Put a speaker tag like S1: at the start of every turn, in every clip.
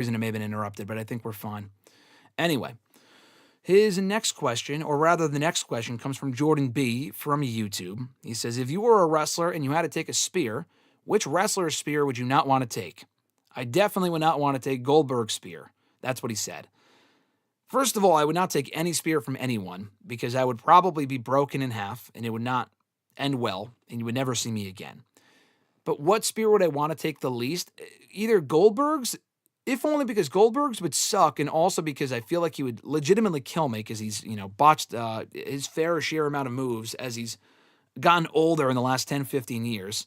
S1: reason it may have been interrupted, but I think we're fine. Anyway, his next question, or rather the next question, comes from Jordan B. from YouTube. He says, if you were a wrestler and you had to take a spear, which wrestler's spear would you not want to take? I definitely would not want to take Goldberg's spear. That's what he said. First of all, I would not take any spear from anyone because I would probably be broken in half and it would not end well and you would never see me again. But what spear would I want to take the least? Either Goldberg's, if only because Goldberg's would suck and also because I feel like he would legitimately kill me because he's, botched his fair share amount of moves as he's gotten older in the last 10, 15 years.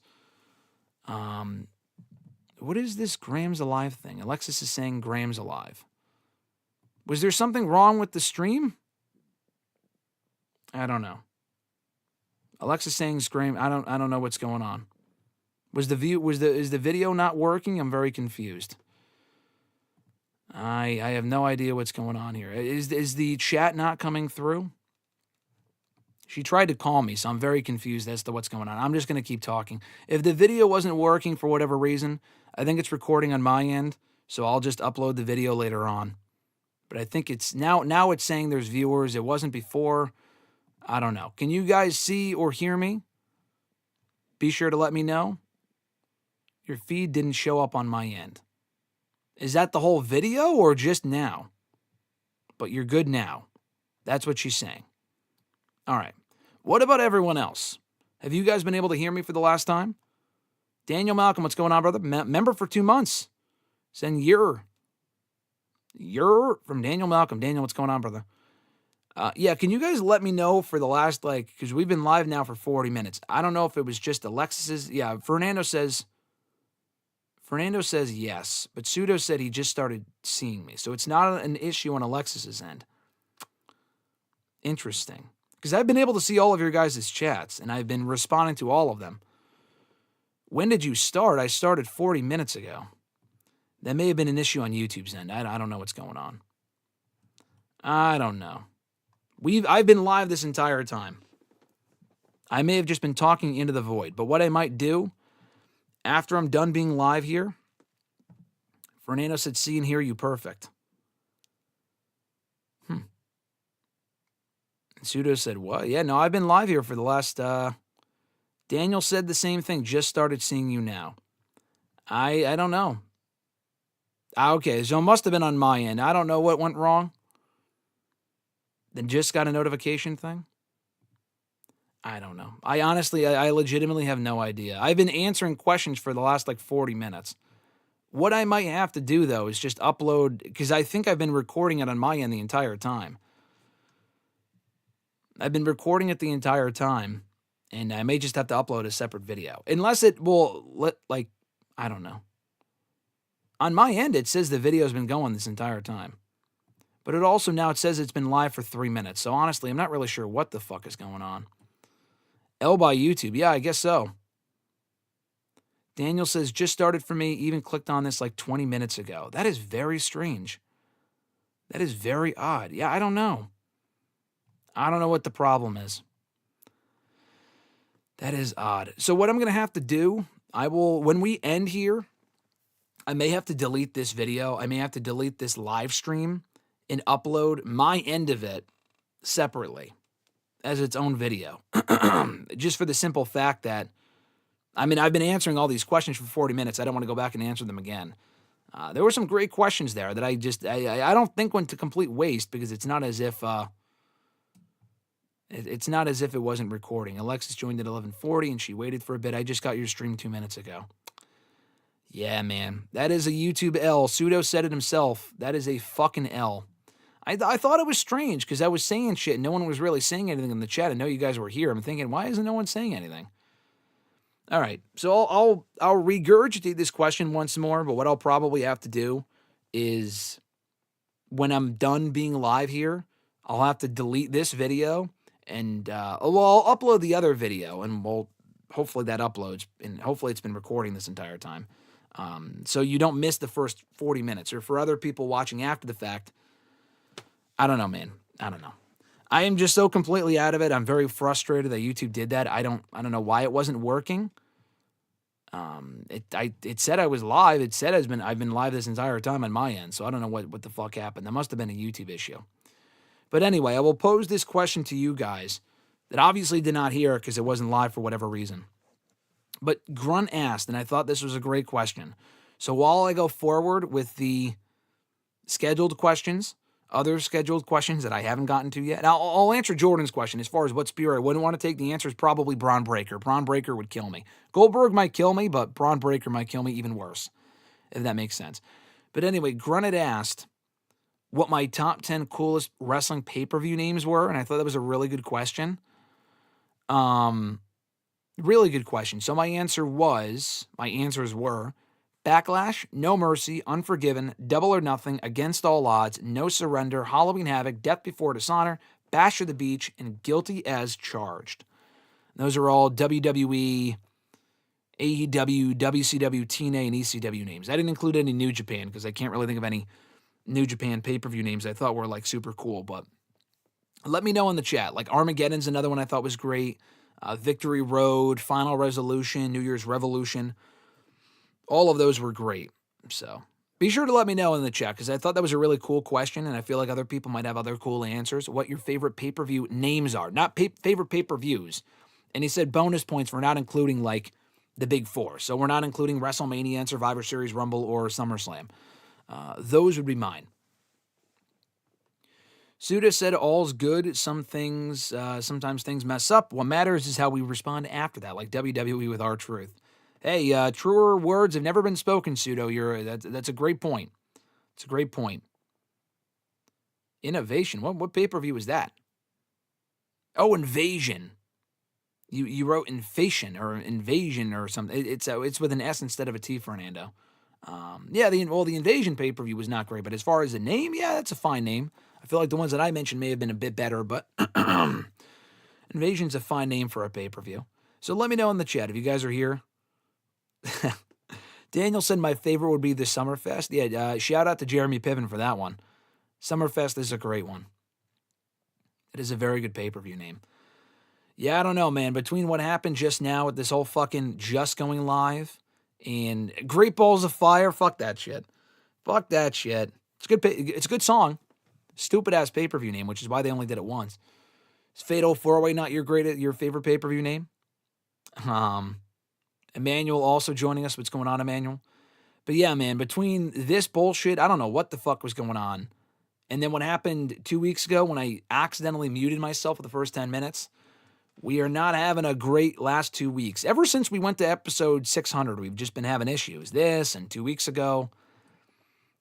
S1: What is this Graham's alive thing? Alexis is saying Graham's alive. Was there something wrong with the stream? I don't know. Alexis saying Graham. I don't know what's going on. Is the video not working? I'm very confused. I have no idea what's going on here. Is the chat not coming through? She tried to call me, so I'm very confused as to what's going on. I'm just going to keep talking. If the video wasn't working for whatever reason, I think it's recording on my end, so I'll just upload the video later on. But I think it's now it's saying there's viewers. It wasn't before. I don't know. Can you guys see or hear me? Be sure to let me know. Your feed didn't show up on my end. Is that the whole video or just now? But you're good now. That's what she's saying. All right. What about everyone else? Have you guys been able to hear me for the last time? Daniel Malcolm, what's going on, brother? Member for 2 months. Send you're from Daniel Malcolm. Daniel, what's going on, brother? Yeah, can you guys let me know for the last, because we've been live now for 40 minutes. I don't know if it was just Alexis's. Yeah, Fernando says yes, but Pseudo said he just started seeing me. So it's not an issue on Alexis's end. Interesting. Because I've been able to see all of your guys' chats, and I've been responding to all of them. When did you start? I started 40 minutes ago. That may have been an issue on YouTube's end. I don't know what's going on. I don't know. I've been live this entire time. I may have just been talking into the void, but what I might do after I'm done being live here, Fernando said, see and hear you perfect. Pseudo said, what? Yeah, no, I've been live here for the last, Daniel said the same thing, just started seeing you now. I don't know. Okay, so it must have been on my end. I don't know what went wrong. Then just got a notification thing? I don't know. I legitimately have no idea. I've been answering questions for the last 40 minutes. What I might have to do, though, is just upload, because I think I've been recording it on my end the entire time. I've been recording it the entire time, and I may just have to upload a separate video. Unless it will, I don't know. On my end, it says the video's been going this entire time. But it says it's been live for 3 minutes. So honestly, I'm not really sure what the fuck is going on. L by YouTube. Yeah, I guess so. Daniel says, just started for me. Even clicked on this 20 minutes ago. That is very strange. That is very odd. Yeah, I don't know. I don't know what the problem is. That is odd. So what I'm going to have to do, when we end here, I may have to delete this video. I may have to delete this live stream and upload my end of it separately as its own video. Just for the simple fact that, I've been answering all these questions for 40 minutes. I don't want to go back and answer them again. There were some great questions there that I don't think went to complete waste because it's not as if it wasn't recording. Alexis joined at 11:40 and she waited for a bit. I just got your stream 2 minutes ago. Yeah, man. That is a YouTube L. Pseudo said it himself. That is a fucking L. I thought it was strange because I was saying shit and no one was really saying anything in the chat. I know you guys were here. I'm thinking, why isn't no one saying anything? All right. So I'll regurgitate this question once more, but what I'll probably have to do is when I'm done being live here, I'll have to delete this video and I'll upload the other video and hopefully that uploads and hopefully it's been recording this entire time. So you don't miss the first 40 minutes. Or for other people watching after the fact, I don't know, man. I don't know. I am just so completely out of it. I'm very frustrated that YouTube did that. I don't know why it wasn't working. It said I was live. It said I've been live this entire time on my end. So I don't know what the fuck happened. That must have been a YouTube issue. But anyway, I will pose this question to you guys that obviously did not hear because it wasn't live for whatever reason. But Grunt asked, and I thought this was a great question. So while I go forward with the scheduled questions, other scheduled questions that I haven't gotten to yet. Now, I'll answer Jordan's question as far as what spear I wouldn't want to take. The answer is probably Braun Breaker. Braun Breaker would kill me. Goldberg might kill me, but Braun Breaker might kill me even worse, if that makes sense. But anyway, Grunt had asked what my top 10 coolest wrestling pay-per-view names were, and I thought that was a really good question. Really good question. So my answers were Backlash, No Mercy, Unforgiven, Double or Nothing, Against All Odds, No Surrender, Halloween Havoc, Death Before Dishonor, Bash of the Beach, and Guilty as Charged. Those are all WWE, AEW, WCW, TNA, and ECW names. I didn't include any New Japan because I can't really think of any New Japan pay-per-view names I thought were like super cool, but let me know in the chat. Like Armageddon's another one I thought was great. Victory Road, Final Resolution, New Year's Revolution. All of those were great. So be sure to let me know in the chat because I thought that was a really cool question, and I feel like other people might have other cool answers. What your favorite pay-per-view names are, not favorite pay-per-views. And he said bonus points for not including like the big four. So we're not including WrestleMania and Survivor Series, Rumble, or SummerSlam. Those would be mine. Suda said all's good. Sometimes things mess up. What matters is how we respond after that, like WWE with R-Truth. Hey, truer words have never been spoken, Pseudo. That's a great point. It's a great point. Innovation. What pay-per-view is that? Oh, Invasion. You wrote Invasion or something. It's with an S instead of a T, Fernando. The Invasion pay-per-view was not great, but as far as the name, yeah, that's a fine name. I feel like the ones that I mentioned may have been a bit better, but Invasion's a fine name for a pay-per-view. So let me know in the chat if you guys are here. Daniel said my favorite would be the Summerfest. Yeah, shout out to Jeremy Piven for that one. Summerfest is a great one. It is a very good pay-per-view name. Yeah, I don't know, man. Between what happened just now with this whole fucking just going live and Great Balls of Fire, fuck that shit. Fuck that shit. It's a good song. Stupid ass pay-per-view name, which is why they only did it once. Is Fatal 4-Way not your favorite pay-per-view name? Emmanuel also joining us. What's going on, Emmanuel? But yeah, man, between this bullshit, I don't know what the fuck was going on. And then what happened 2 weeks ago when I accidentally muted myself for the first 10 minutes, we are not having a great last 2 weeks. Ever since we went to episode 600, we've just been having issues. This and 2 weeks ago,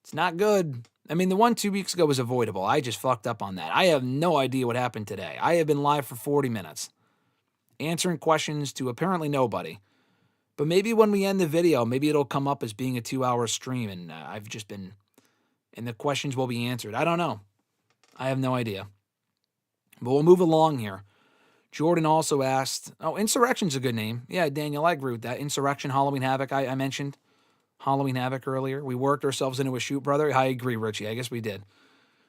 S1: it's not good. I mean, the one 2 weeks ago was avoidable. I just fucked up on that. I have no idea what happened today. I have been live for 40 minutes, answering questions to apparently nobody. But maybe when we end the video, maybe it'll come up as being a 2-hour stream, and I've just been, and the questions will be answered. I don't know. I have no idea. But we'll move along here. Jordan also asked, Insurrection's a good name. Yeah, Daniel, I agree with that. Insurrection, Halloween Havoc, I mentioned Halloween Havoc earlier. We worked ourselves into a shoot, brother. I agree, Richie. I guess we did.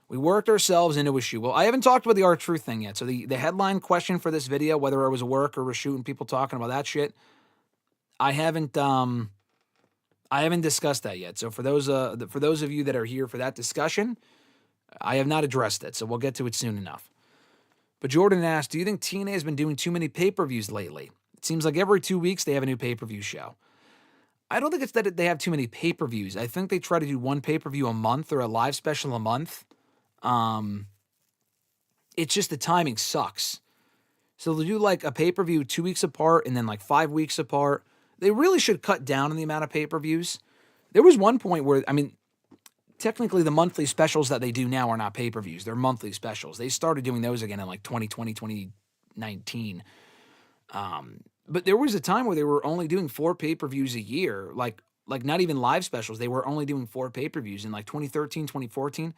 S1: We worked ourselves into a shoot. Well, I haven't talked about the R-Truth thing yet. So the headline question for this video, whether it was a work or a shoot and people talking about that shit, I haven't discussed that yet. So for those of you that are here for that discussion, I have not addressed it. So we'll get to it soon enough. But Jordan asked, do you think TNA has been doing too many pay-per-views lately? It seems like every 2 weeks they have a new pay-per-view show. I don't think it's that they have too many pay-per-views. I think they try to do one pay-per-view a month or a live special a month. It's just the timing sucks. So they'll do like a pay-per-view 2 weeks apart and then like 5 weeks apart. They really should cut down on the amount of pay-per-views. There was one point where, technically the monthly specials that they do now are not pay-per-views. They're monthly specials. They started doing those again in like 2020, 2019. But there was a time where they were only doing 4 pay-per-views a year, like not even live specials. They were only doing 4 pay-per-views in like 2013, 2014.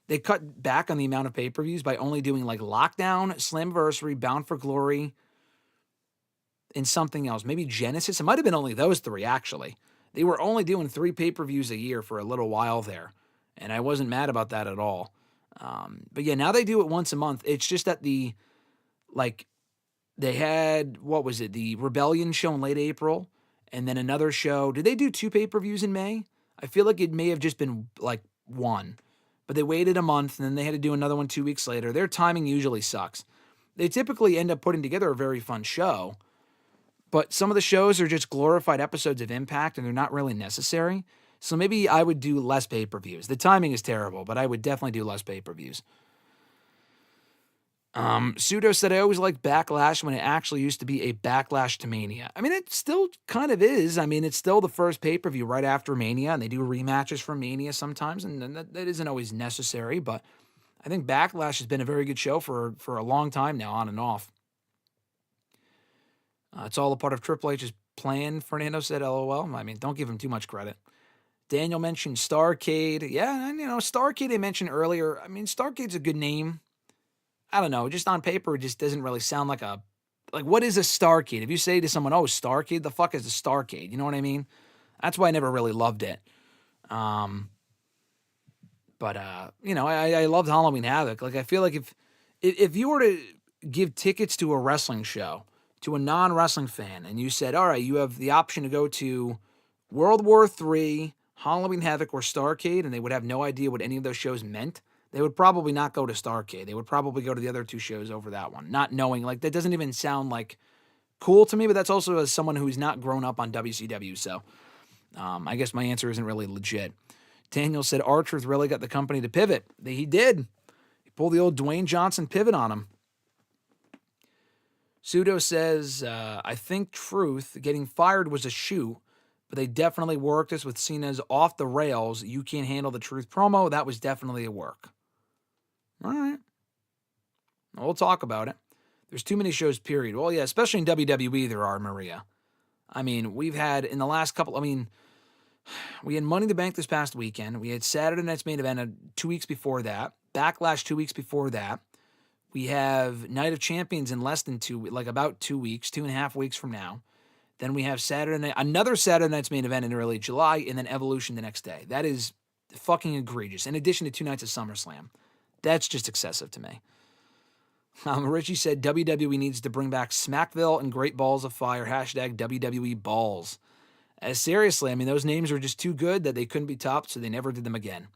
S1: They cut back on the amount of pay-per-views by only doing like Lockdown, Slammiversary, Bound for Glory, and something else. Maybe Genesis. It might have been only those 3, actually. They were only doing 3 pay-per-views a year for a little while there, and I wasn't mad about that at all. But yeah, now they do it once a month. It's just that they had, the Rebellion show in late April, And then another show. Did they do 2 pay-per-views in May? I feel like it may have just been like 1. But they waited a month, and then they had to do another one 2 weeks later. Their timing usually sucks. They typically end up putting together a very fun show, but some of the shows are just glorified episodes of Impact, and they're not really necessary. So maybe I would do less pay-per-views. The timing is terrible, but I would definitely do less pay-per-views. Pseudo said, I always liked Backlash when it actually used to be a Backlash to Mania. I mean, it still kind of is. I mean, it's still the first pay-per-view right after Mania, and they do rematches from Mania sometimes, and that isn't always necessary, but I think Backlash has been a very good show for a long time now, on and off. It's all a part of Triple H's plan, Fernando said, LOL. I mean, don't give him too much credit. Daniel mentioned Starrcade. Yeah, and Starrcade I mentioned earlier. I mean, Starrcade's a good name. I don't know, just on paper, it just doesn't really sound like what is a Starrcade? If you say to someone, oh, Starrcade, the fuck is a Starrcade? You know what I mean? That's why I never really loved it. I loved Halloween Havoc. Like, I feel like if you were to give tickets to a wrestling show to a non-wrestling fan, and you said, all right, you have the option to go to World War III, Halloween Havoc, or Starrcade, and they would have no idea what any of those shows meant, they would probably not go to Starrcade. They would probably go to the other 2 shows over that one, not knowing. Like, that doesn't even sound like cool to me, but that's also as someone who's not grown up on WCW. So I guess my answer isn't really legit. Daniel said R-Truth really got the company to pivot. He did. He pulled the old Dwayne Johnson pivot on him. Pseudo says, I think Truth getting fired was a shoot, but they definitely worked us with Cena's off the rails. You can't handle the Truth promo. That was definitely a work. All right. We'll talk about it. There's too many shows, period. Well, yeah, especially in WWE there are, Maria. I mean, we've had in the last couple, we had Money in the Bank this past weekend. We had Saturday Night's Main Event 2 weeks before that. Backlash 2 weeks before that. We have Night of Champions in less than about 2 weeks, 2.5 weeks from now. Then we have another Saturday Night's Main Event in early July, and then Evolution the next day. That is fucking egregious. In addition to 2 nights of SummerSlam. That's just excessive to me. Richie said WWE needs to bring back Smackville and Great Balls of Fire. Hashtag WWE Balls. Seriously, I mean, those names were just too good that they couldn't be topped, so they never did them again.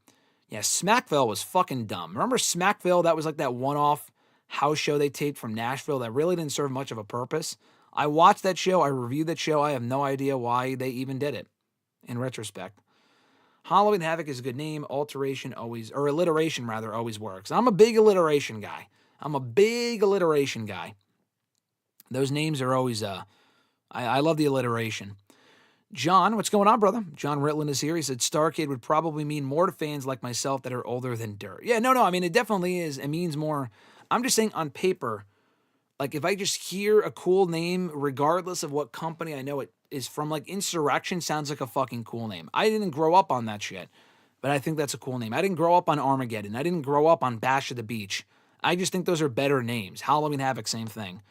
S1: Yeah, Smackville was fucking dumb. Remember Smackville? That was like that one-off house show they taped from Nashville that really didn't serve much of a purpose. I watched that show. I reviewed that show. I have no idea why they even did it, in retrospect. Halloween Havoc is a good name. Alliteration always works. I'm a big alliteration guy. Those names are always, I love the alliteration. John, what's going on, brother? John Ritland is here. He said Starrcade would probably mean more to fans like myself that are older than dirt. Yeah, no, I mean, it definitely is. It means more. I'm just saying on paper, like if I just hear a cool name, regardless of what company I know it is from, like Insurrection sounds like a fucking cool name. I didn't grow up on that shit, but I think that's a cool name. I didn't grow up on Armageddon. I didn't grow up on Bash of the Beach. I just think those are better names. Halloween Havoc, same thing.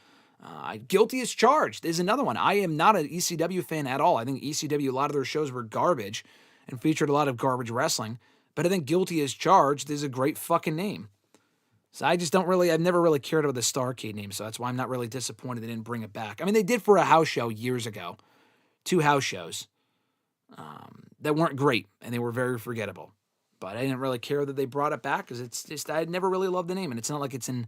S1: Guilty as Charged is another one. I am not an ECW fan at all. I think ECW, a lot of their shows were garbage and featured a lot of garbage wrestling. But I think Guilty as Charged is a great fucking name. So I've never really cared about the Starrcade name, so that's why I'm not really disappointed they didn't bring it back. I mean, they did for a house show years ago. 2 house shows that weren't great, and they were very forgettable. But I didn't really care that they brought it back because it's just, I never really loved the name, and it's not like it's in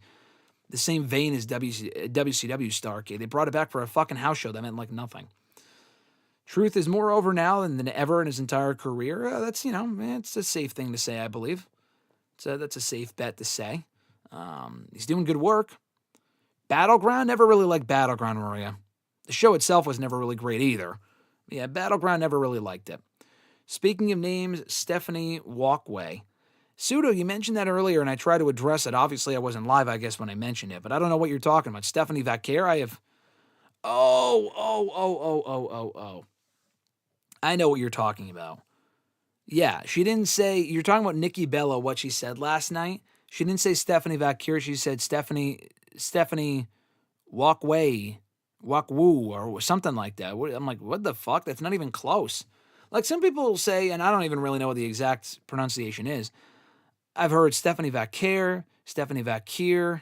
S1: the same vein as WCW Starrcade. They brought it back for a fucking house show that meant like nothing. Truth is more over now than ever in his entire career. That's, it's a safe thing to say, I believe. That's a safe bet to say. He's doing good work. Battleground, never really liked Battleground, Maria. The show itself was never really great either. Yeah, Battleground, never really liked it. Speaking of names, Stephanie Walkway. Pseudo, you mentioned that earlier, and I tried to address it. Obviously, I wasn't live, I guess, when I mentioned it, but I don't know what you're talking about. Stephanie Vaquer, I have... Oh. I know what you're talking about. Yeah, she didn't say... You're talking about Nikki Bella, what she said last night. She didn't say Stephanie Vaquer. She said Stephanie Walkway, Wakwoo, or something like that. I'm like, what the fuck? That's not even close. Like, some people will say, and I don't even really know what the exact pronunciation is. I've heard Stephanie Vaquer, Stephanie Vaquer,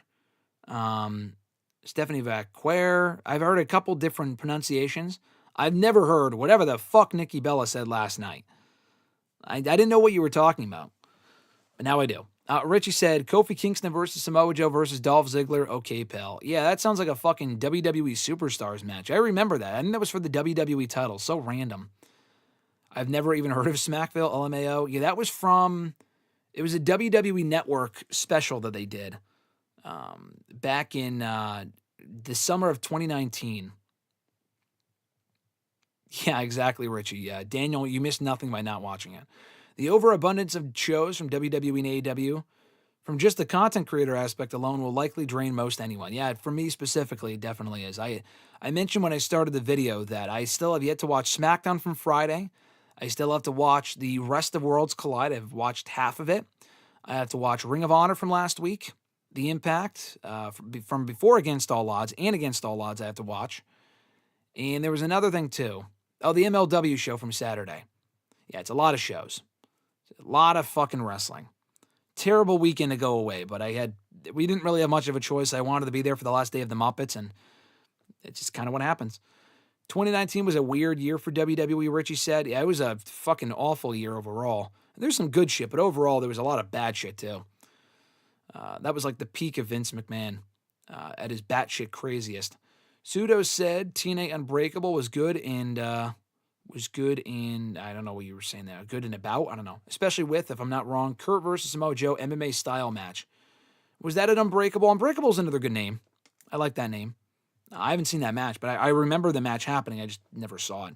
S1: Stephanie Vaquer. I've heard a couple different pronunciations. I've never heard whatever the fuck Nikki Bella said last night. I didn't know what you were talking about, but now I do. Richie said, Kofi Kingston versus Samoa Joe versus Dolph Ziggler. Okay, pal. Yeah, that sounds like a fucking WWE Superstars match. I remember that. I think that was for the WWE title. So random. I've never even heard of Smackville, LMAO. Yeah, that was from, it was a WWE Network special that they did back in the summer of 2019. Yeah, exactly, Richie. Yeah, Daniel, you missed nothing by not watching it. The overabundance of shows from WWE and AEW, from just the content creator aspect alone, will likely drain most anyone. Yeah, for me specifically, it definitely is. I mentioned when I started the video that I still have yet to watch SmackDown from Friday. I still have to watch the rest of Worlds Collide. I've watched half of it. I have to watch Ring of Honor from last week, The Impact from before Against All Odds and Against All Odds I have to watch. And there was another thing too. Oh, the MLW show from Saturday. Yeah, it's a lot of shows. It's a lot of fucking wrestling. Terrible weekend to go away, but we didn't really have much of a choice. I wanted to be there for the last day of the Muppets, and it's just kind of what happens. 2019 was a weird year for WWE, Richie said. Yeah, it was a fucking awful year overall. There's some good shit, but overall there was a lot of bad shit too. That was like the peak of Vince McMahon at his batshit craziest. Pseudo said TNA Unbreakable was good and I don't know what you were saying there. Good and about? I don't know. Especially with, if I'm not wrong, Kurt versus Samoa Joe MMA style match. Was that an Unbreakable? Unbreakable is another good name. I like that name. I haven't seen that match, but I remember the match happening. I just never saw it.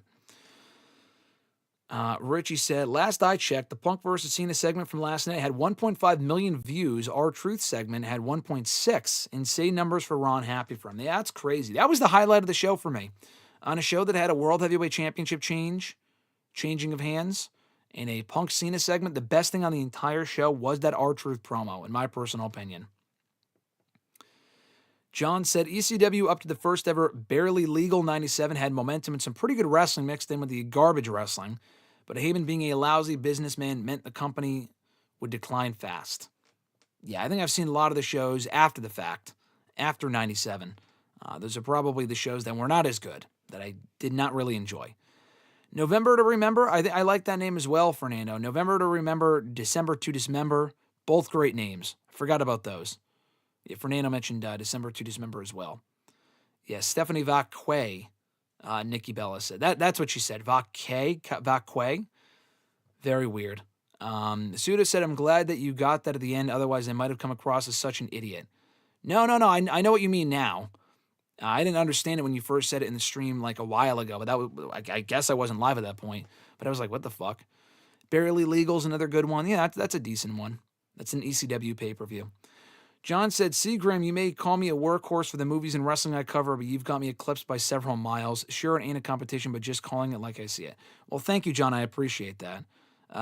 S1: Richie said, last I checked, the Punk versus Cena segment from last night had 1.5 million views. Our Truth segment had 1.6. Insane numbers for Ron. Happy for him. Yeah, that's crazy. That was the highlight of the show for me. On a show that had a World Heavyweight Championship changing of hands, and a Punk Cena segment, the best thing on the entire show was that R Truth promo, in my personal opinion. John said ECW up to the first ever Barely Legal 97 had momentum and some pretty good wrestling mixed in with the garbage wrestling, but Heyman being a lousy businessman meant the company would decline fast. Yeah, I think I've seen a lot of the shows after the fact, after 97. Those are probably the shows that were not as good, that I did not really enjoy. November to Remember, I like that name as well, Fernando. November to Remember, December to Dismember, both great names. Forgot about those. Yeah, Fernando mentioned December to Dismember as well. Yeah, Stephanie Vacque, Nikki Bella said. That's what she said, Vacque. Very weird. Suda said, I'm glad that you got that at the end, otherwise I might have come across as such an idiot. No, I know what you mean now. I didn't understand it when you first said it in the stream like a while ago, but that was, I guess I wasn't live at that point. But I was like, what the fuck? Barely Legal's another good one. Yeah, that's a decent one. That's an ECW pay-per-view. John said, Seagram, you may call me a workhorse for the movies and wrestling I cover, but you've got me eclipsed by several miles. Sure, it ain't a competition, but just calling it like I see it. Well, thank you, John. I appreciate that.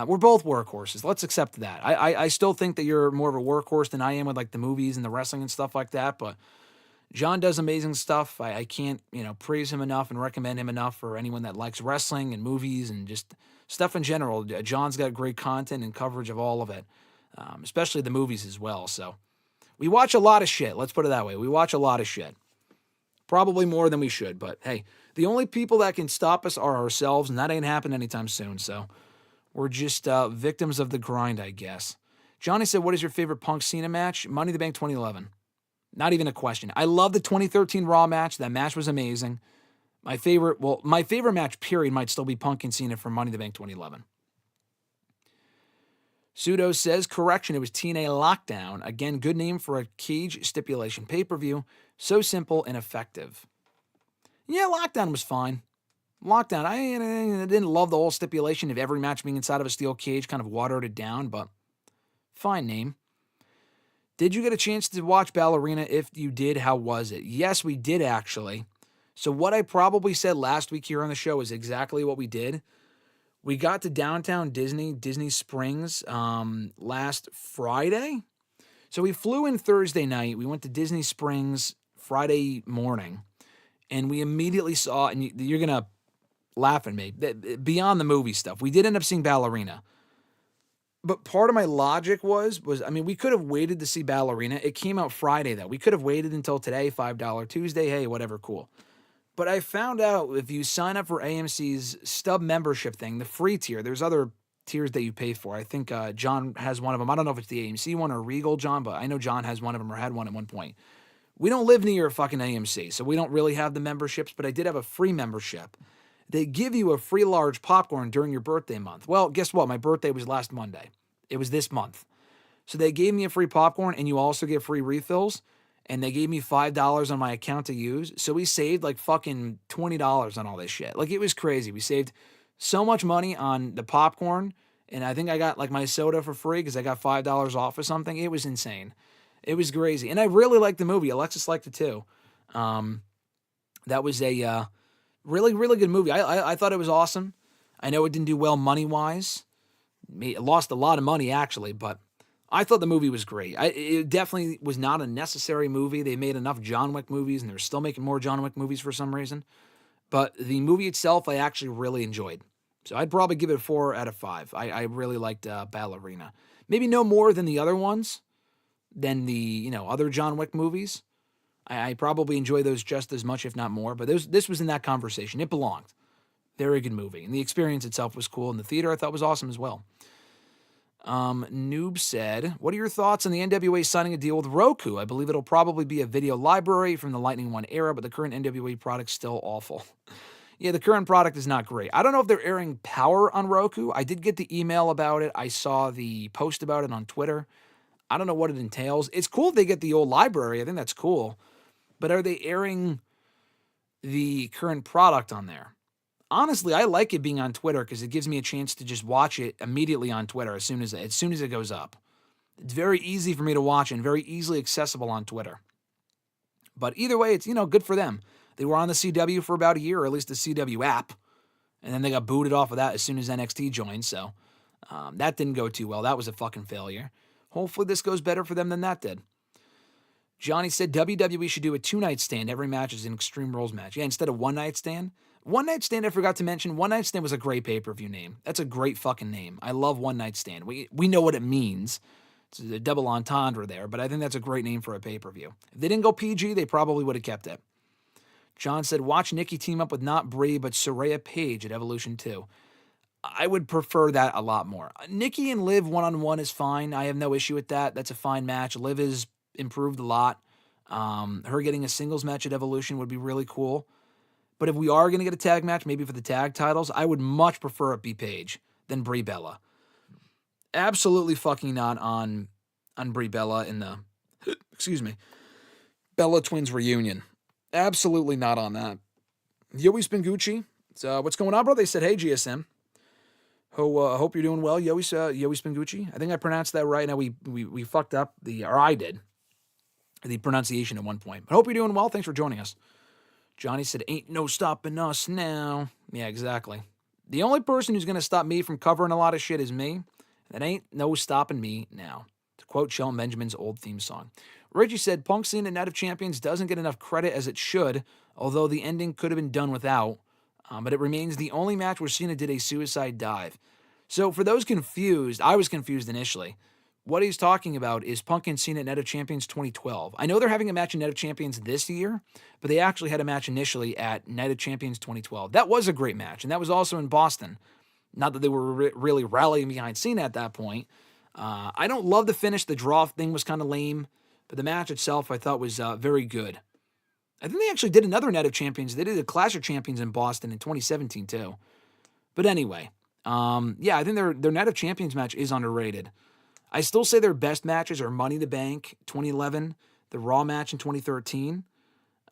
S1: We're both workhorses. Let's accept that. I still think that you're more of a workhorse than I am with like the movies and the wrestling and stuff like that, but John does amazing stuff. I can't, praise him enough and recommend him enough for anyone that likes wrestling and movies and just stuff in general. John's got great content and coverage of all of it, especially the movies as well. So we watch a lot of shit. Let's put it that way. We watch a lot of shit. Probably more than we should, but hey, the only people that can stop us are ourselves, and that ain't happening anytime soon. So we're just victims of the grind, I guess. Johnny said, what is your favorite Punk Cena match? Money in the Bank 2011. Not even a question. I love the 2013 Raw match. That match was amazing. My favorite match, period, might still be Punk and Cena from Money in the Bank 2011. Pseudo says, correction, it was TNA Lockdown. Again, good name for a cage stipulation pay-per-view. So simple and effective. Yeah, Lockdown was fine. Lockdown, I didn't love the whole stipulation of every match being inside of a steel cage, kind of watered it down, but fine name. Did you get a chance to watch Ballerina? If you did, how was it? Yes, we did actually. So what I probably said last week here on the show is exactly what we did. We got to downtown Disney Springs, last Friday. So we flew in Thursday night. We went to Disney Springs Friday morning, and we immediately saw, and you're going to laugh at me, beyond the movie stuff, we did end up seeing Ballerina. But part of my logic was, we could have waited to see Ballerina. It came out Friday, though. We could have waited until today, $5 Tuesday. Hey, whatever, cool. But I found out if you sign up for AMC's stub membership thing, the free tier, there's other tiers that you pay for. I think John has one of them. I don't know if it's the AMC one or Regal John, but I know John has one of them or had one at one point. We don't live near a fucking AMC, so we don't really have the memberships, but I did have a free membership. They give you a free large popcorn during your birthday month. Well, guess what? My birthday was last Monday. It was this month. So they gave me a free popcorn, and you also get free refills, and they gave me $5 on my account to use. So we saved like fucking $20 on all this shit. Like, it was crazy. We saved so much money on the popcorn, and I think I got like my soda for free because I got $5 off or something. It was insane. It was crazy. And I really liked the movie. Alexis liked it too. That was a really, really good movie. I thought it was awesome. I know it didn't do well money-wise. It lost a lot of money, actually, but I thought the movie was great. It definitely was not a necessary movie. They made enough John Wick movies, and they're still making more John Wick movies for some reason. But the movie itself, I actually really enjoyed. So I'd probably give it a 4 out of 5. I really liked Ballerina. Maybe no more than the other ones, than the other John Wick movies. I probably enjoy those just as much, if not more. But this was in that conversation. It belonged. Very good movie. And the experience itself was cool. And the theater I thought was awesome as well. Noob said, what are your thoughts on the NWA signing a deal with Roku? I believe it'll probably be a video library from the Lightning One era, but the current NWA product's still awful. Yeah, the current product is not great. I don't know if they're airing Power on Roku. I did get the email about it. I saw the post about it on Twitter. I don't know what it entails. It's cool if they get the old library. I think that's cool. But are they airing the current product on there? Honestly, I like it being on Twitter because it gives me a chance to just watch it immediately on Twitter as soon as it goes up. It's very easy for me to watch and very easily accessible on Twitter. But either way, it's good for them. They were on the CW for about a year, or at least the CW app, and then they got booted off of that as soon as NXT joined. So that didn't go too well. That was a fucking failure. Hopefully this goes better for them than that did. Johnny said WWE should do a 2-night stand. Every match is an Extreme Rules match. Yeah, instead of 1-night stand. 1-night stand, I forgot to mention. 1-night stand was a great pay-per-view name. That's a great fucking name. I love 1-night stand. We know what it means. It's a double entendre there, but I think that's a great name for a pay-per-view. If they didn't go PG, they probably would have kept it. John said, watch Nikki team up with not Brie, but Saraya Page at Evolution 2. I would prefer that a lot more. Nikki and Liv one-on-one is fine. I have no issue with that. That's a fine match. Liv has improved a lot. Her getting a singles match at Evolution would be really cool. But if we are going to get a tag match, maybe for the tag titles, I would much prefer it be Paige than Brie Bella. Absolutely fucking not on Brie Bella in the, Bella Twins reunion. Absolutely not on that. Yoey Spingucci. So what's going on, bro? They said, hey, GSM. Hope you're doing well, Yoey Spingucci. I think I pronounced that right. Now we fucked up or I did, the pronunciation at one point. But hope you're doing well. Thanks for joining us. Johnny said, ain't no stopping us now. Yeah, exactly. The only person who's going to stop me from covering a lot of shit is me. That ain't no stopping me now. To quote Shelton Benjamin's old theme song. Reggie said, Punk Cena Night of Champions doesn't get enough credit as it should, although the ending could have been done without. But it remains the only match where Cena did a suicide dive. So for those confused, I was confused initially. What he's talking about is Punk and Cena at Night of Champions 2012. I know they're having a match in Night of Champions this year, but they actually had a match initially at Night of Champions 2012. That was a great match, and that was also in Boston. Not that they were really rallying behind Cena at that point. I don't love the finish. The draw thing was kind of lame, but the match itself I thought was very good. I think they actually did another Night of Champions. They did a Clash of Champions in Boston in 2017 too. But anyway, I think their Night of Champions match is underrated. I still say their best matches are Money in the Bank 2011, the Raw match in 2013.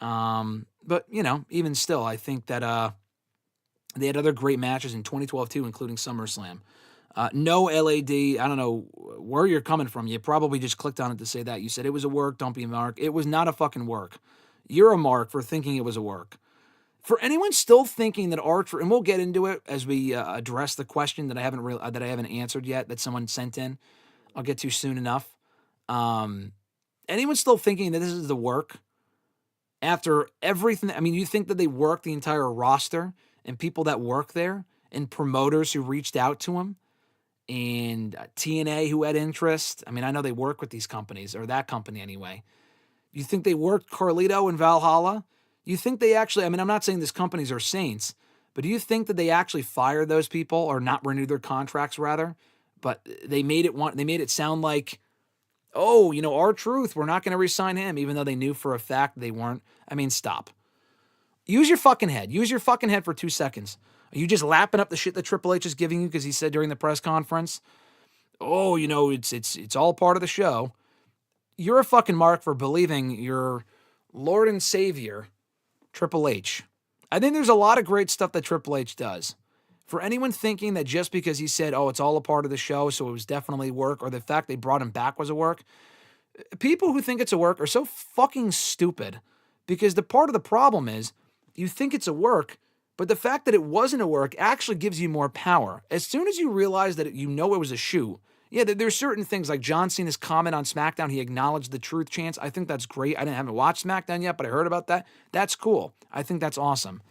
S1: But, even still, I think that they had other great matches in 2012 too, including SummerSlam. No LAD, I don't know where you're coming from. You probably just clicked on it to say that. You said it was a work, don't be a mark. It was not a fucking work. You're a mark for thinking it was a work. For anyone still thinking that Archer, and we'll get into it as we address the question that I haven't answered yet that someone sent in. I'll get to soon enough. Anyone still thinking that this is the work? After everything, you think that they worked the entire roster and people that work there and promoters who reached out to him and TNA who had interest. I know they work with these companies, or that company anyway. You think they worked Carlito and Valhalla You think they actually, I mean, I'm not saying these companies are saints, but do you think that they actually fired those people or not renewed their contracts rather? But they made it sound like, oh, R-Truth, we're not going to re-sign him, even though they knew for a fact they weren't. I mean, stop. Use your fucking head. Use your fucking head for 2 seconds. Are you just lapping up the shit that Triple H is giving you because he said during the press conference, oh, it's all part of the show. You're a fucking mark for believing your Lord and Savior, Triple H. I think there's a lot of great stuff that Triple H does. For anyone thinking that just because he said, oh, it's all a part of the show, so it was definitely work, or the fact they brought him back was a work, people who think it's a work are so fucking stupid. Because the part of the problem is, you think it's a work, but the fact that it wasn't a work actually gives you more power. As soon as you realize that it was a shoot, yeah, there's certain things like John Cena's comment on SmackDown, he acknowledged the truth chance. I think that's great. I haven't watched SmackDown yet, but I heard about that. That's cool. I think that's awesome.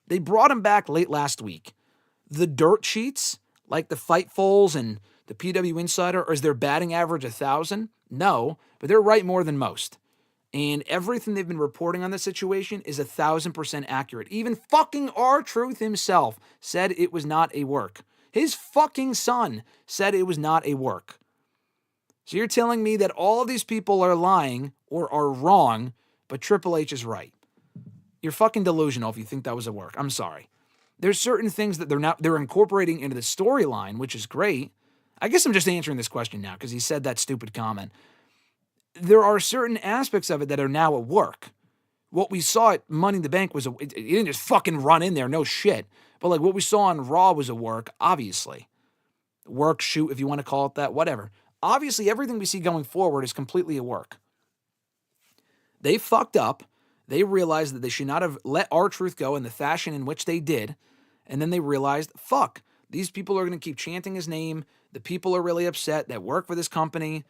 S1: They brought him back late last week. The dirt sheets, like the Fightfuls and the PW Insider, is their batting average 1,000? No, but they're right more than most. And everything they've been reporting on this situation is 1,000% accurate. Even fucking R-Truth himself said it was not a work. His fucking son said it was not a work. So you're telling me that all of these people are lying or are wrong, but Triple H is right. You're fucking delusional if you think that was a work. I'm sorry. There's certain things that they're incorporating into the storyline, which is great. I guess I'm just answering this question now because he said that stupid comment. There are certain aspects of it that are now a work. What we saw at Money in the Bank was it didn't just fucking run in there, no shit. But like what we saw on Raw was a work, obviously. Work, shoot, if you want to call it that, whatever. Obviously, everything we see going forward is completely a work. They fucked up. They realized that they should not have let R-Truth go in the fashion in which they did. And then they realized, fuck, these people are going to keep chanting his name. The people are really upset that work for this company.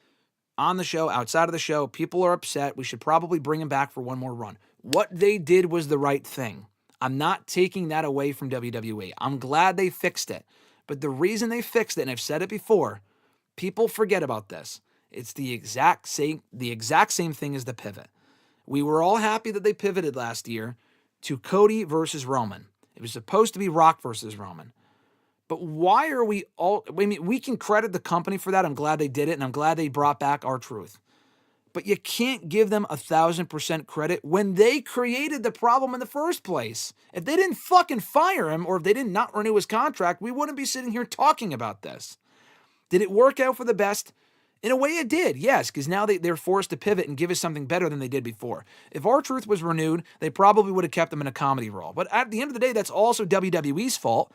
S1: On the show, outside of the show, people are upset. We should probably bring him back for one more run. What they did was the right thing. I'm not taking that away from WWE. I'm glad they fixed it. But the reason they fixed it, and I've said it before, people forget about this. It's the exact same thing as the pivot. We were all happy that they pivoted last year to Cody versus Roman. It was supposed to be Rock versus Roman. But why are we all... I mean, we can credit the company for that. I'm glad they did it, and I'm glad they brought back R-Truth. But you can't give them 1,000% credit when they created the problem in the first place. If they didn't fucking fire him, or if they did not renew his contract, we wouldn't be sitting here talking about this. Did it work out for the best? In a way it did, yes, because now they're forced to pivot and give us something better than they did before. If R-Truth was renewed, they probably would have kept him in a comedy role. But at the end of the day, that's also WWE's fault,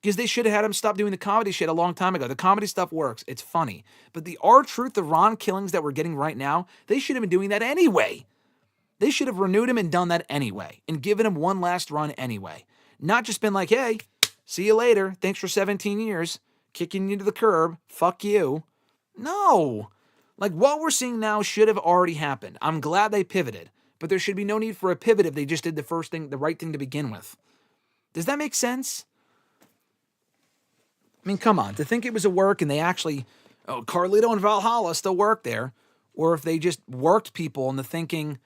S1: because they should have had him stop doing the comedy shit a long time ago. The comedy stuff works. It's funny. But the R-Truth, the Ron killings that we're getting right now, they should have been doing that anyway. They should have renewed him and done that anyway. And given him one last run anyway. Not just been like, hey, see you later. Thanks for 17 years. Kicking you to the curb. Fuck you. No. Like, what we're seeing now should have already happened. I'm glad they pivoted. But there should be no need for a pivot if they just did the right thing to begin with. Does that make sense? I mean, come on. To think it was a work and they actually, Carlito and Valhalla still work there. Or if they just worked people into thinking,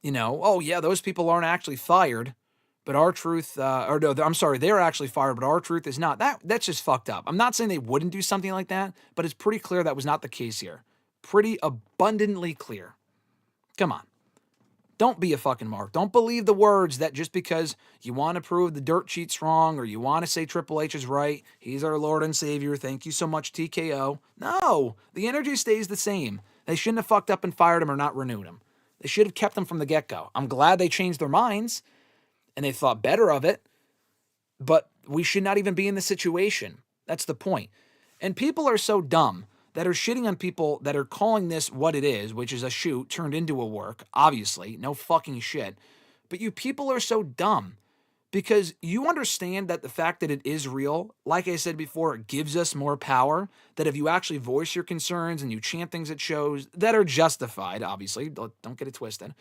S1: oh yeah, those people aren't actually fired. But R-Truth, they're actually fired, but R-Truth is not. That's just fucked up. I'm not saying they wouldn't do something like that, but it's pretty clear that was not the case here. Pretty abundantly clear. Come on. Don't be a fucking mark. Don't believe the words that just because you want to prove the dirt sheet's wrong or you want to say Triple H is right, he's our Lord and Savior, thank you so much, TKO. No, the energy stays the same. They shouldn't have fucked up and fired him or not renewed him. They should have kept him from the get-go. I'm glad they changed their minds and they thought better of it, but we should not even be in this situation. That's the point. And people are so dumb that are shitting on people that are calling this what it is, which is a shoot turned into a work, obviously, no fucking shit. But you people are so dumb because you understand that the fact that it is real, like I said before, it gives us more power, that if you actually voice your concerns and you chant things at shows that are justified, obviously, don't get it twisted,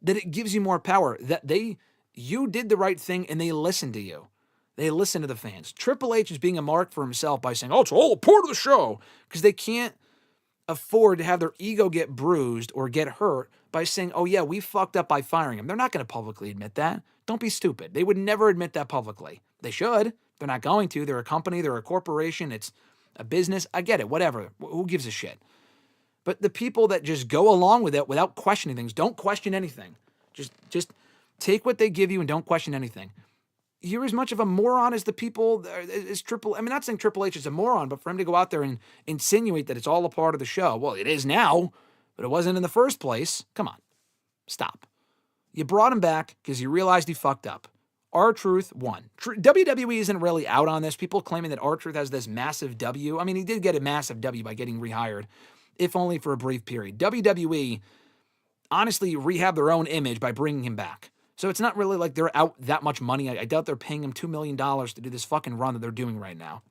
S1: that it gives you more power, that you did the right thing and they listened to you. They listen to the fans. Triple H is being a mark for himself by saying, oh, it's all a part of the show. Because they can't afford to have their ego get bruised or get hurt by saying, oh yeah, we fucked up by firing him. They're not going to publicly admit that. Don't be stupid. They would never admit that publicly. They should. They're not going to. They're a company. They're a corporation. It's a business. I get it. Whatever. Who gives a shit? But the people that just go along with it without questioning things, don't question anything. Just take what they give you and don't question anything. You're as much of a moron as the people, as Triple, I mean, not saying Triple H is a moron, but for him to go out there and insinuate that it's all a part of the show. Well, it is now, but it wasn't in the first place. Come on. Stop. You brought him back because you realized he fucked up. R-Truth won. WWE isn't really out on this. People claiming that R-Truth has this massive W. I mean, he did get a massive W by getting rehired, if only for a brief period. WWE honestly rehabbed their own image by bringing him back. So it's not really like they're out that much money. I doubt they're paying him $2 million to do this fucking run that they're doing right now.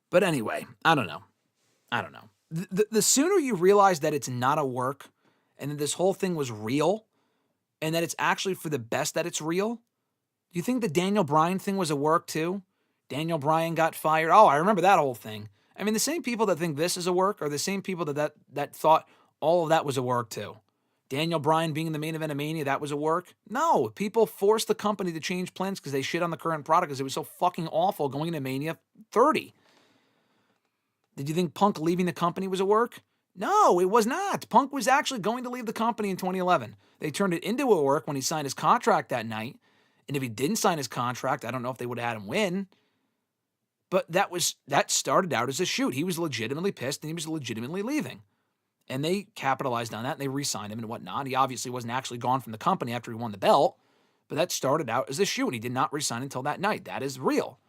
S1: But anyway, I don't know. The sooner you realize that it's not a work and that this whole thing was real and that it's actually for the best that it's real, do you think the Daniel Bryan thing was a work too? Daniel Bryan got fired. Oh, I remember that whole thing. I mean, the same people that think this is a work are the same people that thought all of that was a work too. Daniel Bryan being in the main event of Mania, that was a work? No, people forced the company to change plans because they shit on the current product because it was so fucking awful going into Mania 30. Did you think Punk leaving the company was a work? No, it was not. Punk was actually going to leave the company in 2011. They turned it into a work when he signed his contract that night. And if he didn't sign his contract, I don't know if they would have had him win. But that started out as a shoot. He was legitimately pissed and he was legitimately leaving. And they capitalized on that and they re-signed him and whatnot. He obviously wasn't actually gone from the company after he won the belt, but that started out as a shoot. He did not resign until that night. That is real.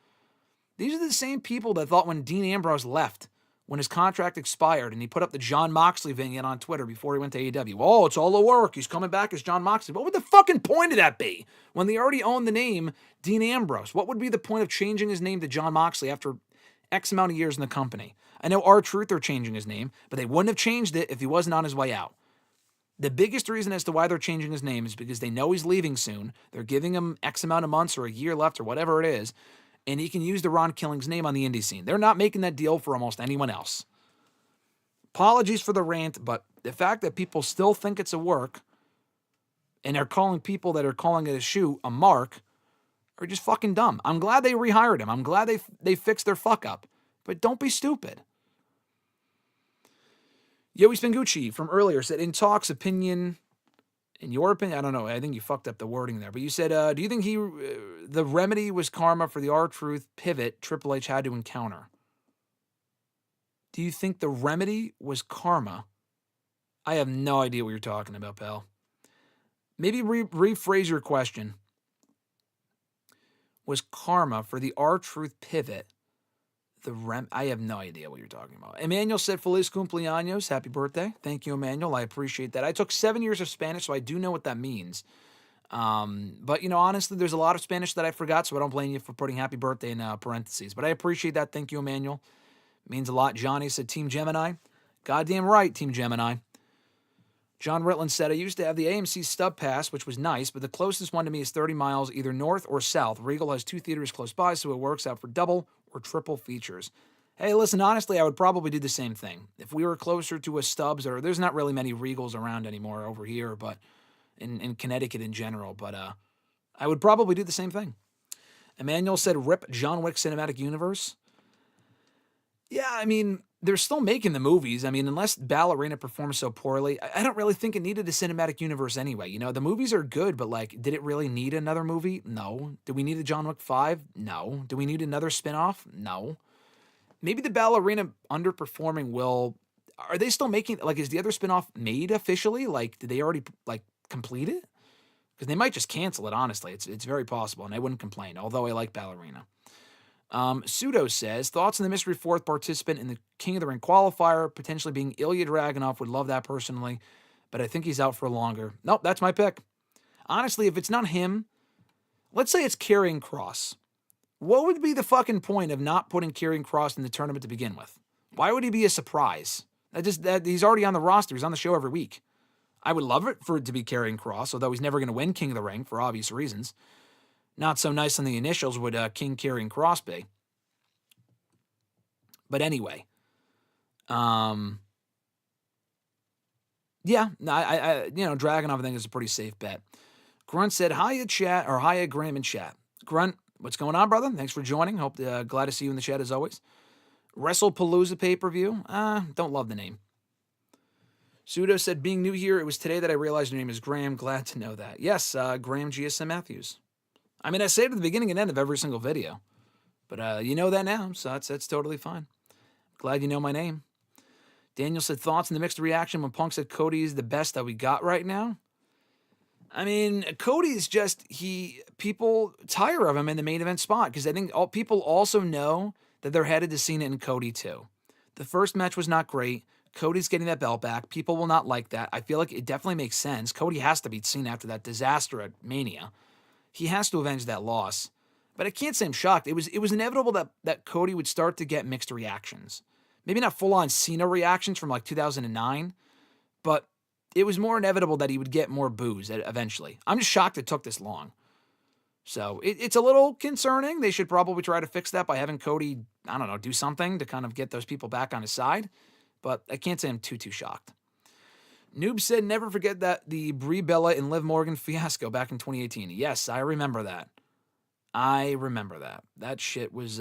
S1: These are the same people that thought when Dean Ambrose left, when his contract expired, and he put up the Jon Moxley vignette on Twitter before he went to AEW. Oh, it's all a work. He's coming back as Jon Moxley. What would the fucking point of that be? When they already own the name Dean Ambrose, what would be the point of changing his name to Jon Moxley after X amount of years in the company? I know R-Truth are changing his name, but they wouldn't have changed it if he wasn't on his way out. The biggest reason as to why they're changing his name is because they know he's leaving soon. They're giving him X amount of months or a year left or whatever it is, and he can use the Ron Killing's name on the indie scene. They're not making that deal for almost anyone else. Apologies for the rant, but the fact that people still think it's a work and they're calling people that are calling it a shoot a mark are just fucking dumb. I'm glad they rehired him. I'm glad they fixed their fuck up, but don't be stupid. Yoey Spengucci from earlier said, in talks, opinion, in your opinion, I don't know, I think you fucked up the wording there, but you said, do you think the remedy was karma for the R-Truth pivot Triple H had to encounter? Do you think the remedy was karma? I have no idea what you're talking about, pal. Maybe rephrase your question. Was karma for the R-Truth pivot I have no idea what you're talking about. Emmanuel said, Feliz cumpleaños. Happy birthday. Thank you, Emmanuel. I appreciate that. I took 7 years of Spanish, so I do know what that means. But, honestly, there's a lot of Spanish that I forgot, so I don't blame you for putting happy birthday in parentheses. But I appreciate that. Thank you, Emmanuel. It means a lot. Johnny said, Team Gemini. Goddamn right, Team Gemini. John Ritland said, I used to have the AMC stub pass, which was nice, but the closest one to me is 30 miles, either north or south. Regal has 2 theaters close by, so it works out for double or triple features. Hey, listen, honestly, I would probably do the same thing. If we were closer to a Stubbs, or there's not really many Regals around anymore over here, but in Connecticut in general, but I would probably do the same thing. Emmanuel said, rip John Wick Cinematic Universe. Yeah, I mean, they're still making the movies. I mean, unless Ballerina performs so poorly, I don't really think it needed a cinematic universe anyway. The movies are good, but did it really need another movie? No. Do we need a John Wick 5? No. Do we need another spinoff? No. Maybe the Ballerina underperforming are they still making, is the other spinoff made officially? Did they already, complete it? Because they might just cancel it, honestly. It's very possible, and I wouldn't complain, although I like Ballerina. Pseudo says, thoughts on the mystery 4th participant in the King of the Ring qualifier, potentially being Ilya Dragunov. Would love that personally, but I think he's out for longer. Nope, that's my pick. Honestly, if it's not him, let's say it's Karrion Kross. What would be the fucking point of not putting Karrion Kross in the tournament to begin with? Why would he be a surprise? That he's already on the roster. He's on the show every week. I would love it for it to be Karrion Kross, although he's never going to win King of the Ring for obvious reasons. Not so nice on the initials would King Karrion Kross be. But anyway, Yeah, no, Dragunov I think is a pretty safe bet. Grunt said, hiya chat, or hiya Graham in chat. Grunt, what's going on, brother? Thanks for joining. Glad to see you in the chat as always. WrestlePalooza pay-per-view. Don't love the name. Pseudo said, being new here, it was today that I realized your name is Graham. Glad to know that. Yes, Graham GSM Matthews. I mean, I say it at the beginning and end of every single video. But you know that now, so that's totally fine. Glad you know my name. Daniel said, thoughts on the mixed reaction when Punk said Cody is the best that we got right now? I mean, Cody's just, people tire of him in the main event spot because I think people also know that they're headed to Cena and Cody too. The first match was not great. Cody's getting that belt back. People will not like that. I feel like it definitely makes sense. Cody has to beat Cena after that disaster at Mania. He has to avenge that loss. But I can't say I'm shocked. It was inevitable that Cody would start to get mixed reactions. Maybe not full-on Cena reactions from like 2009, but it was more inevitable that he would get more boos eventually. I'm just shocked it took this long. So it's a little concerning. They should probably try to fix that by having Cody, I don't know, do something to kind of get those people back on his side. But I can't say I'm too shocked. Noob said, never forget the Brie Bella and Liv Morgan fiasco back in 2018. Yes, I remember that. That shit was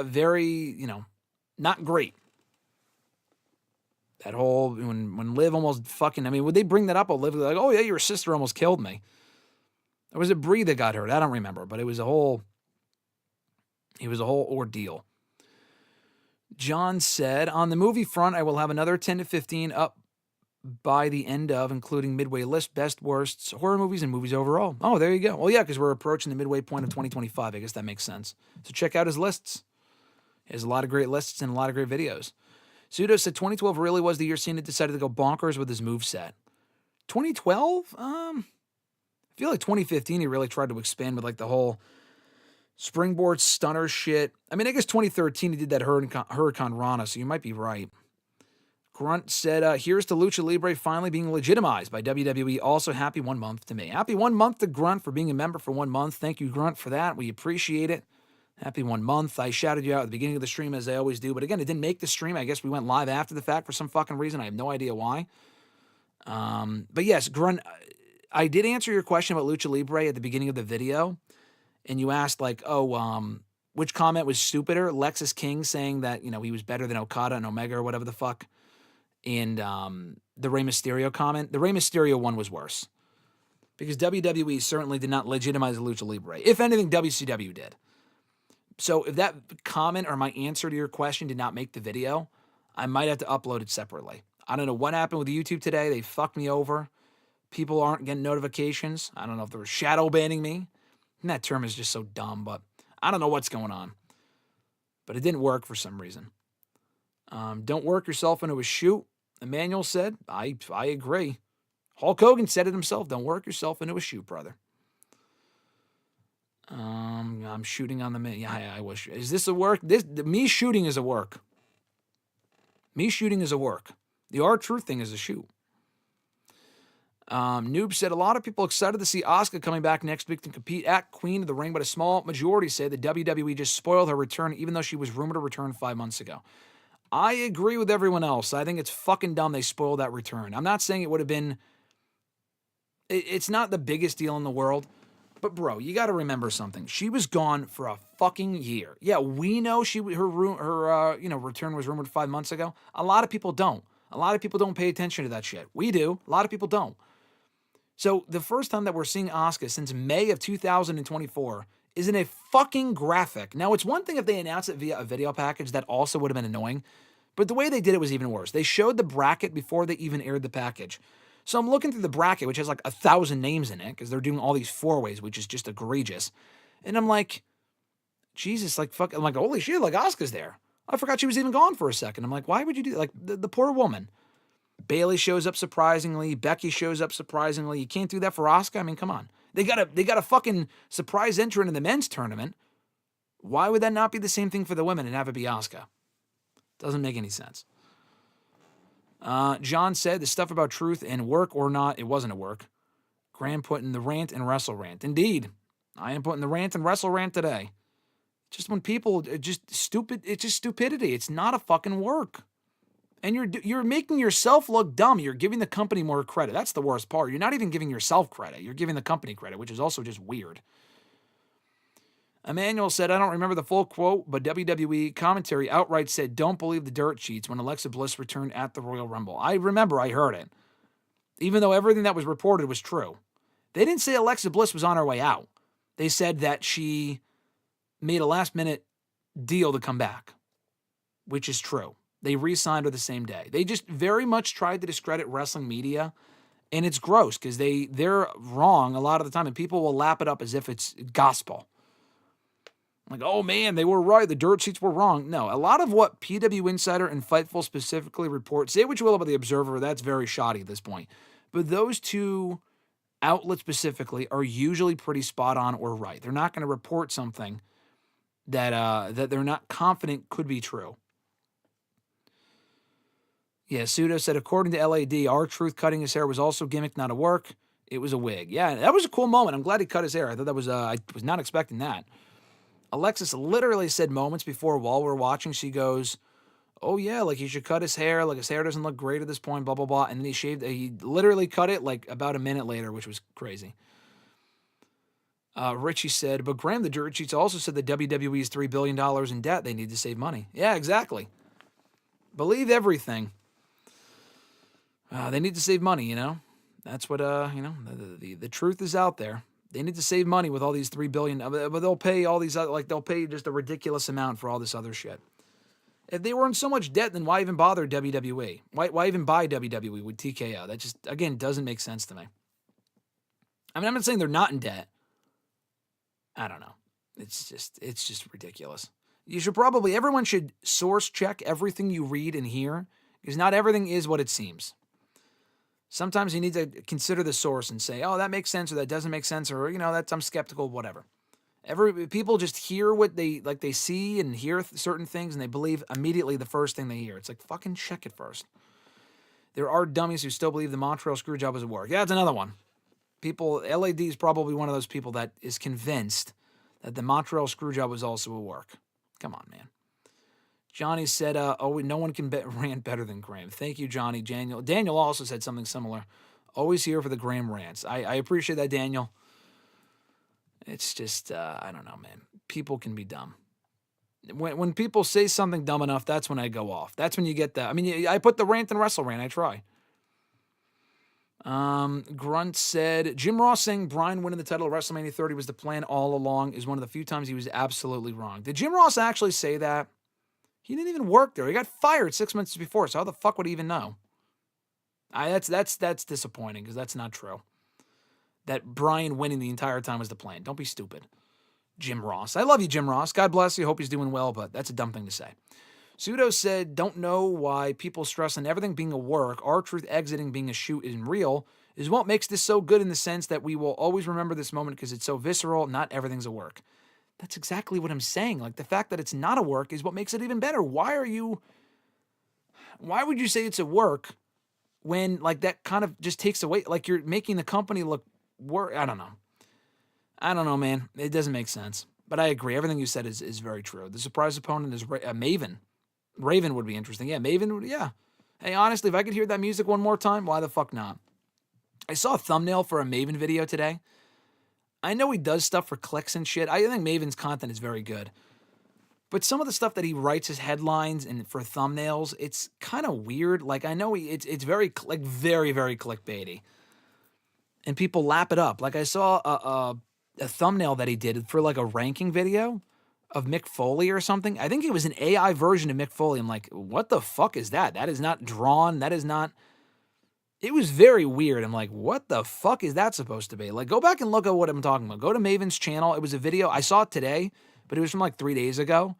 S1: very, not great. That whole, when Liv almost fucking, I mean, would they bring that up? Or Liv was like, oh yeah, your sister almost killed me. Or was it Brie that got hurt? I don't remember, but it was a whole ordeal. John said, on the movie front, I will have another 10 to 15 up by the end of, including midway list, best, worsts, horror movies, and movies overall. Oh, there you go. Well, yeah, because we're approaching the midway point of 2025. I guess that makes sense. So check out his lists. He has a lot of great lists and a lot of great videos. Pseudo said 2012 really was the year Cena decided to go bonkers with his moveset. 2012? I feel like 2015 he really tried to expand with like the whole springboard stunner shit. I mean, I guess 2013 he did that Hurricane Rana, so you might be right. Grunt said, here's to Lucha Libre finally being legitimized by WWE. Also, happy 1 month to me. Happy 1 month to Grunt for being a member for 1 month. Thank you, Grunt, for that. We appreciate it. Happy 1 month. I shouted you out at the beginning of the stream, as I always do. But again, it didn't make the stream. I guess we went live after the fact for some fucking reason. I have no idea why. But yes, Grunt, I did answer your question about Lucha Libre at the beginning of the video. And you asked, like, which comment was stupider? Lexus King saying that, he was better than Okada and Omega or whatever the fuck. And the Rey Mysterio comment. The Rey Mysterio one was worse. Because WWE certainly did not legitimize Lucha Libre. If anything, WCW did. So if that comment or my answer to your question did not make the video, I might have to upload it separately. I don't know what happened with YouTube today. They fucked me over. People aren't getting notifications. I don't know if they were shadow banning me. And that term is just so dumb, but I don't know what's going on. But it didn't work for some reason. Don't work yourself into a shoot. Emmanuel said, I agree. Hulk Hogan said it himself. Don't work yourself into a shoot, brother. I'm shooting on the minute. Yeah, I wish. Is this a work? Me shooting is a work. Me shooting is a work. The R-Truth thing is a shoot. Noob said, a lot of people excited to see Asuka coming back next week to compete at Queen of the Ring, but a small majority say that WWE just spoiled her return, even though she was rumored to return 5 months ago. I agree with everyone else. I think it's fucking dumb they spoiled that return. I'm not saying it would have been... It's not the biggest deal in the world, but bro, you got to remember something. She was gone for a fucking year. Yeah, we know her return was rumored 5 months ago. A lot of people don't. A lot of people don't pay attention to that shit. We do. A lot of people don't. So the first time that we're seeing Asuka since May of 2024 is in a fucking graphic. Now, it's one thing if they announced it via a video package. That also would have been annoying. But the way they did it was even worse. They showed the bracket before they even aired the package. So I'm looking through the bracket, which has like 1,000 names in it, because they're doing all these four-ways, which is just egregious. And I'm like, Jesus, like, fuck. I'm like, holy shit, like, Asuka's there. I forgot she was even gone for a second. I'm like, why would you do that? Like, the poor woman. Bailey shows up surprisingly. Becky shows up surprisingly. You can't do that for Asuka? I mean, come on. They got a fucking surprise entrant in the men's tournament. Why would that not be the same thing for the women and have it be Asuka? Doesn't make any sense. John said the stuff about truth and work or not, it wasn't a work. Graham put in the rant and WrestleRant. Indeed. I am putting the rant and WrestleRant today. Just when people just stupid, it's just stupidity. It's not a fucking work. And you're making yourself look dumb. You're giving the company more credit. That's the worst part. You're not even giving yourself credit. You're giving the company credit, which is also just weird. Emmanuel said, I don't remember the full quote, but WWE commentary outright said, don't believe the dirt sheets when Alexa Bliss returned at the Royal Rumble. I remember I heard it, even though everything that was reported was true. They didn't say Alexa Bliss was on her way out. They said that she made a last-minute deal to come back, which is true. They re-signed her the same day. They just very much tried to discredit wrestling media, and it's gross because they're wrong a lot of the time, and people will lap it up as if it's gospel. Like, oh man, they were right. The dirt sheets were wrong. No, a lot of what PW Insider and Fightful specifically report, say what you will about the Observer, that's very shoddy at this point. But those two outlets specifically are usually pretty spot on or right. They're not going to report something that they're not confident could be true. Yeah, Pseudo said, according to LAD, R-Truth cutting his hair was also gimmick, not a work. It was a wig. Yeah, that was a cool moment. I'm glad he cut his hair. I thought that was, I was not expecting that. Alexis literally said moments before while we're watching, she goes, oh yeah, like he should cut his hair. Like his hair doesn't look great at this point, blah, blah, blah. And then he literally cut it like about a minute later, which was crazy. Richie said, but Graham, the dirt sheets also said that WWE is $3 billion in debt. They need to save money. Yeah, exactly. Believe everything. They need to save money, you know. That's what, you know, the truth is out there. They need to save money with all these $3 billion, but they'll pay all these, like they'll pay just a ridiculous amount for all this other shit. If they were in so much debt, then why even bother WWE? Why even buy WWE with TKO? That just, again, doesn't make sense to me. I mean, I'm not saying they're not in debt. I don't know. It's just ridiculous. Everyone should source check everything you read and hear, because not everything is what it seems. Sometimes you need to consider the source and say, oh, that makes sense, or that doesn't make sense, or, you know, I'm skeptical, whatever. People just hear what they see and hear certain things, and they believe immediately the first thing they hear. It's like, fucking check it first. There are dummies who still believe the Montreal Screwjob was a work. Yeah, it's another one. LAD is probably one of those people that is convinced that the Montreal Screwjob was also a work. Come on, man. Johnny said, no one can rant better than Graham. Thank you, Johnny. Daniel also said something similar. Always here for the Graham rants. I appreciate that, Daniel. It's just, I don't know, man. People can be dumb. When people say something dumb enough, that's when I go off. That's when you get that. I mean, I put the rant in WrestleRant. I try. Grunt said, Jim Ross saying Bryan winning the title at WrestleMania 30 was the plan all along is one of the few times he was absolutely wrong. Did Jim Ross actually say that? He didn't even work there. He got fired 6 months before, so how the fuck would he even know? That's disappointing, because that's not true. That Bryan winning the entire time was the plan. Don't be stupid. Jim Ross. I love you, Jim Ross. God bless you. Hope he's doing well, but that's a dumb thing to say. Pseudo said, don't know why people stress on everything being a work. R-Truth exiting being a shoot isn't real is what makes this so good in the sense that we will always remember this moment because it's so visceral. Not everything's a work. That's exactly what I'm saying. Like, the fact that it's not a work is what makes it even better. Why would you say it's a work when, like, that kind of just takes away, like, you're making the company look work? I don't know, man. It doesn't make sense. But I agree. Everything you said is very true. The surprise opponent is Maven. Raven would be interesting. Yeah, Maven would, yeah. Hey, honestly, if I could hear that music one more time, why the fuck not? I saw a thumbnail for a Maven video today. I know he does stuff for clicks and shit. I think Maven's content is very good. But some of the stuff that he writes as headlines and for thumbnails, it's kind of weird. Like, I know it's very, like, very, very clickbaity. And people lap it up. Like, I saw a thumbnail that he did for, like, a ranking video of Mick Foley or something. I think it was an AI version of Mick Foley. I'm like, what the fuck is that? That is not drawn. That is not... It was very weird. I'm like, what the fuck is that supposed to be? Like, go back and look at what I'm talking about. Go to Maven's channel. It was a video. I saw it today, but it was from like 3 days ago.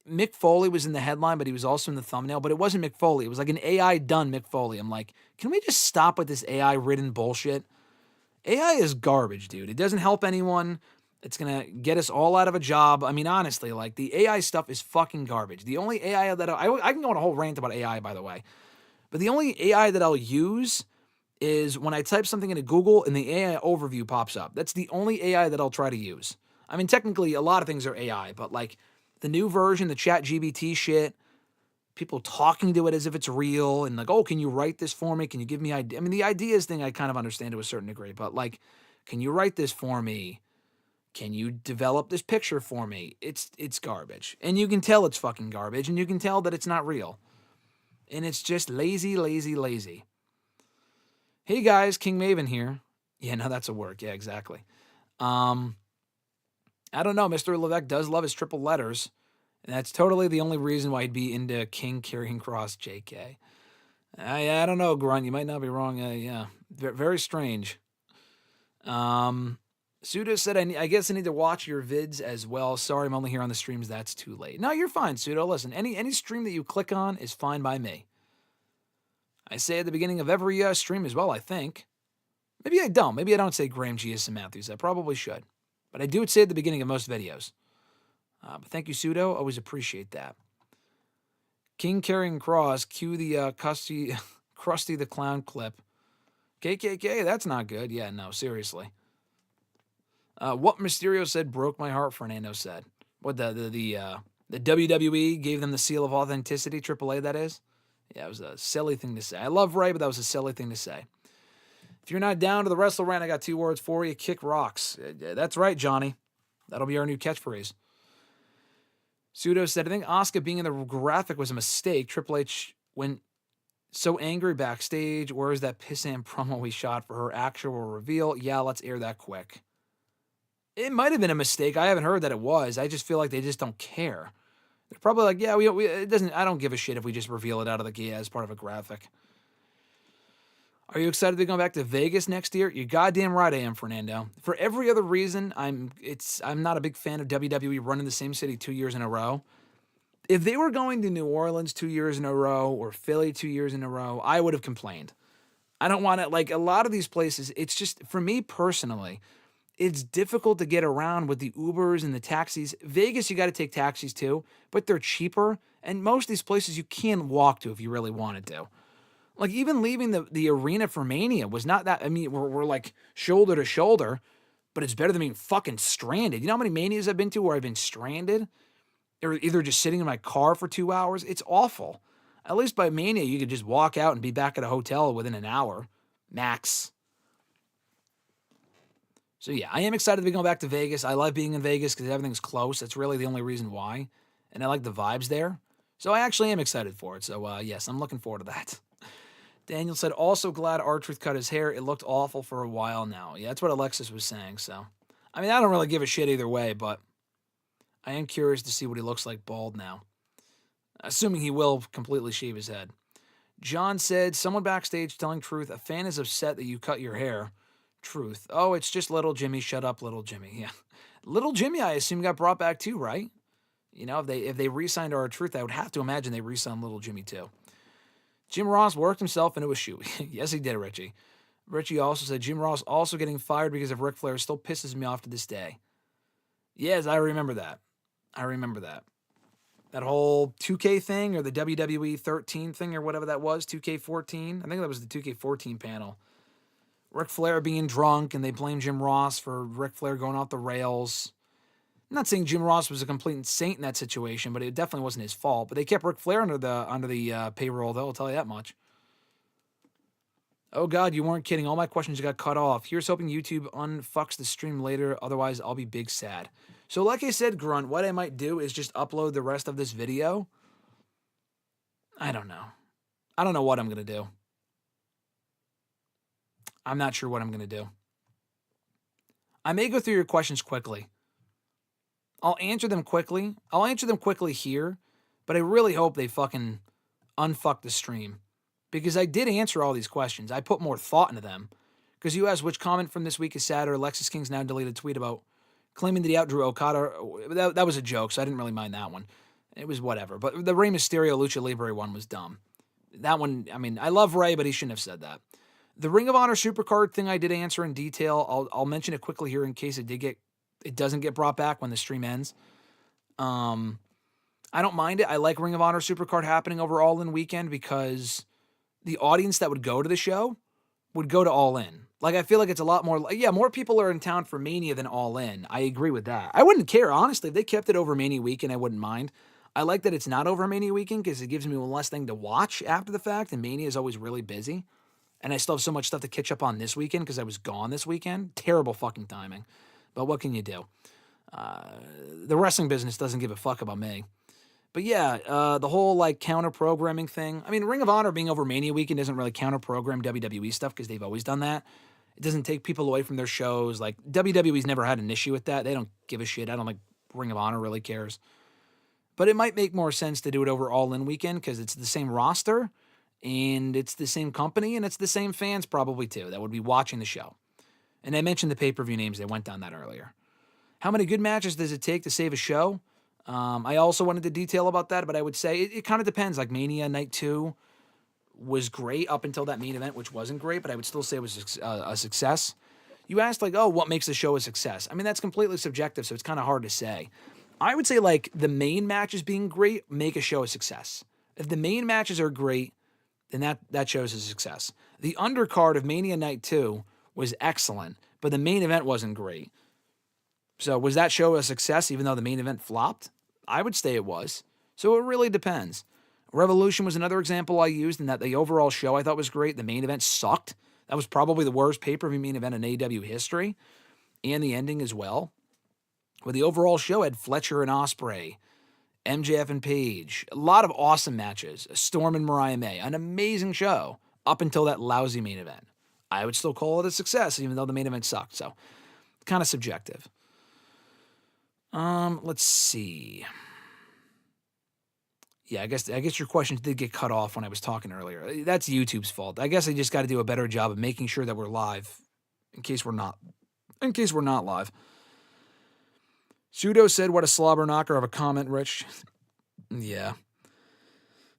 S1: Mick Foley was in the headline, but he was also in the thumbnail. But it wasn't Mick Foley. It was like an AI-done Mick Foley. I'm like, can we just stop with this AI-ridden bullshit? AI is garbage, dude. It doesn't help anyone. It's going to get us all out of a job. I mean, honestly, like, the AI stuff is fucking garbage. The only AI that... I can go on a whole rant about AI, by the way. But the only AI that I'll use is when I type something into Google and the AI overview pops up. That's the only AI that I'll try to use. I mean, technically, a lot of things are AI, but like the new version, the ChatGPT shit, people talking to it as if it's real and like, oh, can you write this for me? Can you give me idea? I mean, the ideas thing I kind of understand to a certain degree, but like, can you write this for me? Can you develop this picture for me? It's garbage. And you can tell it's fucking garbage, and you can tell that it's not real. And it's just lazy, lazy, lazy. Hey guys, King Maven here. Yeah, no, that's a work. Yeah, exactly. I don't know. Mr. Levesque does love his triple letters. And that's totally the only reason why he'd be into King carrying cross JK. I don't know, Grunt. You might not be wrong. Yeah, very strange. Sudo said, I guess I need to watch your vids as well. Sorry, I'm only here on the streams. That's too late. No, you're fine, Sudo. Listen, any stream that you click on is fine by me. I say at the beginning of every stream as well, I think. Maybe I don't. Maybe I don't say Graham GSM Matthews. I probably should. But I do say at the beginning of most videos. But thank you, Sudo. Always appreciate that. King carrying cross. Cue the Krusty the Clown clip. KKK, that's not good. Yeah, no, seriously. What Mysterio said broke my heart, Fernando said. What the WWE gave them the seal of authenticity, AAA that is? Yeah, it was a silly thing to say. I love Ray, but that was a silly thing to say. If you're not down to the WrestleRant, I got 2 words for you. Kick rocks. That's right, Johnny. That'll be our new catchphrase. Pseudo said, I think Asuka being in the graphic was a mistake. Triple H went so angry backstage. Where is that pissant promo we shot for her actual reveal? Yeah, let's air that quick. It might have been a mistake. I haven't heard that it was. I just feel like they just don't care. They're probably like, yeah, it doesn't. I don't give a shit if we just reveal it out of the gate as part of a graphic. Are you excited to go back to Vegas next year? You're goddamn right I am, Fernando. For every other reason, I'm not a big fan of WWE running the same city 2 years in a row. If they were going to New Orleans 2 years in a row or Philly 2 years in a row, I would have complained. I don't want to, like a lot of these places, it's just, for me personally, it's difficult to get around with the Ubers and the taxis. Vegas, you got to take taxis too, but they're cheaper. And most of these places you can walk to if you really wanted to. Like even leaving the arena for Mania was not that, I mean, we're like shoulder to shoulder, but it's better than being fucking stranded. You know how many Manias I've been to where I've been stranded? Or either just sitting in my car for 2 hours? It's awful. At least by Mania, you could just walk out and be back at a hotel within an hour, max. So yeah, I am excited to be going back to Vegas. I love being in Vegas because everything's close. That's really the only reason why. And I like the vibes there. So I actually am excited for it. So yes, I'm looking forward to that. Daniel said, also glad R-Truth cut his hair. It looked awful for a while now. Yeah, that's what Alexis was saying. So, I mean, I don't really give a shit either way, but I am curious to see what he looks like bald now. Assuming he will completely shave his head. John said, someone backstage telling Truth, a fan is upset that you cut your hair. Truth. Oh, it's just little Jimmy. Shut up, little Jimmy. Yeah. Little Jimmy, I assume, got brought back too, right? You know, if they re-signed R-Truth, I would have to imagine they re-signed little Jimmy too. Jim Ross worked himself into a shoe. Yes, he did, Richie. Richie also said, Jim Ross also getting fired because of Ric Flair still pisses me off to this day. Yes, I remember that. That whole 2K thing or the WWE 13 thing or whatever that was, 2K14. I think that was the 2K14 panel. Ric Flair being drunk and they blamed Jim Ross for Ric Flair going off the rails. I'm not saying Jim Ross was a complete saint in that situation, but it definitely wasn't his fault. But they kept Ric Flair under the payroll, though, I'll tell you that much. Oh, God, you weren't kidding. All my questions got cut off. Here's hoping YouTube unfucks the stream later. Otherwise, I'll be big sad. So like I said, Grunt, what I might do is just upload the rest of this video. I don't know. I don't know what I'm going to do. I'm not sure what I'm going to do. I may go through your questions quickly. I'll answer them quickly. I'll answer them quickly here, but I really hope they fucking unfuck the stream. Because I did answer all these questions. I put more thought into them. Because you asked which comment from this week is sad, or Alexis King's now deleted tweet about claiming that he outdrew Okada. That was a joke, so I didn't really mind that one. It was whatever. But the Rey Mysterio Lucha Libre one was dumb. That one, I mean, I love Rey, but he shouldn't have said that. The Ring of Honor Supercard thing I did answer in detail. I'll mention it quickly here in case it doesn't get brought back when the stream ends. I don't mind it. I like Ring of Honor Supercard happening over All In weekend because the audience that would go to the show would go to All In. Like, I feel like it's a lot more, yeah, more people are in town for Mania than All In. I agree with that. I wouldn't care, honestly. If they kept it over Mania weekend, I wouldn't mind. I like that it's not over Mania weekend because it gives me one less thing to watch after the fact, and Mania is always really busy. And I still have so much stuff to catch up on this weekend because I was gone this weekend. Terrible fucking timing. But what can you do? The wrestling business doesn't give a fuck about me. But yeah, the whole like counter programming thing. I mean, Ring of Honor being over Mania weekend doesn't really counter program WWE stuff because they've always done that. It doesn't take people away from their shows. Like WWE's never had an issue with that. They don't give a shit. I don't think Ring of Honor really cares. But it might make more sense to do it over All In weekend because it's the same roster and it's the same company and it's the same fans probably too that would be watching the show. And I mentioned the pay-per-view names. They went down that earlier. How many good matches does it take to save a show? I also wanted to detail about that, but I would say it kind of depends. Like Mania Night 2 was great up until that main event, which wasn't great, but I would still say it was a success. You asked, like, oh, what makes the show a success? I mean, that's completely subjective, so it's kind of hard to say. I would say, like, the main matches being great make a show a success. If the main matches are great, then that shows a success. The undercard of Mania Night 2 was excellent, but the main event wasn't great. So was that show a success even though the main event flopped? I would say it was. So it really depends. Revolution was another example I used in that the overall show I thought was great. The main event sucked. That was probably the worst pay-per-view main event in AEW history, and the ending as well. But the overall show had Fletcher and Ospreay, MJF and Paige, a lot of awesome matches, Storm and Mariah May, an amazing show up until that lousy main event. I would still call it a success even though the main event sucked. So kind of subjective. Let's see. Yeah, I guess your questions did get cut off when I was talking earlier. That's YouTube's fault. I guess I just got to do a better job of making sure that we're live in case we're not live. Pseudo said, what a slobber knocker of a comment, Rich. Yeah.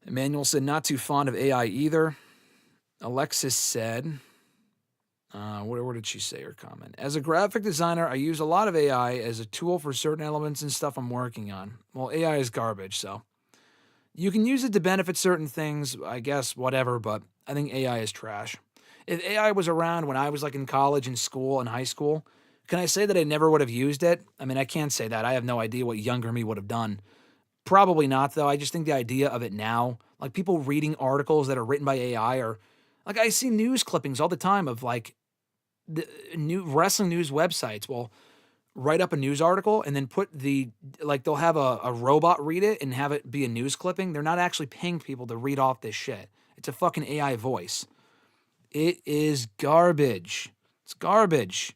S1: Emmanuel said, not too fond of AI either. Alexis said, where did she say her comment? As a graphic designer, I use a lot of AI as a tool for certain elements and stuff I'm working on. Well, AI is garbage, so you can use it to benefit certain things, I guess, whatever, but I think AI is trash. If AI was around when I was like in college and school and high school, can I say that I never would have used it? I mean, I can't say that. I have no idea what younger me would have done. Probably not, though. I just think the idea of it now, like people reading articles that are written by AI, or like I see news clippings all the time of like the new wrestling news websites will write up a news article and then put they'll have a robot read it and have it be a news clipping. They're not actually paying people to read off this shit. It's a fucking AI voice. It is garbage. It's garbage.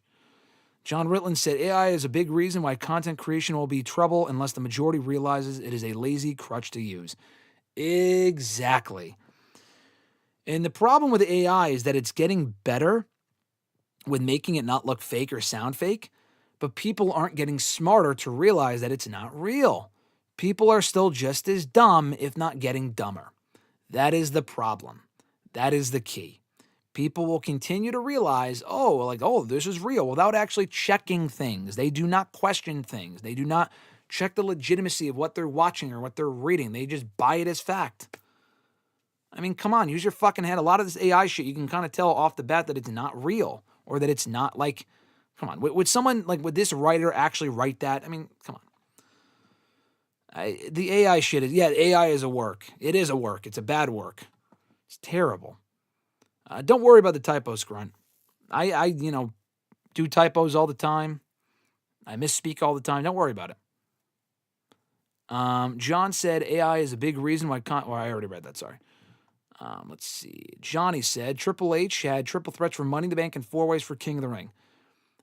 S1: John Ritland said, AI is a big reason why content creation will be trouble unless the majority realizes it is a lazy crutch to use. Exactly. And the problem with AI is that it's getting better with making it not look fake or sound fake, but people aren't getting smarter to realize that it's not real. People are still just as dumb, if not getting dumber. That is the problem. That is the key. People will continue to realize, this is real without actually checking things. They do not question things. They do not check the legitimacy of what they're watching or what they're reading. They just buy it as fact. I mean, come on, use your fucking head. A lot of this AI shit, you can kind of tell off the bat that it's not real or that it's not like, come on, would someone, like, would this writer actually write that? I mean, come on. The AI shit is, AI is a work. It is a work. It's a bad work. It's terrible. Don't worry about the typos, Grunt. I do typos all the time. I misspeak all the time. Don't worry about it. John said AI is a big reason why I already read that, sorry. Let's see. Johnny said Triple H had triple threats for Money in the Bank and 4 ways for King of the Ring.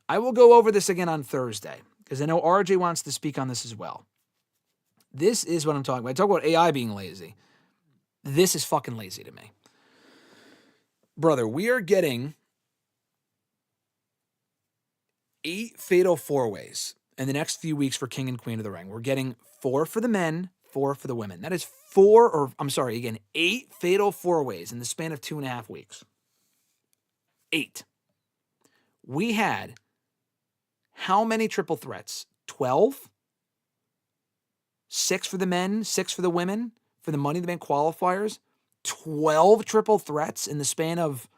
S1: I will go over this again on Thursday because I know RJ wants to speak on this as well. This is what I'm talking about. I talk about AI being lazy. This is fucking lazy to me. Brother, we are getting 8 fatal 4-ways in the next few weeks for King and Queen of the Ring. We're getting 4 for the men, 4 for the women. That is 8 fatal 4-ways in the span of 2.5 weeks. 8. We had how many triple threats? 12? 6 for the men, 6 for the women, for the Money in the Bank qualifiers. 12 triple threats in the span of,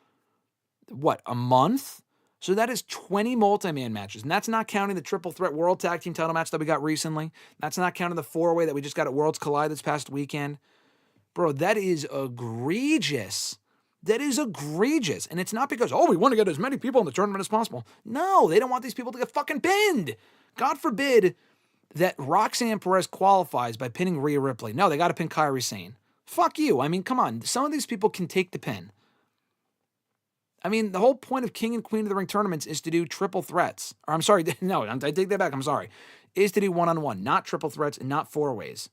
S1: a month? So that is 20 multi-man matches. And that's not counting the triple threat world tag team title match that we got recently. That's not counting the four-way that we just got at Worlds Collide this past weekend. Bro, that is egregious. That is egregious. And it's not because, we want to get as many people in the tournament as possible. No, they don't want these people to get fucking pinned. God forbid that Roxanne Perez qualifies by pinning Rhea Ripley. No, they got to pin Kairi Sane. Fuck you. I mean, come on. Some of these people can take the pin. I mean, the whole point of King and Queen of the Ring tournaments is to do triple threats. Or I'm sorry, no, I take that back. I'm sorry. Is to do one-on-one, not triple threats and not four-ways.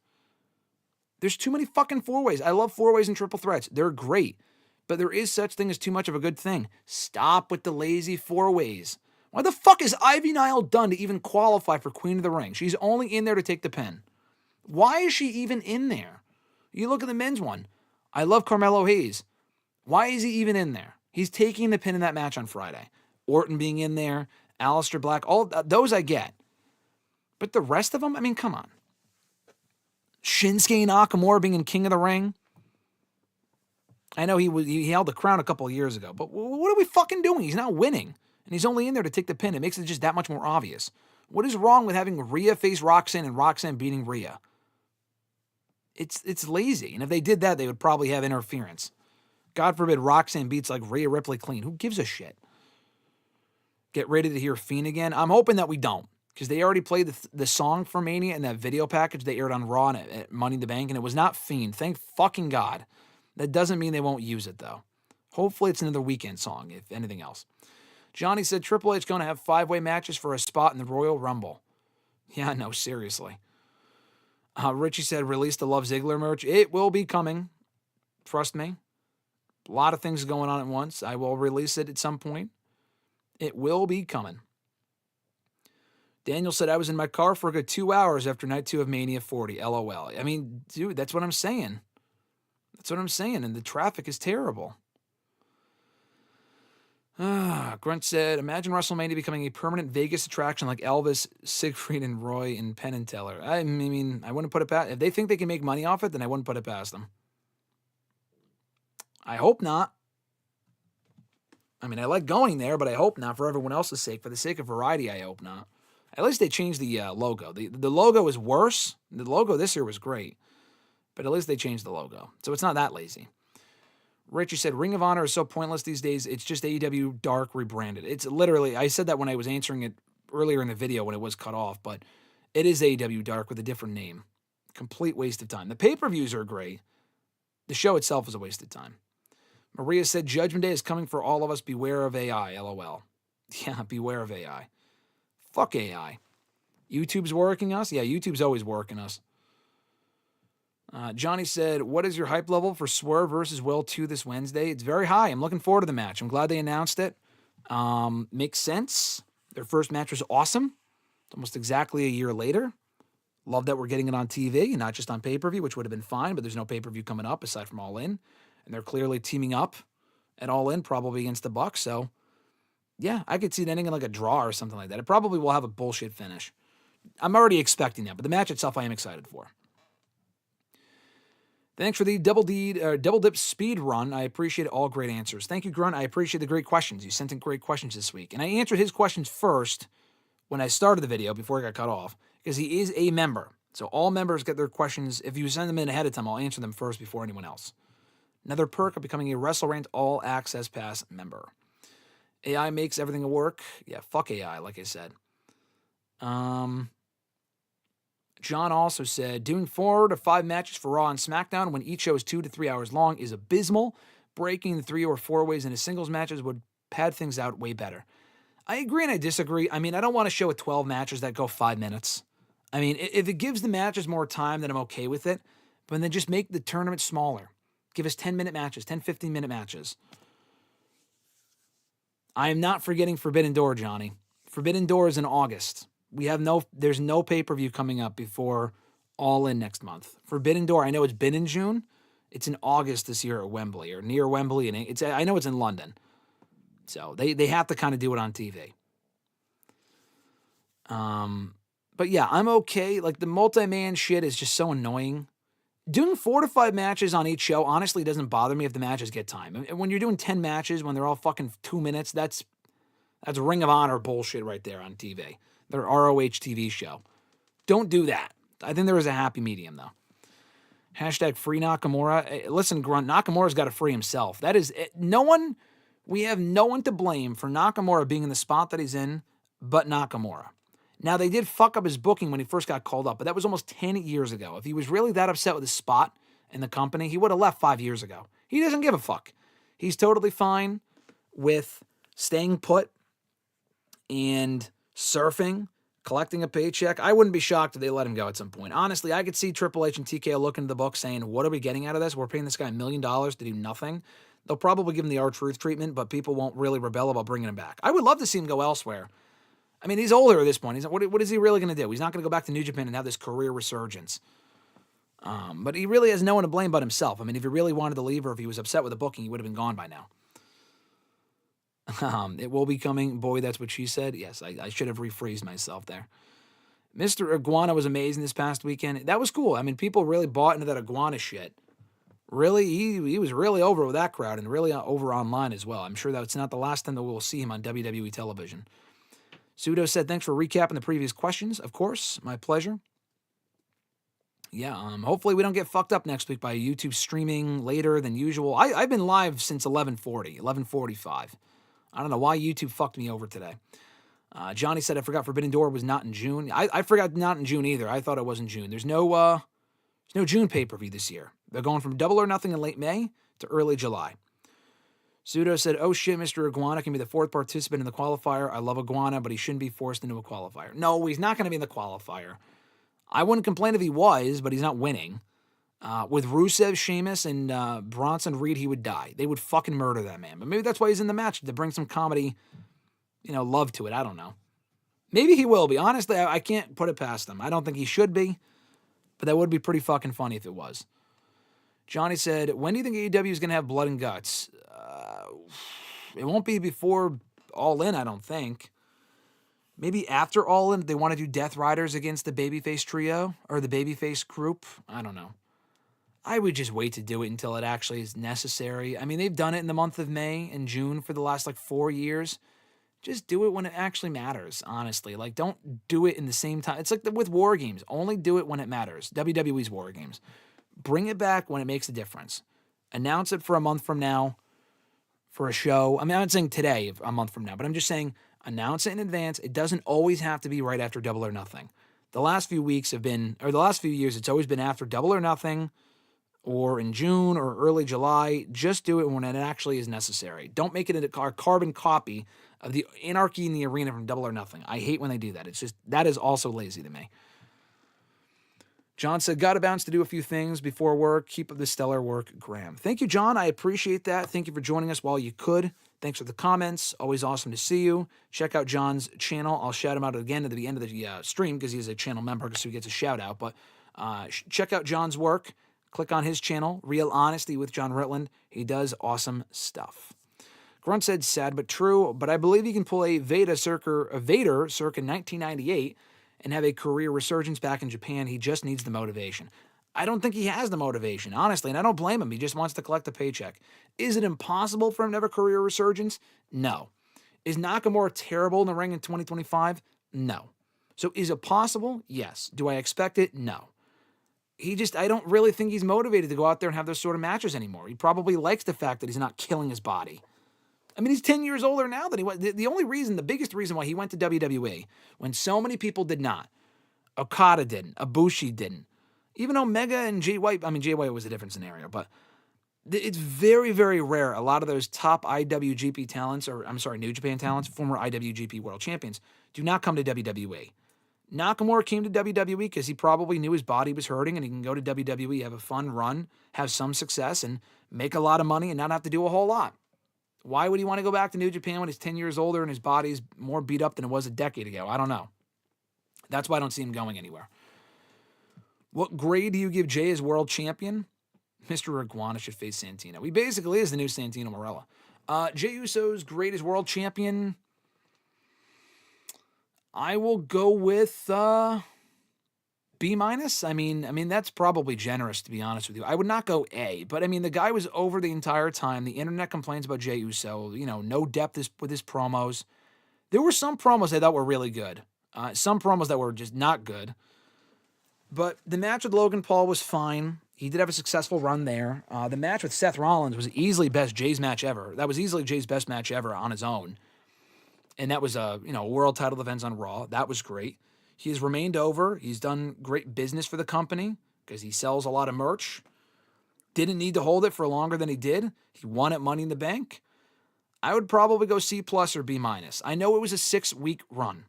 S1: There's too many fucking four-ways. I love four-ways and triple threats. They're great. But there is such thing as too much of a good thing. Stop with the lazy four-ways. Why the fuck is Ivy Nile done to even qualify for Queen of the Ring? She's only in there to take the pin. Why is she even in there? You look at the men's one. I love Carmelo Hayes. Why is he even in there? He's taking the pin in that match on Friday. Orton being in there, Aleister Black, all those I get. But the rest of them, I mean, come on. Shinsuke Nakamura being in King of the Ring. I know he held the crown a couple of years ago, but what are we fucking doing? He's not winning, and he's only in there to take the pin. It makes it just that much more obvious. What is wrong with having Rhea face Roxanne and Roxanne beating Rhea? It's lazy, and if they did that, they would probably have interference. God forbid Roxanne beats like Rhea Ripley clean. Who gives a shit? Get ready to hear Fiend again? I'm hoping that we don't, because they already played the song for Mania in that video package they aired on Raw and at Money in the Bank, and it was not Fiend. Thank fucking God. That doesn't mean they won't use it, though. Hopefully it's another weekend song, if anything else. Johnny said Triple H going to have 5-way matches for a spot in the Royal Rumble. Yeah, no, seriously. Richie said release the Love Ziggler merch. It will be coming. Trust me. A lot of things going on at once. I will release it at some point. It will be coming. Daniel said, I was in my car for a good 2 hours after night 2 of Mania 40. LOL. I mean, dude, that's what I'm saying. That's what I'm saying. And the traffic is terrible. Grunt said, imagine WrestleMania becoming a permanent Vegas attraction like Elvis, Siegfried, and Roy in Penn and Teller. I mean, I wouldn't put it past. If they think they can make money off it, then I wouldn't put it past them. I hope not. I mean, I like going there, but I hope not for everyone else's sake. For the sake of variety, I hope not. At least they changed the logo. The logo is worse. The logo this year was great, but at least they changed the logo. So it's not that lazy. Richie said, Ring of Honor is so pointless these days. It's just AEW Dark rebranded. It's literally, I said that when I was answering it earlier in the video when it was cut off, but it is AEW Dark with a different name. Complete waste of time. The pay-per-views are great. The show itself is a waste of time. Maria said, Judgment Day is coming for all of us. Beware of AI, LOL. Yeah, beware of AI. Fuck AI. YouTube's working us? Yeah, YouTube's always working us. Johnny said, what is your hype level for Swerve versus Will 2 this Wednesday? It's very high. I'm looking forward to the match. I'm glad they announced it. Makes sense. Their first match was awesome. It's almost exactly a year later. Love that we're getting it on TV and not just on pay-per-view, which would have been fine, but there's no pay-per-view coming up aside from All In. And they're clearly teaming up at All In, probably against the Bucks. So, yeah, I could see it ending in like a draw or something like that. It probably will have a bullshit finish. I'm already expecting that, but the match itself I am excited for. Thanks for the double dip speed run. I appreciate all great answers. Thank you, Grunt. I appreciate the great questions. You sent in great questions this week. And I answered his questions first when I started the video before I got cut off because he is a member. So all members get their questions. If you send them in ahead of time, I'll answer them first before anyone else. Another perk of becoming a WrestleRant All Access Pass member. AI makes everything work. Yeah, fuck AI, like I said. John also said, doing 4 to 5 matches for Raw and SmackDown when each show is 2 to 3 hours long is abysmal. Breaking the 3 or 4 ways into singles matches would pad things out way better. I agree and I disagree. I mean, I don't want to show with 12 matches that go 5 minutes. I mean, if it gives the matches more time, then I'm okay with it. But then just make the tournament smaller. Give us 10-minute matches, 10, 15-minute matches. I am not forgetting Forbidden Door, Johnny. Forbidden Door is in August. There's no pay-per-view coming up before All In next month. Forbidden Door, I know it's been in June. It's in August this year at Wembley or near Wembley. And I know it's in London. So they have to kind of do it on TV. But yeah, I'm okay. Like the multi-man shit is just so annoying. Doing 4 to 5 matches on each show honestly doesn't bother me if the matches get time. And when you're doing 10 matches when they're all fucking 2 minutes, that's That's Ring of Honor bullshit right there on TV. Their ROH TV show. Don't do that. I think there is a happy medium, though. Hashtag free Nakamura. Listen, Grunt, Nakamura's got to free himself. That is, we have no one to blame for Nakamura being in the spot that he's in but Nakamura. Now, they did fuck up his booking when he first got called up, but that was almost 10 years ago. If he was really that upset with his spot in the company, he would have left 5 years ago. He doesn't give a fuck. He's totally fine with staying put and surfing, collecting a paycheck. I wouldn't be shocked if they let him go at some point. Honestly, I could see Triple H and TKO looking at the book saying, what are we getting out of this? We're paying this guy $1 million to do nothing. They'll probably give him the R-Truth treatment, but people won't really rebel about bringing him back. I would love to see him go elsewhere. I mean, he's older at this point. What is he really going to do? He's not going to go back to New Japan and have this career resurgence. But he really has no one to blame but himself. I mean, if he really wanted to leave or if he was upset with the booking, he would have been gone by now. It will be coming. Boy, that's what she said. Yes, I should have rephrased myself there. Mr. Iguana was amazing this past weekend. That was cool. I mean, people really bought into that Iguana shit. Really, he was really over with that crowd and really over online as well. I'm sure that's not the last time that we'll see him on WWE television. Pseudo said, thanks for recapping the previous questions. Of course, my pleasure. Yeah, hopefully we don't get fucked up next week by YouTube streaming later than usual. I've been live since 11:45. I don't know why YouTube fucked me over today. Johnny said, I forgot Forbidden Door was not in June. I forgot not in June either. I thought it was in June. There's no June pay-per-view this year. They're going from Double or Nothing in late May to early July. Pseudo said, oh shit, Mr. Iguana can be the fourth participant in the qualifier. I love Iguana, but he shouldn't be forced into a qualifier. No, he's not going to be in the qualifier. I wouldn't complain if he was, but he's not winning. With Rusev, Sheamus, and Bronson Reed, he would die. They would fucking murder that man. But maybe that's why he's in the match, to bring some comedy, love to it. I don't know. Maybe he will be. Honestly, I can't put it past him. I don't think he should be, but that would be pretty fucking funny if it was. Johnny said, when do you think AEW is going to have blood and guts? It won't be before All In, I don't think. Maybe after All In, they want to do Death Riders against the Babyface trio or the Babyface group. I don't know. I would just wait to do it until it actually is necessary. I mean, they've done it in the month of May and June for the last 4 years. Just do it when it actually matters, honestly. Don't do it in the same time. It's like with War Games. Only do it when it matters. WWE's War Games. Bring it back when it makes a difference. Announce it for a month from now for a show. I mean, I'm not saying today, a month from now, but I'm just saying announce it in advance. It doesn't always have to be right after Double or Nothing. The last few weeks have been, or the last few years, it's always been after Double or Nothing or in June or early July. Just do it when it actually is necessary. Don't make it a carbon copy of the Anarchy in the Arena from Double or Nothing. I hate when they do that. It's just, that is also lazy to me. John said, got to bounce to do a few things before work. Keep up the stellar work, Graham. Thank you, John. I appreciate that. Thank you for joining us while you could. Thanks for the comments. Always awesome to see you. Check out John's channel. I'll shout him out again at the end of the stream because he's a channel member, so he gets a shout out. But check out John's work. Click on his channel, Real Honesty with John Ritland. He does awesome stuff. Grunt said, sad but true, but I believe he can pull a Vader circa 1998 and have a career resurgence back in Japan. He just needs the motivation. I don't think he has the motivation, honestly, and I don't blame him. He just wants to collect a paycheck. Is it impossible for him to have a career resurgence? No. Is Nakamura terrible in the ring in 2025? No. So is it possible? Yes. Do I expect it? No. I don't really think he's motivated to go out there and have those sort of matches anymore. He probably likes the fact that he's not killing his body. I mean, he's 10 years older now than he was. The biggest reason why he went to WWE, when so many people did not, Okada didn't, Ibushi didn't, even Omega and Jay White, Jay White was a different scenario, but it's very, very rare. A lot of those top IWGP talents, New Japan talents, former IWGP World Champions, do not come to WWE. Nakamura came to WWE because he probably knew his body was hurting and he can go to WWE, have a fun run, have some success, and make a lot of money and not have to do a whole lot. Why would he want to go back to New Japan when he's 10 years older and his body's more beat up than it was a decade ago? I don't know. That's why I don't see him going anywhere. What grade do you give Jay as world champion? Mr. Iguana should face Santino. He basically is the new Santino Marella. Jey Uso's grade as world champion, I will go with B-. I mean, that's probably generous, to be honest with you. I would not go A, but the guy was over the entire time. The internet complains about Jey Uso, no depth with his promos. There were some promos I thought were really good. Some promos that were just not good. But the match with Logan Paul was fine. He did have a successful run there. The match with Seth Rollins was easily Jay's match ever. That was easily Jay's best match ever on his own. And that was a world title defense on Raw. That was great. He has remained over. He's done great business for the company because he sells a lot of merch. Didn't need to hold it for longer than he did. He won at Money in the Bank. I would probably go C+ or B-. I know it was a 6-week run.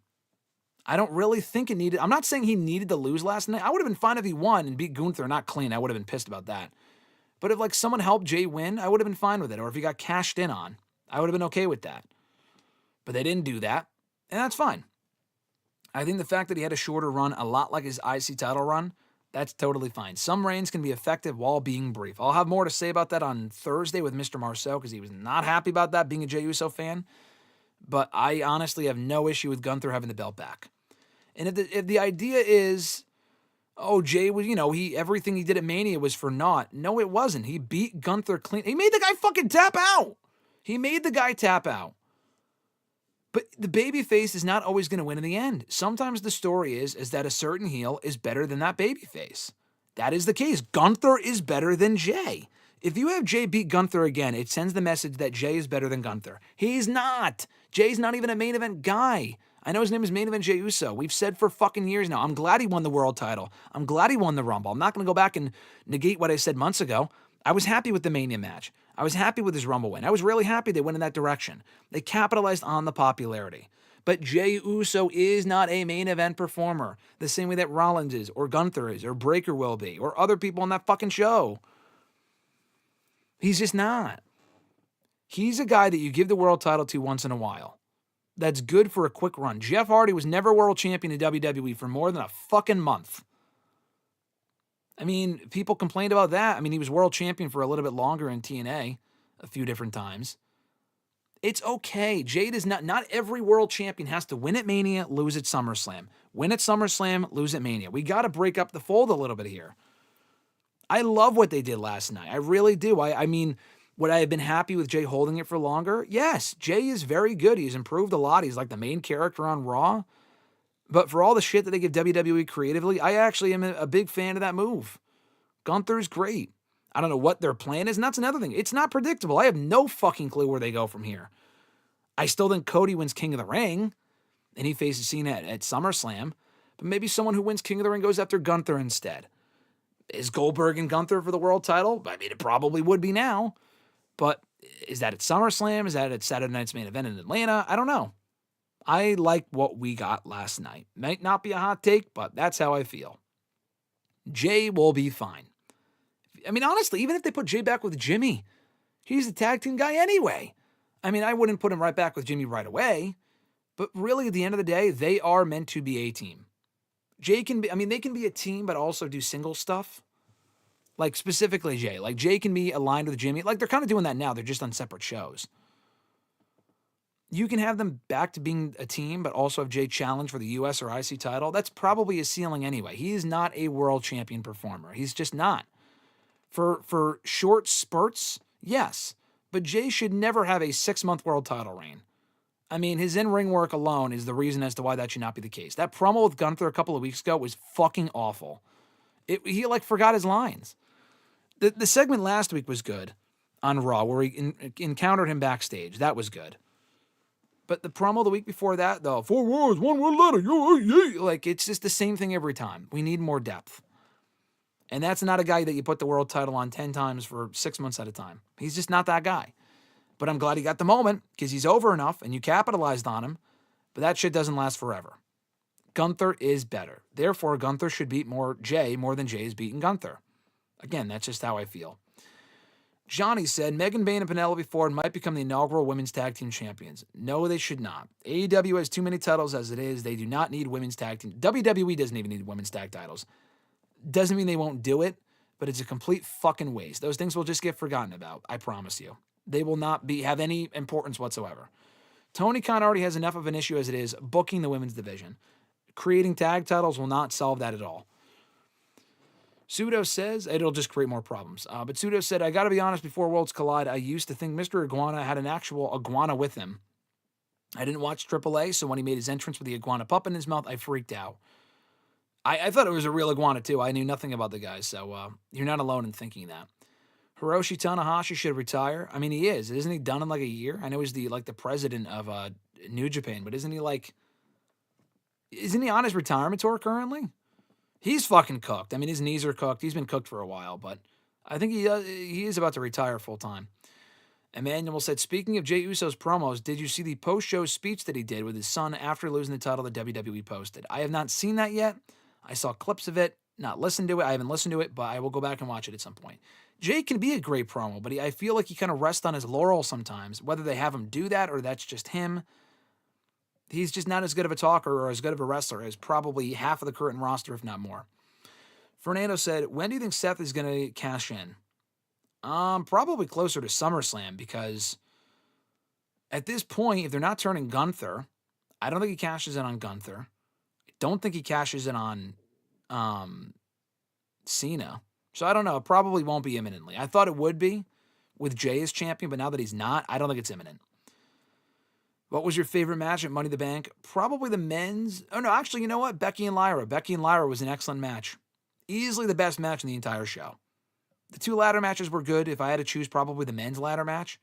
S1: I don't really think it needed. I'm not saying he needed to lose last night. I would have been fine if he won and beat Gunther not clean. I would have been pissed about that. But if like someone helped Jay win, I would have been fine with it. Or if he got cashed in on, I would have been okay with that. But they didn't do that, and that's fine. I think the fact that he had a shorter run, a lot like his IC title run, that's totally fine. Some reigns can be effective while being brief. I'll have more to say about that on Thursday with Mr. Marceau because he was not happy about that, being a Jey Uso fan. But I honestly have no issue with Gunther having the belt back. And if the idea is, oh, Jay was, everything he did at Mania was for naught. No, it wasn't. He beat Gunther clean. He made the guy fucking tap out. But the babyface is not always going to win in the end. Sometimes the story is that a certain heel is better than that babyface. That is the case. Gunther is better than Jay. If you have Jay beat Gunther again, it sends the message that Jay is better than Gunther. He's not. Jay's not even a main event guy. I know his name is Main Event Jey Uso. We've said for fucking years now. I'm glad he won the world title. I'm glad he won the Rumble. I'm not going to go back and negate what I said months ago. I was happy with the Mania match. I was happy with his Rumble win. I was really happy they went in that direction. They capitalized on the popularity. But Jey Uso is not a main event performer, the same way that Rollins is, or Gunther is, or Breakker will be, or other people on that fucking show. He's just not. He's a guy that you give the world title to once in a while. That's good for a quick run. Jeff Hardy was never world champion in WWE for more than a fucking month. I mean, people complained about that. I mean, he was world champion for a little bit longer in TNA a few different times. It's okay. Jade is not every world champion has to win at Mania, lose at SummerSlam. Win at SummerSlam, lose at Mania. We got to break up the fold a little bit here. I love what they did last night. I really do. I mean, would I have been happy with Jay holding it for longer? Yes, Jay is very good. He's improved a lot. He's like the main character on Raw. But for all the shit that they give WWE creatively, I actually am a big fan of that move. Gunther's great. I don't know what their plan is, and that's another thing. It's not predictable. I have no fucking clue where they go from here. I still think Cody wins King of the Ring, and he faces Cena at SummerSlam. But maybe someone who wins King of the Ring goes after Gunther instead. Is Goldberg and Gunther for the world title? I mean, it probably would be now. But is that at SummerSlam? Is that at Saturday Night's Main Event in Atlanta? I don't know. I like what we got last night. Might not be a hot take, but that's how I feel. Jay will be fine. I mean, honestly, even if they put Jay back with Jimmy, he's a tag team guy anyway. I mean, I wouldn't put him right back with Jimmy right away, but really at the end of the day, they are meant to be a team. Jay can be, they can be a team, but also do single stuff. Like specifically Jay. Like Jay can be aligned with Jimmy. Like they're kind of doing that now. They're just on separate shows. You can have them back to being a team, but also have Jay challenge for the US or IC title. That's probably his ceiling anyway. He is not a world champion performer. He's just not. For short spurts, yes. But Jay should never have a 6-month world title reign. I mean, his in-ring work alone is the reason as to why that should not be the case. That promo with Gunther a couple of weeks ago was fucking awful. He forgot his lines. The segment last week was good on Raw where he encountered him backstage. That was good. But the promo the week before that, though, 4 words, 1 word letter, like it's just the same thing every time. We need more depth. And that's not a guy that you put the world title on 10 times for 6 months at a time. He's just not that guy. But I'm glad he got the moment because he's over enough and you capitalized on him. But that shit doesn't last forever. Gunther is better. Therefore, Gunther should beat Jay more than Jay is beating Gunther. Again, that's just how I feel. Johnny said, Megan Bayne and Penelope Ford might become the inaugural women's tag team champions. No, they should not. AEW has too many titles as it is. They do not need women's tag team. WWE doesn't even need women's tag titles. Doesn't mean they won't do it, but it's a complete fucking waste. Those things will just get forgotten about. I promise you. They will not have any importance whatsoever. Tony Khan already has enough of an issue as it is booking the women's division. Creating tag titles will not solve that at all. Pseudo says, it'll just create more problems. But Pseudo said, I got to be honest, before Worlds Collide, I used to think Mr. Iguana had an actual iguana with him. I didn't watch AAA, so when he made his entrance with the iguana pup in his mouth, I freaked out. I thought it was a real iguana, too. I knew nothing about the guy, so you're not alone in thinking that. Hiroshi Tanahashi should retire. I mean, he is. Isn't he done in like a year? I know he's the president of New Japan, but isn't he on his retirement tour currently? He's fucking cooked. I mean, his knees are cooked. He's been cooked for a while, but I think he is about to retire full time. Emmanuel said, speaking of Jey Uso's promos, did you see the post-show speech that he did with his son after losing the title that WWE posted? I have not seen that yet. I saw clips of it, not listened to it. I haven't listened to it, but I will go back and watch it at some point. Jey can be a great promo, but I feel like he kind of rests on his laurels sometimes. Whether they have him do that or that's just him, he's just not as good of a talker or as good of a wrestler as probably half of the current roster, if not more. Fernando said, when do you think Seth is going to cash in? Probably closer to SummerSlam, because at this point, if they're not turning Gunther, I don't think he cashes in on Gunther. I don't think he cashes in on Cena. So I don't know. It probably won't be imminently. I thought it would be with Jey as champion, but now that he's not, I don't think it's imminent. What was your favorite match at Money in the Bank? Probably the men's. Oh, no, actually, you know what? Becky and Lyra. Becky and Lyra was an excellent match. Easily the best match in the entire show. The two ladder matches were good. If I had to choose, probably the men's ladder match.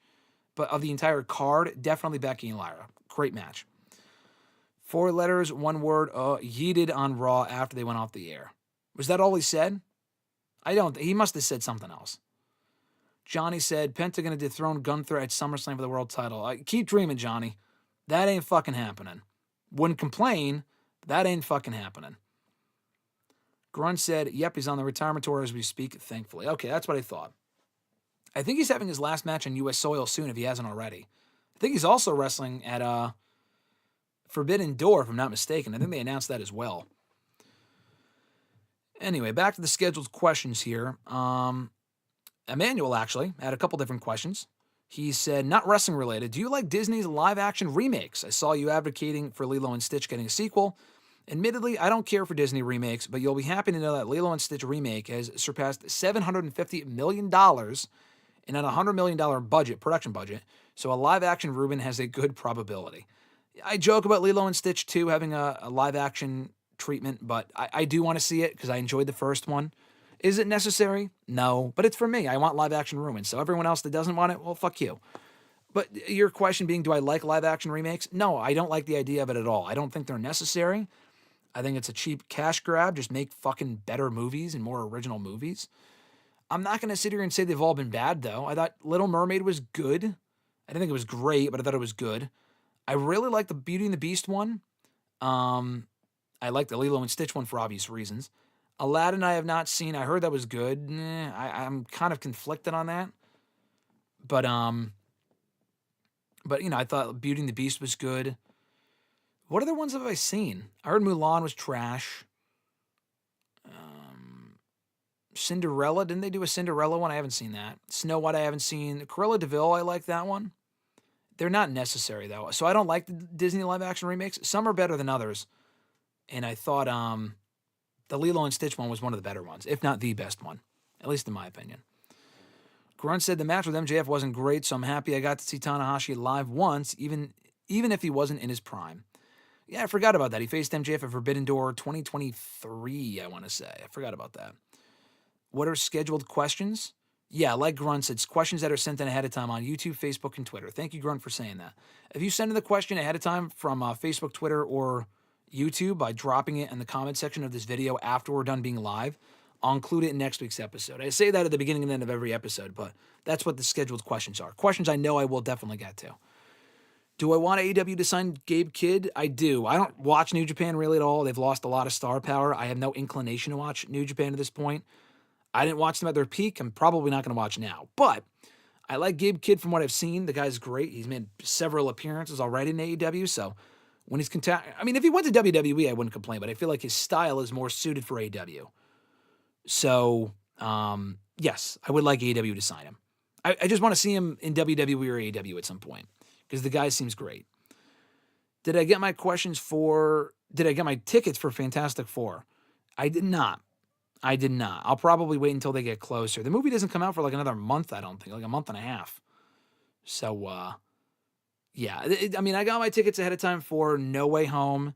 S1: But of the entire card, definitely Becky and Lyra. Great match. 4 letters, 1 word, yeeted on Raw after they went off the air. Was that all he said? He must have said something else. Johnny said, Penta going to dethrone Gunther at SummerSlam for the world title. Keep dreaming, Johnny. That ain't fucking happening. Wouldn't complain, but that ain't fucking happening. Grunt said, yep, he's on the retirement tour as we speak, thankfully. Okay, that's what I thought. I think he's having his last match on U.S. soil soon if he hasn't already. I think he's also wrestling at Forbidden Door, if I'm not mistaken. I think they announced that as well. Anyway, back to the scheduled questions here. Emmanuel, actually, had a couple different questions. He said, not wrestling related, do you like Disney's live-action remakes? I saw you advocating for Lilo and Stitch getting a sequel. Admittedly, I don't care for Disney remakes, but you'll be happy to know that Lilo and Stitch remake has surpassed $750 million and on a $100 million production budget, so a live-action Reuben has a good probability. I joke about Lilo and Stitch 2 having a live-action treatment, but I do want to see it because I enjoyed the first one. Is it necessary? No, but it's for me. I want live-action Reuben, so everyone else that doesn't want it, well, fuck you. But your question being, do I like live-action remakes? No, I don't like the idea of it at all. I don't think they're necessary. I think it's a cheap cash grab. Just make fucking better movies and more original movies. I'm not going to sit here and say they've all been bad, though. I thought Little Mermaid was good. I didn't think it was great, but I thought it was good. I really like the Beauty and the Beast one. I like the Lilo and Stitch one for obvious reasons. Aladdin I have not seen. I heard that was good. I'm kind of conflicted on that. But you know, I thought Beauty and the Beast was good. What other ones have I seen? I heard Mulan was trash. Cinderella, didn't they do a Cinderella one? I haven't seen that. Snow White I haven't seen. Cruella de Vil, I like that one. They're not necessary, though. So I don't like the Disney live-action remakes. Some are better than others. And I thought the Lilo and Stitch one was one of the better ones, if not the best one, at least in my opinion. Grunt said the match with MJF wasn't great, so I'm happy I got to see Tanahashi live once, even if he wasn't in his prime. Yeah, I forgot about that. He faced MJF at Forbidden Door 2023, I want to say. I forgot about that. What are scheduled questions? Yeah, like Grunt said, it's questions that are sent in ahead of time on YouTube, Facebook, and Twitter. Thank you, Grunt, for saying that. If you send in the question ahead of time from Facebook, Twitter, or YouTube by dropping it in the comment section of this video after we're done being live, I'll include it in next week's episode. I say that at the beginning and end of every episode, but that's what the scheduled questions are. Questions I know I will definitely get to. Do I want AEW to sign Gabe Kidd? I do. I don't watch New Japan really at all. They've lost a lot of star power. I have no inclination to watch New Japan at this point. I didn't watch them at their peak. I'm probably not going to watch now. But I like Gabe Kidd from what I've seen. The guy's great. He's made several appearances already in AEW, so when he's if he went to WWE, I wouldn't complain, but I feel like his style is more suited for AEW. So, yes, I would like AEW to sign him. I just want to see him in WWE or AEW at some point because the guy seems great. Did I get my tickets for Fantastic Four? I did not. I'll probably wait until they get closer. The movie doesn't come out for like another month, I don't think, like a month and a half. So, Yeah, I mean, I got my tickets ahead of time for No Way Home,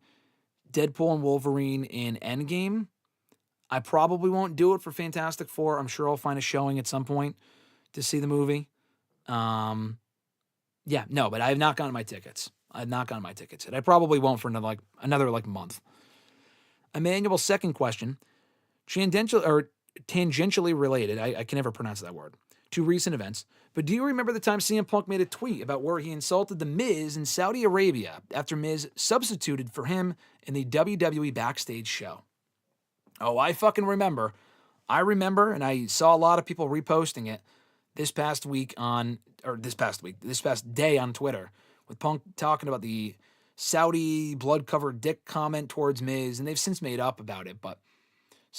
S1: Deadpool and Wolverine, and Endgame. I probably won't do it for Fantastic Four. I'm sure I'll find a showing at some point to see the movie. Yeah, no, but I have not gotten my tickets. I have not gotten my tickets yet. I probably won't for another month. Emmanuel's second question, tangentially related, I can never pronounce that word, to recent events. But do you remember the time CM Punk made a tweet about where he insulted The Miz in Saudi Arabia after Miz substituted for him in the WWE backstage show? Oh, I fucking remember. I remember, and I saw a lot of people reposting it this past day on Twitter, with Punk talking about the Saudi blood-covered dick comment towards Miz, and they've since made up about it, but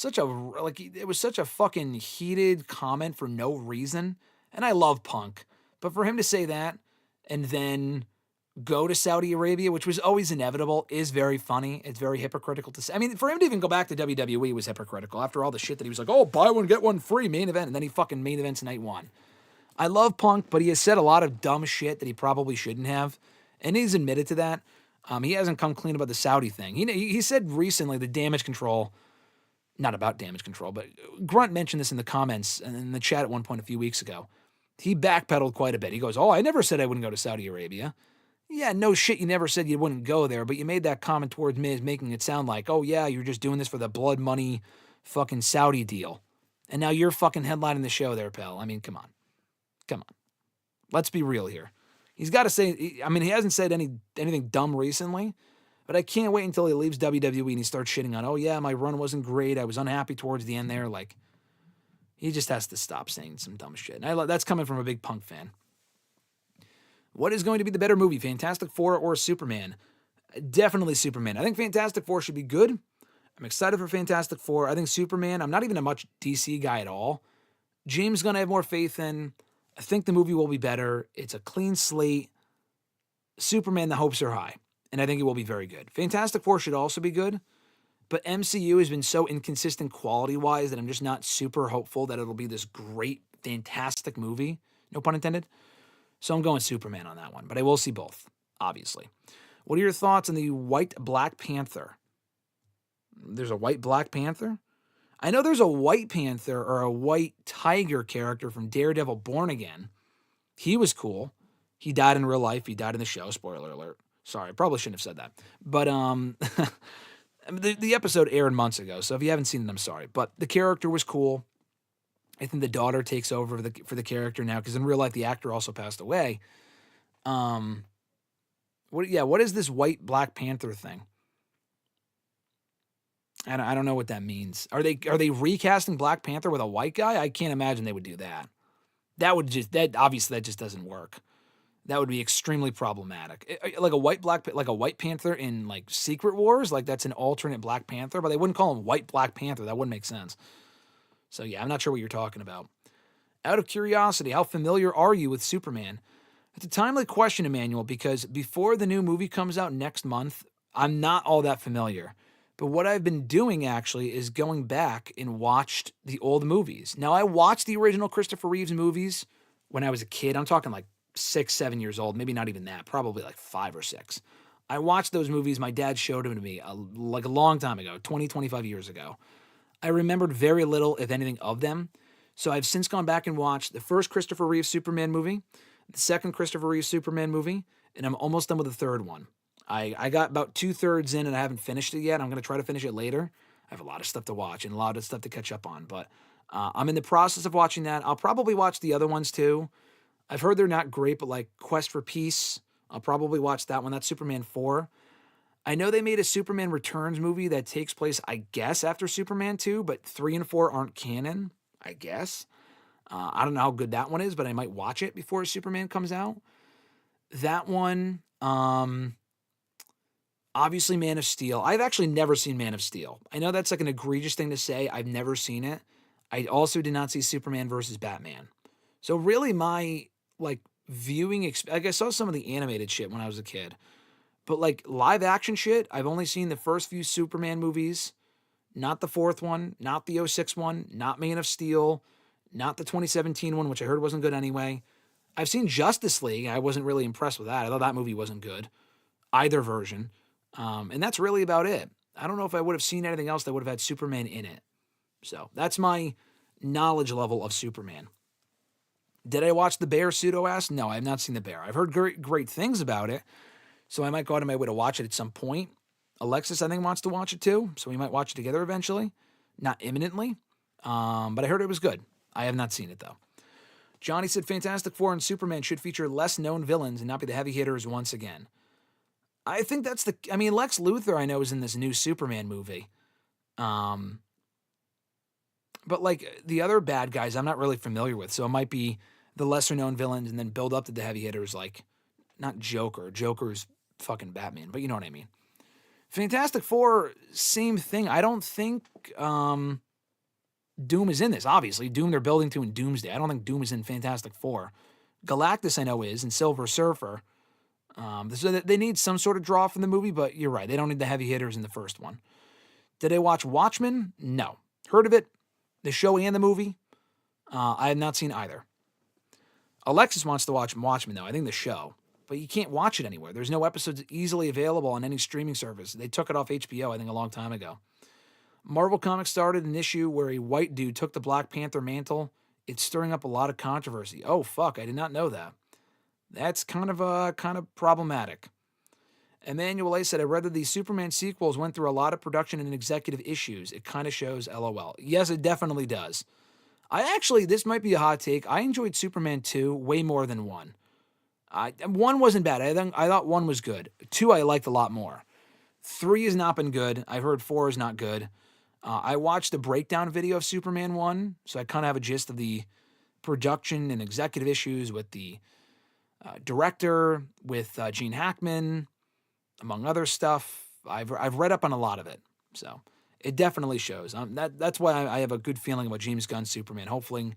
S1: it was such a fucking heated comment for no reason, and I love Punk, but for him to say that and then go to Saudi Arabia, which was always inevitable, is very funny. It's very hypocritical to say. I mean, for him to even go back to WWE was hypocritical after all the shit that he was like, oh, buy one, get one free main event, and then he fucking main events night one. I love Punk, but he has said a lot of dumb shit that he probably shouldn't have, and he's admitted to that. He hasn't come clean about the Saudi thing. He said recently the damage control, not about damage control, but Grunt mentioned this in the comments and in the chat at one point a few weeks ago. He backpedaled quite a bit. He goes, oh, I never said I wouldn't go to Saudi Arabia. Yeah, no shit, you never said you wouldn't go there, but you made that comment towards Miz making it sound like, oh yeah, you're just doing this for the blood money fucking Saudi deal. And now you're fucking headlining the show there, pal. I mean, come on. Let's be real here. He's got to say, I mean, he hasn't said anything dumb recently, but I can't wait until he leaves WWE and he starts shitting on, oh yeah, my run wasn't great. I was unhappy towards the end there. Like, he just has to stop saying some dumb shit. And that's coming from a big Punk fan. What is going to be the better movie, Fantastic Four or Superman? Definitely Superman. I think Fantastic Four should be good. I'm excited for Fantastic Four. I think Superman, I'm not even a much DC guy at all. James Gunn I have more faith in. I think the movie will be better. It's a clean slate. Superman, the hopes are high, and I think it will be very good. Fantastic Four should also be good, but MCU has been so inconsistent quality-wise that I'm just not super hopeful that it'll be this great, fantastic movie. No pun intended. So I'm going Superman on that one, but I will see both, obviously. What are your thoughts on the white Black Panther? There's a white Black Panther? I know there's a White Panther or a White Tiger character from Daredevil Born Again. He was cool. He died in real life. He died in the show. Spoiler alert. Sorry, I probably shouldn't have said that. But the episode aired months ago, so if you haven't seen it, I'm sorry. But the character was cool. I think the daughter takes over for the character now, because in real life the actor also passed away. What is this white Black Panther thing? I don't know what that means. Are they recasting Black Panther with a white guy? I can't imagine they would do that. Obviously that just doesn't work. That would be extremely problematic. Like a White Panther in like Secret Wars, like that's an alternate Black Panther, but they wouldn't call him White Black Panther. That wouldn't make sense. So yeah, I'm not sure what you're talking about. Out of curiosity, how familiar are you with Superman? It's a timely question, Emmanuel, because before the new movie comes out next month, I'm not all that familiar. But what I've been doing, actually, is going back and watched the old movies. Now, I watched the original Christopher Reeves movies when I was a kid. I'm talking like 6, 7 years old, maybe not even that, probably like 5 or 6. I watched those movies. My dad showed them to me a long time ago, 20, 25 years ago. I remembered very little, if anything, of them. So I've since gone back and watched the first Christopher Reeves Superman movie, the second Christopher Reeves Superman movie, and I'm almost done with the third one. I got about 2/3 in and I haven't finished it yet. I'm going to try to finish it later. I have a lot of stuff to watch and a lot of stuff to catch up on, but I'm in the process of watching that. I'll probably watch the other ones too. I've heard they're not great, but like Quest for Peace, I'll probably watch that one. That's Superman 4. I know they made a Superman Returns movie that takes place, I guess, after Superman 2, but 3 and 4 aren't canon, I guess. I don't know how good that one is, but I might watch it before Superman comes out. That one, obviously Man of Steel. I've actually never seen Man of Steel. I know that's like an egregious thing to say. I've never seen it. I also did not see Superman versus Batman. So really my like viewing, like I saw some of the animated shit when I was a kid. But like live action shit, I've only seen the first few Superman movies, not the fourth one, not the '06 one, not Man of Steel, not the 2017 one, which I heard wasn't good anyway. I've seen Justice League. I wasn't really impressed with that. I thought that movie wasn't good, either version. And that's really about it. I don't know if I would have seen anything else that would have had Superman in it. So that's my knowledge level of Superman. Did I watch The Bear, Pseudo asked? No, I have not seen The Bear. I've heard great things about it, so I might go out of my way to watch it at some point. Alexis, I think, wants to watch it too, so we might watch it together eventually. Not imminently, but I heard it was good. I have not seen it, though. Johnny said Fantastic Four and Superman should feature less known villains and not be the heavy hitters once again. I think that's Lex Luthor, I know, is in this new Superman movie. But like the other bad guys, I'm not really familiar with, so it might be the lesser known villains and then build up to the heavy hitters, like not Joker. Joker's fucking Batman, but you know what I mean. Fantastic Four, same thing. I don't think Doom is in this, obviously. Doom they're building to in Doomsday. I don't think Doom is in Fantastic Four. Galactus, I know, is, and Silver Surfer. So they need some sort of draw from the movie, but you're right. They don't need the heavy hitters in the first one. Did I watch Watchmen? No. Heard of it? The show and the movie? I have not seen either. Alexis wants to watch Watchmen, though. I think the show. But you can't watch it anywhere. There's no episodes easily available on any streaming service. They took it off HBO, I think, a long time ago. Marvel Comics started an issue where a white dude took the Black Panther mantle. It's stirring up a lot of controversy. Oh, fuck. I did not know that. That's kind of problematic. Emmanuel A. said, I read that these Superman sequels went through a lot of production and executive issues. It kind of shows LOL. Yes, it definitely does. This might be a hot take. I enjoyed Superman 2 way more than 1. 1 wasn't bad. I thought 1 was good. 2 I liked a lot more. 3 has not been good. I've heard 4 is not good. I watched a breakdown video of Superman 1, so I kind of have a gist of the production and executive issues with the director, with Gene Hackman, among other stuff. I've read up on a lot of it, so it definitely shows. That's why I have a good feeling about James Gunn's Superman. Hoping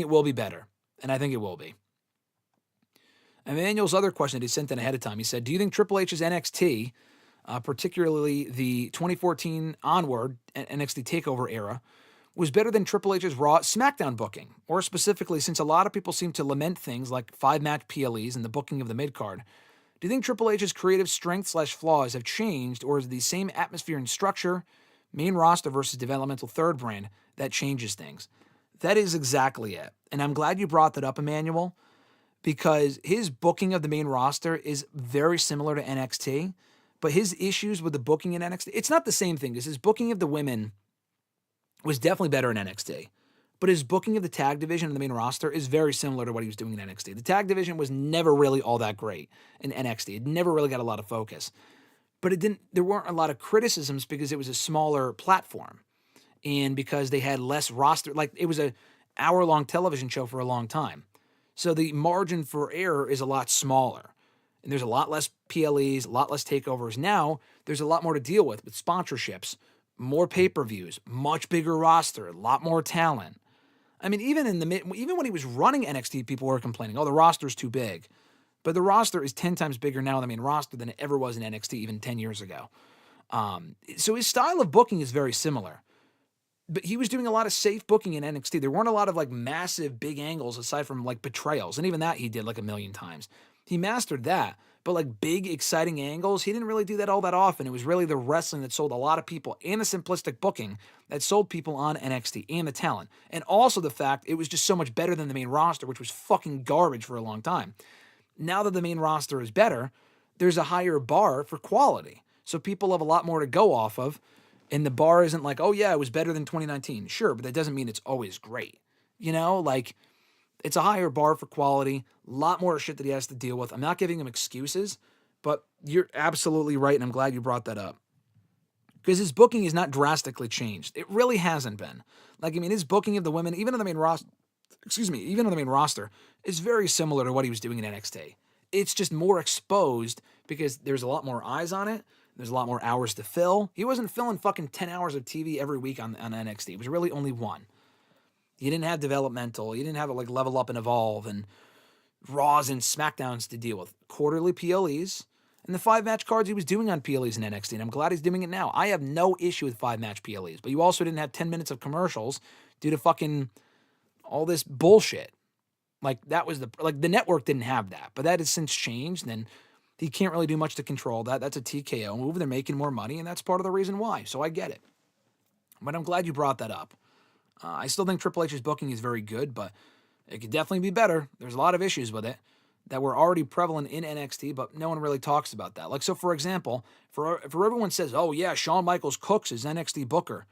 S1: it will be better, and I think it will be. Emmanuel's other question that he sent in ahead of time, he said, do you think Triple H's NXT, particularly the 2014 onward NXT TakeOver era, was better than Triple H's Raw SmackDown booking? Or specifically, since a lot of people seem to lament things like 5-match PLEs and the booking of the mid-card, do you think Triple H's creative strengths/flaws have changed, or is it the same atmosphere and structure, main roster versus developmental third brand, that changes things? That is exactly it. And I'm glad you brought that up, Emmanuel, because his booking of the main roster is very similar to NXT, but his issues with the booking in NXT, it's not the same thing, because his booking of the women was definitely better in NXT, but his booking of the tag division in the main roster is very similar to what he was doing in NXT. The tag division was never really all that great in NXT. It never really got a lot of focus, but there weren't a lot of criticisms because it was a smaller platform and because they had less roster. Like, it was an hour-long television show for a long time. So the margin for error is a lot smaller. And there's a lot less PLEs, a lot less takeovers. Now, there's a lot more to deal with sponsorships, more pay-per-views, much bigger roster, a lot more talent. I mean, even when he was running NXT, people were complaining, oh, the roster's too big. But the roster is 10 times bigger now in the main roster than it ever was in NXT even 10 years ago. So his style of booking is very similar. But he was doing a lot of safe booking in NXT. There weren't a lot of like massive big angles aside from like betrayals. And even that he did like a million times. He mastered that. But like big, exciting angles, he didn't really do that all that often. It was really the wrestling that sold a lot of people and the simplistic booking that sold people on NXT and the talent. And also the fact it was just so much better than the main roster, which was fucking garbage for a long time. Now that the main roster is better, there's a higher bar for quality. So people have a lot more to go off of. And the bar isn't like, oh yeah, it was better than 2019. Sure, but that doesn't mean it's always great. You know, like, it's a higher bar for quality, a lot more shit that he has to deal with. I'm not giving him excuses, but you're absolutely right, and I'm glad you brought that up. Because his booking is not drastically changed. It really hasn't been. Like, I mean, his booking of the women, even on the main roster, is very similar to what he was doing in NXT. It's just more exposed because there's a lot more eyes on it. There's a lot more hours to fill. He wasn't filling fucking 10 hours of TV every week on NXT. It was really only one. He didn't have developmental. He didn't have like Level Up and Evolve and Raws and SmackDowns to deal with. Quarterly PLEs and the 5-match cards he was doing on PLEs in NXT. And I'm glad he's doing it now. I have no issue with 5-match PLEs. But you also didn't have 10 minutes of commercials due to fucking all this bullshit. Like, that was the network didn't have that, but that has since changed, and he can't really do much to control that. That's a TKO move. They're making more money, and that's part of the reason why. So I get it. But I'm glad you brought that up. I still think Triple H's booking is very good, but it could definitely be better. There's a lot of issues with it that were already prevalent in NXT, but no one really talks about that. Like, so for example, for everyone says, oh yeah, Shawn Michaels Cooks is NXT booker.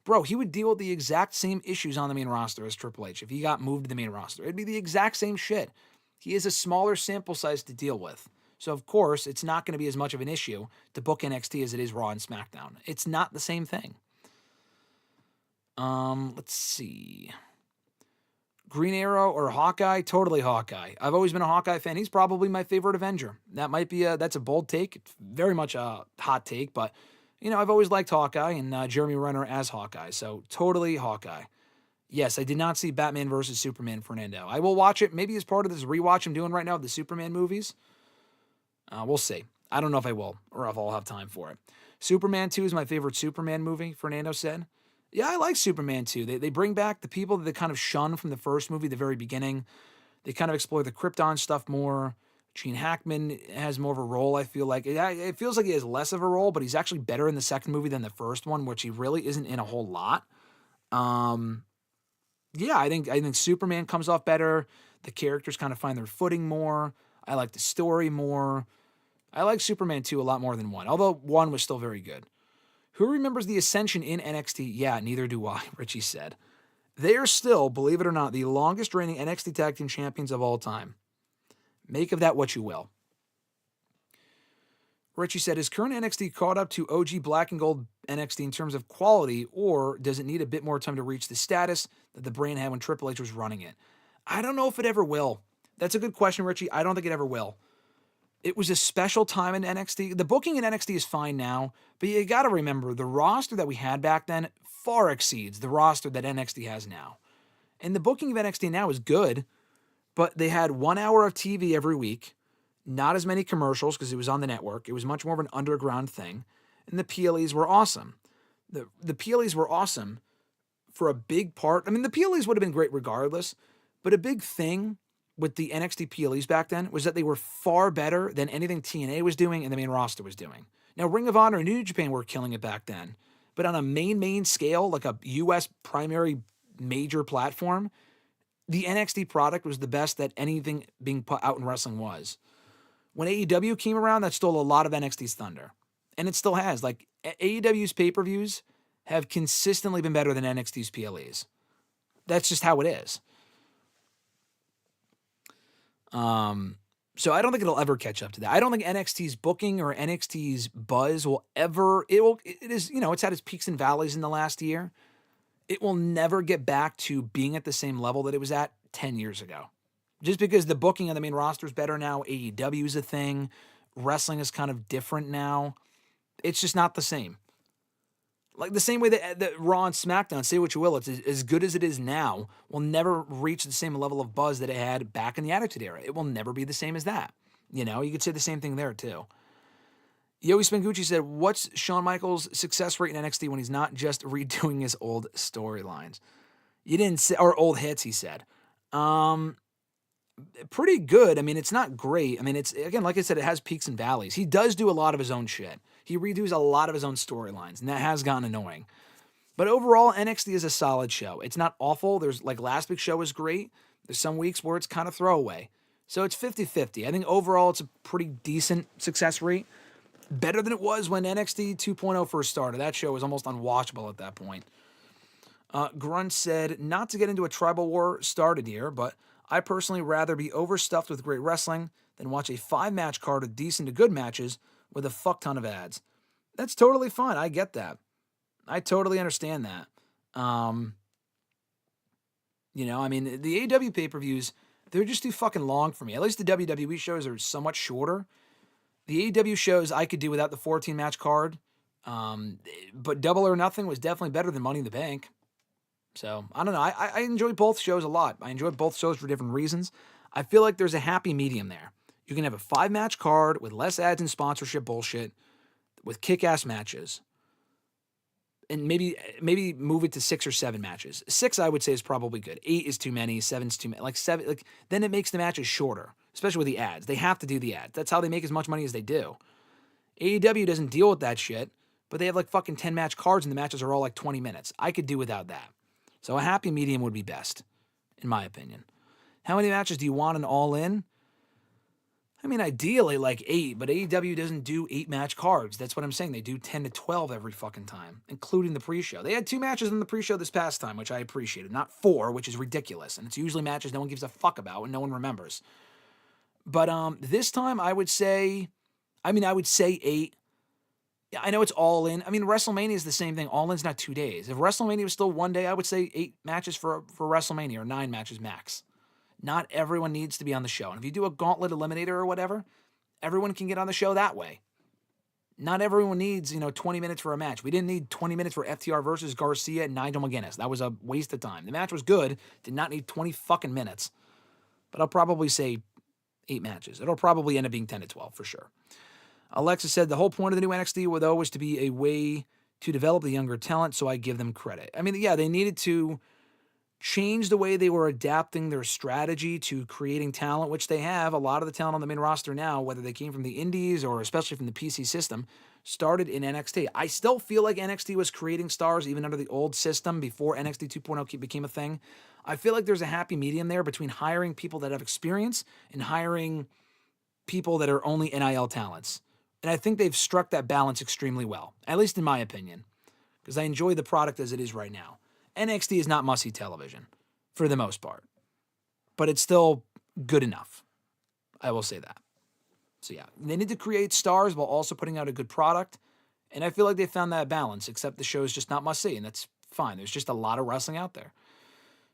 S1: Bro, he would deal with the exact same issues on the main roster as Triple H if he got moved to the main roster. It'd be the exact same shit. He has a smaller sample size to deal with. So, of course, it's not going to be as much of an issue to book NXT as it is Raw and SmackDown. It's not the same thing. Let's see. Green Arrow or Hawkeye? Totally Hawkeye. I've always been a Hawkeye fan. He's probably my favorite Avenger. That might be that's a bold take. It's very much a hot take, but I've always liked Hawkeye and Jeremy Renner as Hawkeye. So totally Hawkeye. Yes, I did not see Batman versus Superman, Fernando. I will watch it maybe as part of this rewatch I'm doing right now of the Superman movies. We'll see. I don't know if I will or if I'll have time for it. Superman 2 is my favorite Superman movie, Fernando said. Yeah, I like Superman 2. They bring back the people that they kind of shun from the first movie, the very beginning. They kind of explore the Krypton stuff more. Gene Hackman has more of a role, I feel like. It feels like he has less of a role, but he's actually better in the second movie than the first one, which he really isn't in a whole lot. Yeah, I think Superman comes off better. The characters kind of find their footing more. I like the story more. I like Superman 2 a lot more than 1, although 1 was still very good. Who remembers the Ascension in NXT? Yeah, neither do I, Richie said. They are still, believe it or not, the longest reigning NXT Tag Team Champions of all time. Make of that what you will. Richie said, is current NXT caught up to OG Black and Gold NXT in terms of quality, or does it need a bit more time to reach the status that the brand had when Triple H was running it? I don't know if it ever will. That's a good question, Richie. I don't think it ever will. It was a special time in NXT. The booking in NXT is fine now, but you got to remember, the roster that we had back then far exceeds the roster that NXT has now. And the booking of NXT now is good, but they had 1 hour of TV every week, not as many commercials because it was on the network. It was much more of an underground thing. And the PLEs were awesome. The PLEs were awesome for a big part. I mean, the PLEs would have been great regardless, but a big thing with the NXT PLEs back then was that they were far better than anything TNA was doing and the main roster was doing. Now, Ring of Honor and New Japan were killing it back then, but on a main scale, like a US primary major platform, the NXT product was the best that anything being put out in wrestling was. When AEW came around, that stole a lot of NXT's thunder. And it still has. Like, AEW's pay-per-views have consistently been better than NXT's PLEs. That's just how it is. So I don't think it'll ever catch up to that. I don't think NXT's booking or NXT's buzz will ever, it's had its peaks and valleys in the last year. It will never get back to being at the same level that it was at 10 years ago. Just because the booking on the main roster is better now, AEW is a thing, wrestling is kind of different now. It's just not the same. Like the same way that Raw and SmackDown, say what you will, it's as good as it is now, will never reach the same level of buzz that it had back in the Attitude Era. It will never be the same as that. You could say the same thing there too. Yoey Spengucci said, what's Shawn Michaels' success rate in NXT when he's not just redoing his old storylines? You didn't say, or old hits, he said. Pretty good. I mean, it's not great. I mean, it's, again, like I said, it has peaks and valleys. He does do a lot of his own shit. He redoes a lot of his own storylines, and that has gotten annoying. But overall, NXT is a solid show. It's not awful. There's, like, last week's show was great. There's some weeks where it's kind of throwaway. So it's 50-50. I think overall it's a pretty decent success rate. Better than it was when NXT 2.0 first started. That show was almost unwatchable at that point. Grunt said, not to get into a tribal war started here, but I personally rather be overstuffed with great wrestling than watch a 5-match card of decent to good matches with a fuck ton of ads. That's totally fine. I get that. I totally understand that. I mean, the AEW pay-per-views, they're just too fucking long for me. At least the WWE shows are somewhat shorter. The AEW shows I could do without the 14-match card. But Double or Nothing was definitely better than Money in the Bank. So, I don't know. I enjoy both shows a lot. I enjoy both shows for different reasons. I feel like there's a happy medium there. You can have a 5-match card with less ads and sponsorship bullshit with kick-ass matches. and maybe move it to 6 or 7 matches. 6 I would say is probably good. 8 is too many. 7's too many. Like 7, like then it makes the matches shorter, especially with the ads. They have to do the ads. That's how they make as much money as they do. AEW doesn't deal with that shit, but they have like fucking 10 match cards and the matches are all like 20 minutes. I could do without that. So a happy medium would be best, in my opinion. How many matches do you want an All In? I mean, ideally like 8, but AEW doesn't do 8-match cards. That's what I'm saying. They do 10 to 12 every fucking time, including the pre-show. They had 2 matches in the pre-show this past time, which I appreciated. Not 4, which is ridiculous. And it's usually matches no one gives a fuck about and no one remembers. But this time I would say 8. Yeah, I know it's All In. I mean, WrestleMania is the same thing. All In's not 2 days. If WrestleMania was still 1 day, I would say 8 matches for WrestleMania or 9 matches max. Not everyone needs to be on the show. And if you do a gauntlet eliminator or whatever, everyone can get on the show that way. Not everyone needs, 20 minutes for a match. We didn't need 20 minutes for FTR versus Garcia and Nigel McGuinness. That was a waste of time. The match was good. Did not need 20 fucking minutes. But I'll probably say 8 matches. It'll probably end up being 10 to 12 for sure. Alexis said the whole point of the new NXT was to be a way to develop the younger talent, so I give them credit. I mean, yeah, they needed to change the way they were adapting their strategy to creating talent, which they have. A lot of the talent on the main roster now, whether they came from the indies or especially from the PC system, started in NXT. I still feel like NXT was creating stars even under the old system before NXT 2.0 became a thing. I feel like there's a happy medium there between hiring people that have experience and hiring people that are only NIL talents. And I think they've struck that balance extremely well, at least in my opinion, because I enjoy the product as it is right now. NXT is not must-see television, for the most part. But it's still good enough. I will say that. So yeah, they need to create stars while also putting out a good product. And I feel like they found that balance, except the show is just not must-see, and that's fine. There's just a lot of wrestling out there.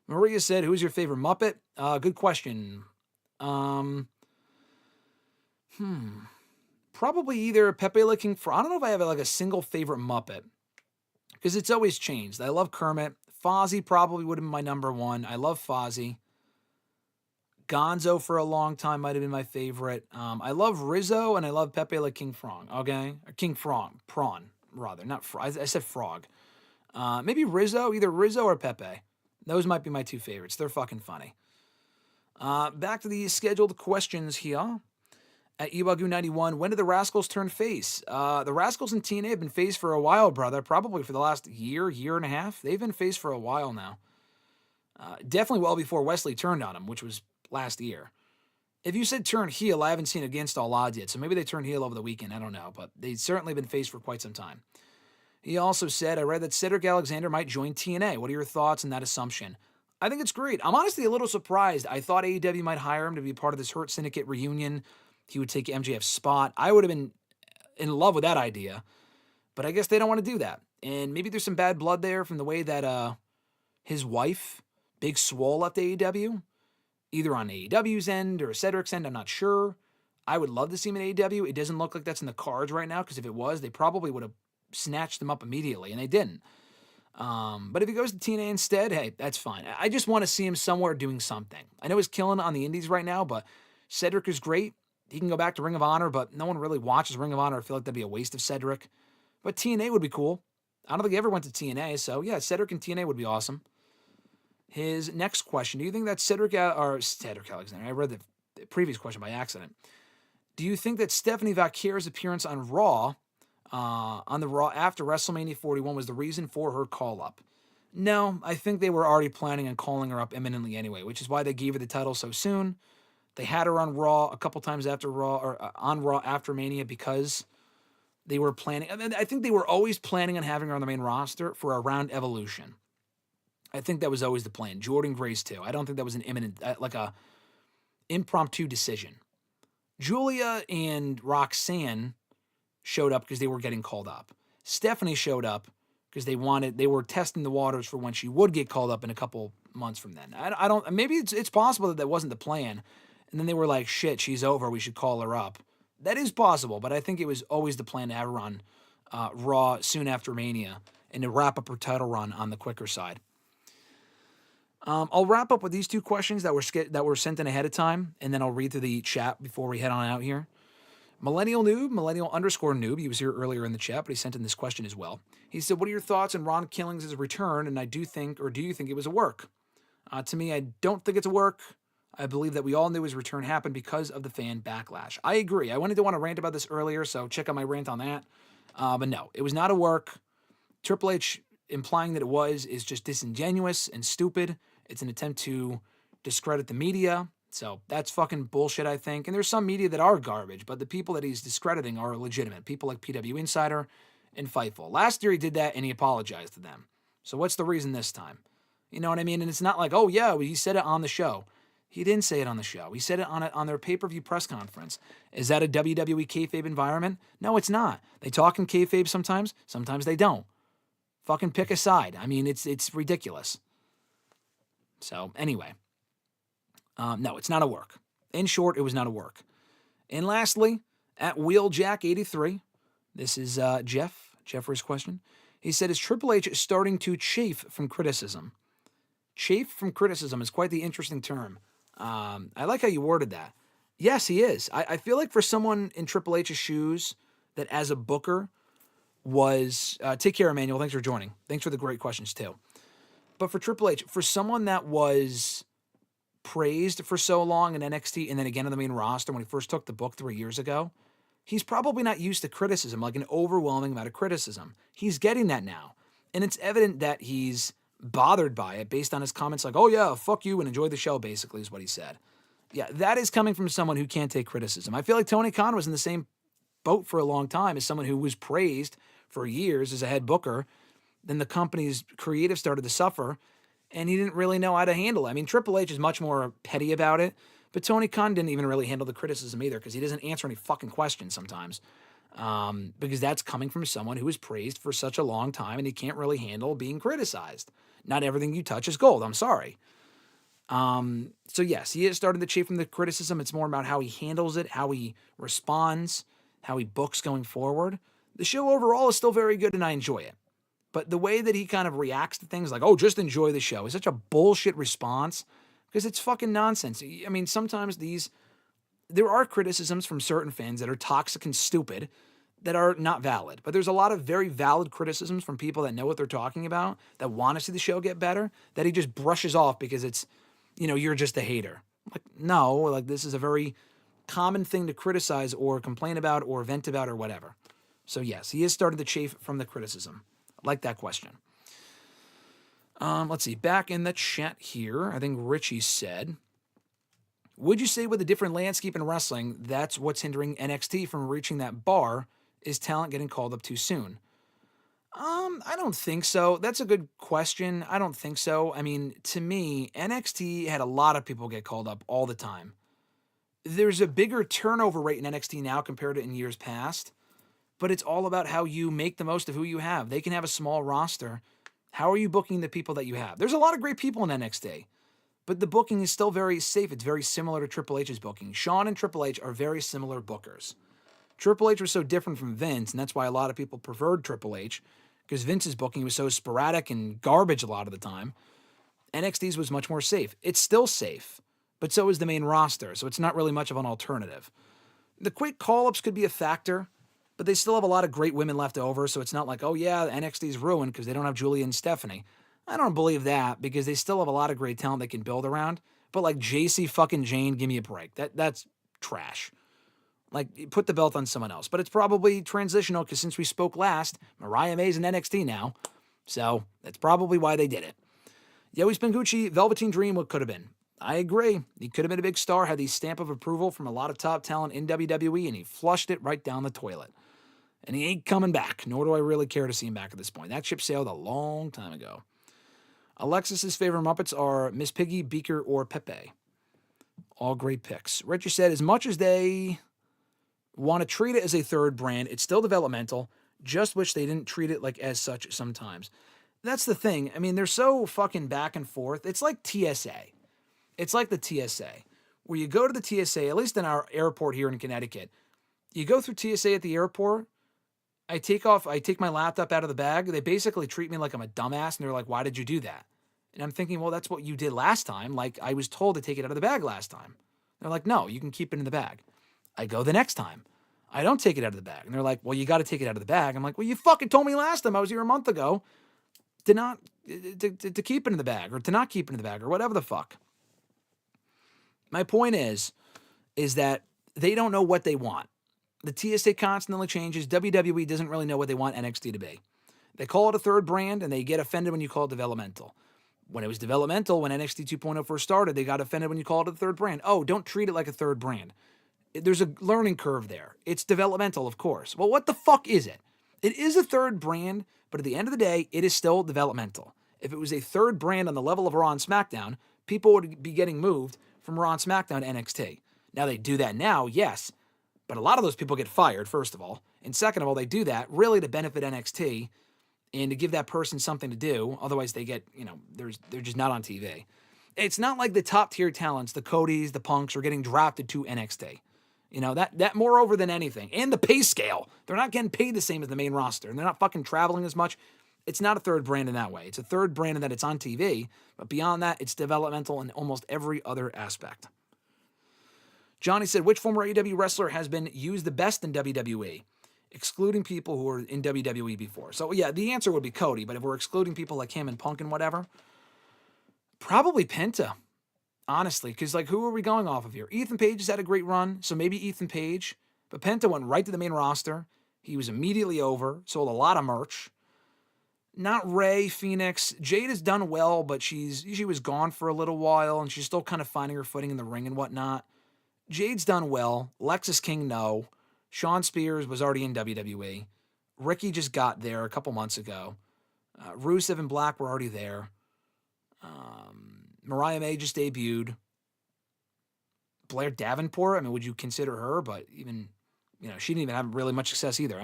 S1: Maria said, who's your favorite Muppet? Good question. Probably either Pepe Le King Frog. I don't know if I have like a single favorite Muppet, because it's always changed. I love Kermit. Fozzie probably would have been my number 1. I love Fozzie. Gonzo for a long time might have been my favorite. I love Rizzo and I love Pepe Le King Frog. Okay, or King Frog, prawn rather, not frog. I said frog. Maybe Rizzo, either Rizzo or Pepe. Those might be my 2 favorites. They're fucking funny. Back to the scheduled questions here. At Iwagu91, when did the Rascals turn face? The Rascals and TNA have been face for a while, brother. Probably for the last year and a half. They've been face for a while now. Definitely well before Wesley turned on him, which was last year. If you said turn heel, I haven't seen Against All Odds yet, so maybe they turned heel over the weekend. I don't know, but they've certainly been face for quite some time. He also said, I read that Cedric Alexander might join TNA. What are your thoughts on that assumption? I think it's great. I'm honestly a little surprised. I thought AEW might hire him to be part of this Hurt Syndicate reunion. He would take MJF's spot. I would have been in love with that idea, but I guess they don't want to do that. And maybe there's some bad blood there from the way that his wife, Big Swole, left AEW, either on AEW's end or Cedric's end. I'm not sure. I would love to see him in AEW. It doesn't look like that's in the cards right now, because if it was, they probably would have snatched him up immediately, and they didn't. But if he goes to TNA instead, hey, that's fine. I just want to see him somewhere doing something. I know he's killing on the indies right now, but Cedric is great. He can go back to Ring of Honor, but no one really watches Ring of Honor. I feel like that'd be a waste of Cedric. But TNA would be cool. I don't think he ever went to TNA, so yeah, Cedric and TNA would be awesome. His next question, do you think that Cedric Alexander, I read the previous question by accident. Do you think that Stephanie Vaquer's appearance on Raw, on the Raw after WrestleMania 41 was the reason for her call-up? No, I think they were already planning on calling her up imminently anyway, which is why they gave her the title so soon. They had her on Raw a couple times after Raw, or on Raw after Mania, because they were planning. I mean, I think they were always planning on having her on the main roster for around Evolution. I think that was always the plan. Jordan Grace too. I don't think that was an imminent, like a impromptu decision. Julia and Roxanne showed up because they were getting called up. Stephanie showed up because they were testing the waters for when she would get called up in a couple months from then. I don't. Maybe it's possible that wasn't the plan. And then they were like, shit, she's over. We should call her up. That is possible, but I think it was always the plan to have her on Raw soon after Mania and to wrap up her title run on the quicker side. I'll wrap up with these 2 questions that were sent in ahead of time, and then I'll read through the chat before we head on out here. Millennial Noob, Millennial_Noob, he was here earlier in the chat, but he sent in this question as well. He said, what are your thoughts on Ron Killings' return? And do you think it was a work? To me, I don't think it's a work. I believe that we all knew his return happened because of the fan backlash. I agree. I wanted to want to rant about this earlier, so check out my rant on that. But no, it was not a work. Triple H implying that it was is just disingenuous and stupid. It's an attempt to discredit the media. So that's fucking bullshit, I think. And there's some media that are garbage, but the people that he's discrediting are legitimate. People like PW Insider and Fightful. Last year he did that and he apologized to them. So what's the reason this time? You know what I mean? And it's not like, oh yeah, he said it on the show. He didn't say it on the show. He said it on their pay-per-view press conference. Is that a WWE kayfabe environment? No, it's not. They talk in kayfabe sometimes. Sometimes they don't. Fucking pick a side. I mean, it's ridiculous. So anyway, no, it's not a work. In short, it was not a work. And lastly, at Wheeljack83, this is Jeffrey's question. He said, is Triple H starting to chafe from criticism? Chafe from criticism is quite the interesting term. I like how you worded that. Yes, he is. I feel like for someone in Triple H's shoes that as a booker was... take care, Emmanuel. Thanks for joining. Thanks for the great questions, too. But for Triple H, for someone that was praised for so long in NXT and then again on the main roster when he first took the book 3 years ago, he's probably not used to criticism, like an overwhelming amount of criticism. He's getting that now. And it's evident that he's bothered by it based on his comments like, oh yeah, fuck you and enjoy the show, basically is what he said. Yeah, that is coming from someone who can't take criticism. I feel like Tony Khan was in the same boat for a long time as someone who was praised for years as a head booker. Then the company's creative started to suffer, and he didn't really know how to handle it. I mean, Triple H is much more petty about it, but Tony Khan didn't even really handle the criticism either because he doesn't answer any fucking questions sometimes. Because that's coming from someone who was praised for such a long time and he can't really handle being criticized. Not everything you touch is gold. I'm sorry. So yes, he is starting to chafe from the criticism. It's more about how he handles it, how he responds, how he books going forward. The show overall is still very good and I enjoy it. But the way that he kind of reacts to things like, oh, just enjoy the show is such a bullshit response because it's fucking nonsense. I mean, sometimes there are criticisms from certain fans that are toxic and stupid that are not valid. But there's a lot of very valid criticisms from people that know what they're talking about, that want to see the show get better, that he just brushes off because it's, you're just a hater. Like, no, like this is a very common thing to criticize or complain about or vent about or whatever. So yes, he is starting to chafe from the criticism. I like that question. Let's see, back in the chat here, I think Richie said, would you say with a different landscape in wrestling, that's what's hindering NXT from reaching that bar, is talent getting called up too soon? I don't think so. That's a good question. I don't think so. I mean, to me, NXT had a lot of people get called up all the time. There's a bigger turnover rate in NXT now compared to in years past, but it's all about how you make the most of who you have. They can have a small roster. How are you booking the people that you have? There's a lot of great people in NXT. But the booking is still very safe. It's very similar to Triple H's booking. Shawn and Triple H are very similar bookers. Triple H was so different from Vince, and that's why a lot of people preferred Triple H, because Vince's booking was so sporadic and garbage a lot of the time. NXT's was much more safe. It's still safe, but so is the main roster, so it's not really much of an alternative. The quick call-ups could be a factor, but they still have a lot of great women left over, so it's not like, oh yeah, NXT's ruined because they don't have Julia and Stephanie. I don't believe that because they still have a lot of great talent they can build around. But like JC fucking Jane, give me a break. That's trash. Like, put the belt on someone else. But it's probably transitional because since we spoke last, Mariah May's in NXT now. So that's probably why they did it. Yoey Spangucci, Velveteen Dream, what could have been? I agree. He could have been a big star, had the stamp of approval from a lot of top talent in WWE, and he flushed it right down the toilet. And he ain't coming back, nor do I really care to see him back at this point. That ship sailed a long time ago. Alexis's favorite Muppets are Miss Piggy, Beaker, or Pepe. All great picks. Richard said, as much as they want to treat it as a third brand, it's still developmental. Just wish they didn't treat it like as such sometimes. That's the thing. I mean, they're so fucking back and forth. It's like TSA. It's like the TSA, where you go to the TSA, at least in our airport here in Connecticut. You go through TSA at the airport. I take my laptop out of the bag. They basically treat me like I'm a dumbass, and they're like, why did you do that? And I'm thinking, well, that's what you did last time. Like, I was told to take it out of the bag last time. They're like, no, you can keep it in the bag. I go the next time. I don't take it out of the bag. And they're like, well, you got to take it out of the bag. I'm like, well, you fucking told me last time I was here a month ago to keep it in the bag or to not keep it in the bag or whatever the fuck. My point is that they don't know what they want. The TSA constantly changes. WWE doesn't really know what they want NXT to be. They call it a third brand, and they get offended when you call it developmental. When it was developmental, when NXT 2.0 first started, they got offended when you called it a third brand. Oh, don't treat it like a third brand. There's a learning curve there. It's developmental, of course. Well, what the fuck is it? It is a third brand, but at the end of the day, it is still developmental. If it was a third brand on the level of Raw and SmackDown, people would be getting moved from Raw and SmackDown to NXT. Now, they do that now, yes, but a lot of those people get fired, first of all. And second of all, they do that really to benefit NXT and to give that person something to do. Otherwise, they get, they're just not on TV. It's not like the top-tier talents, the Codys, the Punks, are getting drafted to NXT. That moreover than anything. And the pay scale. They're not getting paid the same as the main roster. And they're not fucking traveling as much. It's not a third brand in that way. It's a third brand in that it's on TV. But beyond that, it's developmental in almost every other aspect. Johnny said, which former AEW wrestler has been used the best in WWE? Excluding people who were in WWE before. So, yeah, the answer would be Cody. But if we're excluding people like him and Punk and whatever, probably Penta. Honestly, because, who are we going off of here? Ethan Page has had a great run, so maybe Ethan Page. But Penta went right to the main roster. He was immediately over, sold a lot of merch. Not Ray, Phoenix. Jade has done well, but she was gone for a little while, and she's still kind of finding her footing in the ring and whatnot. Jade's done well. Lexis King, no. Sean Spears was already in WWE. Ricky just got there a couple months ago. Rusev and Black were already there. Mariah May just debuted. Blair Davenport, would you consider her? But even, she didn't even have really much success either.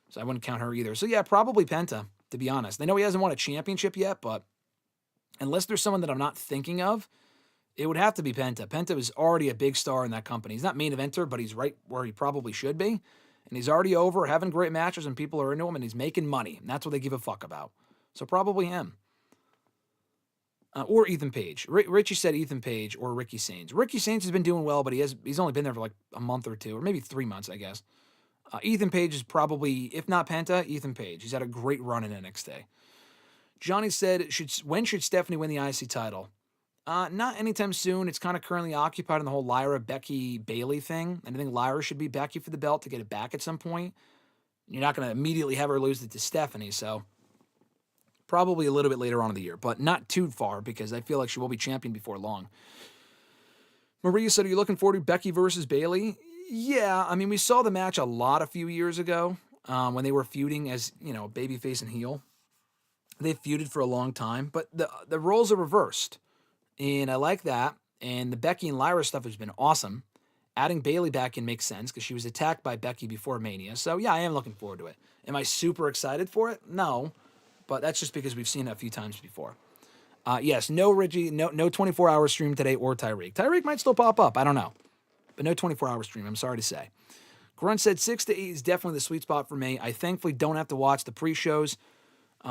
S1: So I wouldn't count her either. So yeah, probably Penta, to be honest. I know he hasn't won a championship yet, but unless there's someone that I'm not thinking of, it would have to be Penta. Penta was already a big star in that company. He's not main eventer, but he's right where he probably should be. And he's already over, having great matches, and people are into him, and he's making money. And that's what they give a fuck about. So probably him. Or Ethan Page. Richie said Ethan Page or Ricky Sainz. Ricky Sainz has been doing well, but he's only been there for a month or two, or maybe 3 months, I guess. Ethan Page is probably, if not Penta, Ethan Page. He's had a great run in NXT. Johnny said, when should Stephanie win the IC title? Not anytime soon. It's kind of currently occupied in the whole Lyra, Becky, Bayley thing. And I think Lyra should be Becky for the belt to get it back at some point. You're not going to immediately have her lose it to Stephanie, so probably a little bit later on in the year, but not too far because I feel like she will be champion before long. Maria said, are you looking forward to Becky versus Bayley? Yeah, we saw the match a few years ago when they were feuding as, babyface and heel. They feuded for a long time, but the roles are reversed. And I like that. And the Becky and Lyra stuff has been awesome. Adding Bayley back in makes sense because she was attacked by Becky before Mania. So, yeah, I am looking forward to it. Am I super excited for it? No. But that's just because we've seen it a few times before. Yes, no Richie, no 24-hour stream today or Tyreek. Tyreek might still pop up. I don't know. But no 24-hour stream, I'm sorry to say. Grunt said 6 to 8 is definitely the sweet spot for me. I thankfully don't have to watch the pre-shows. So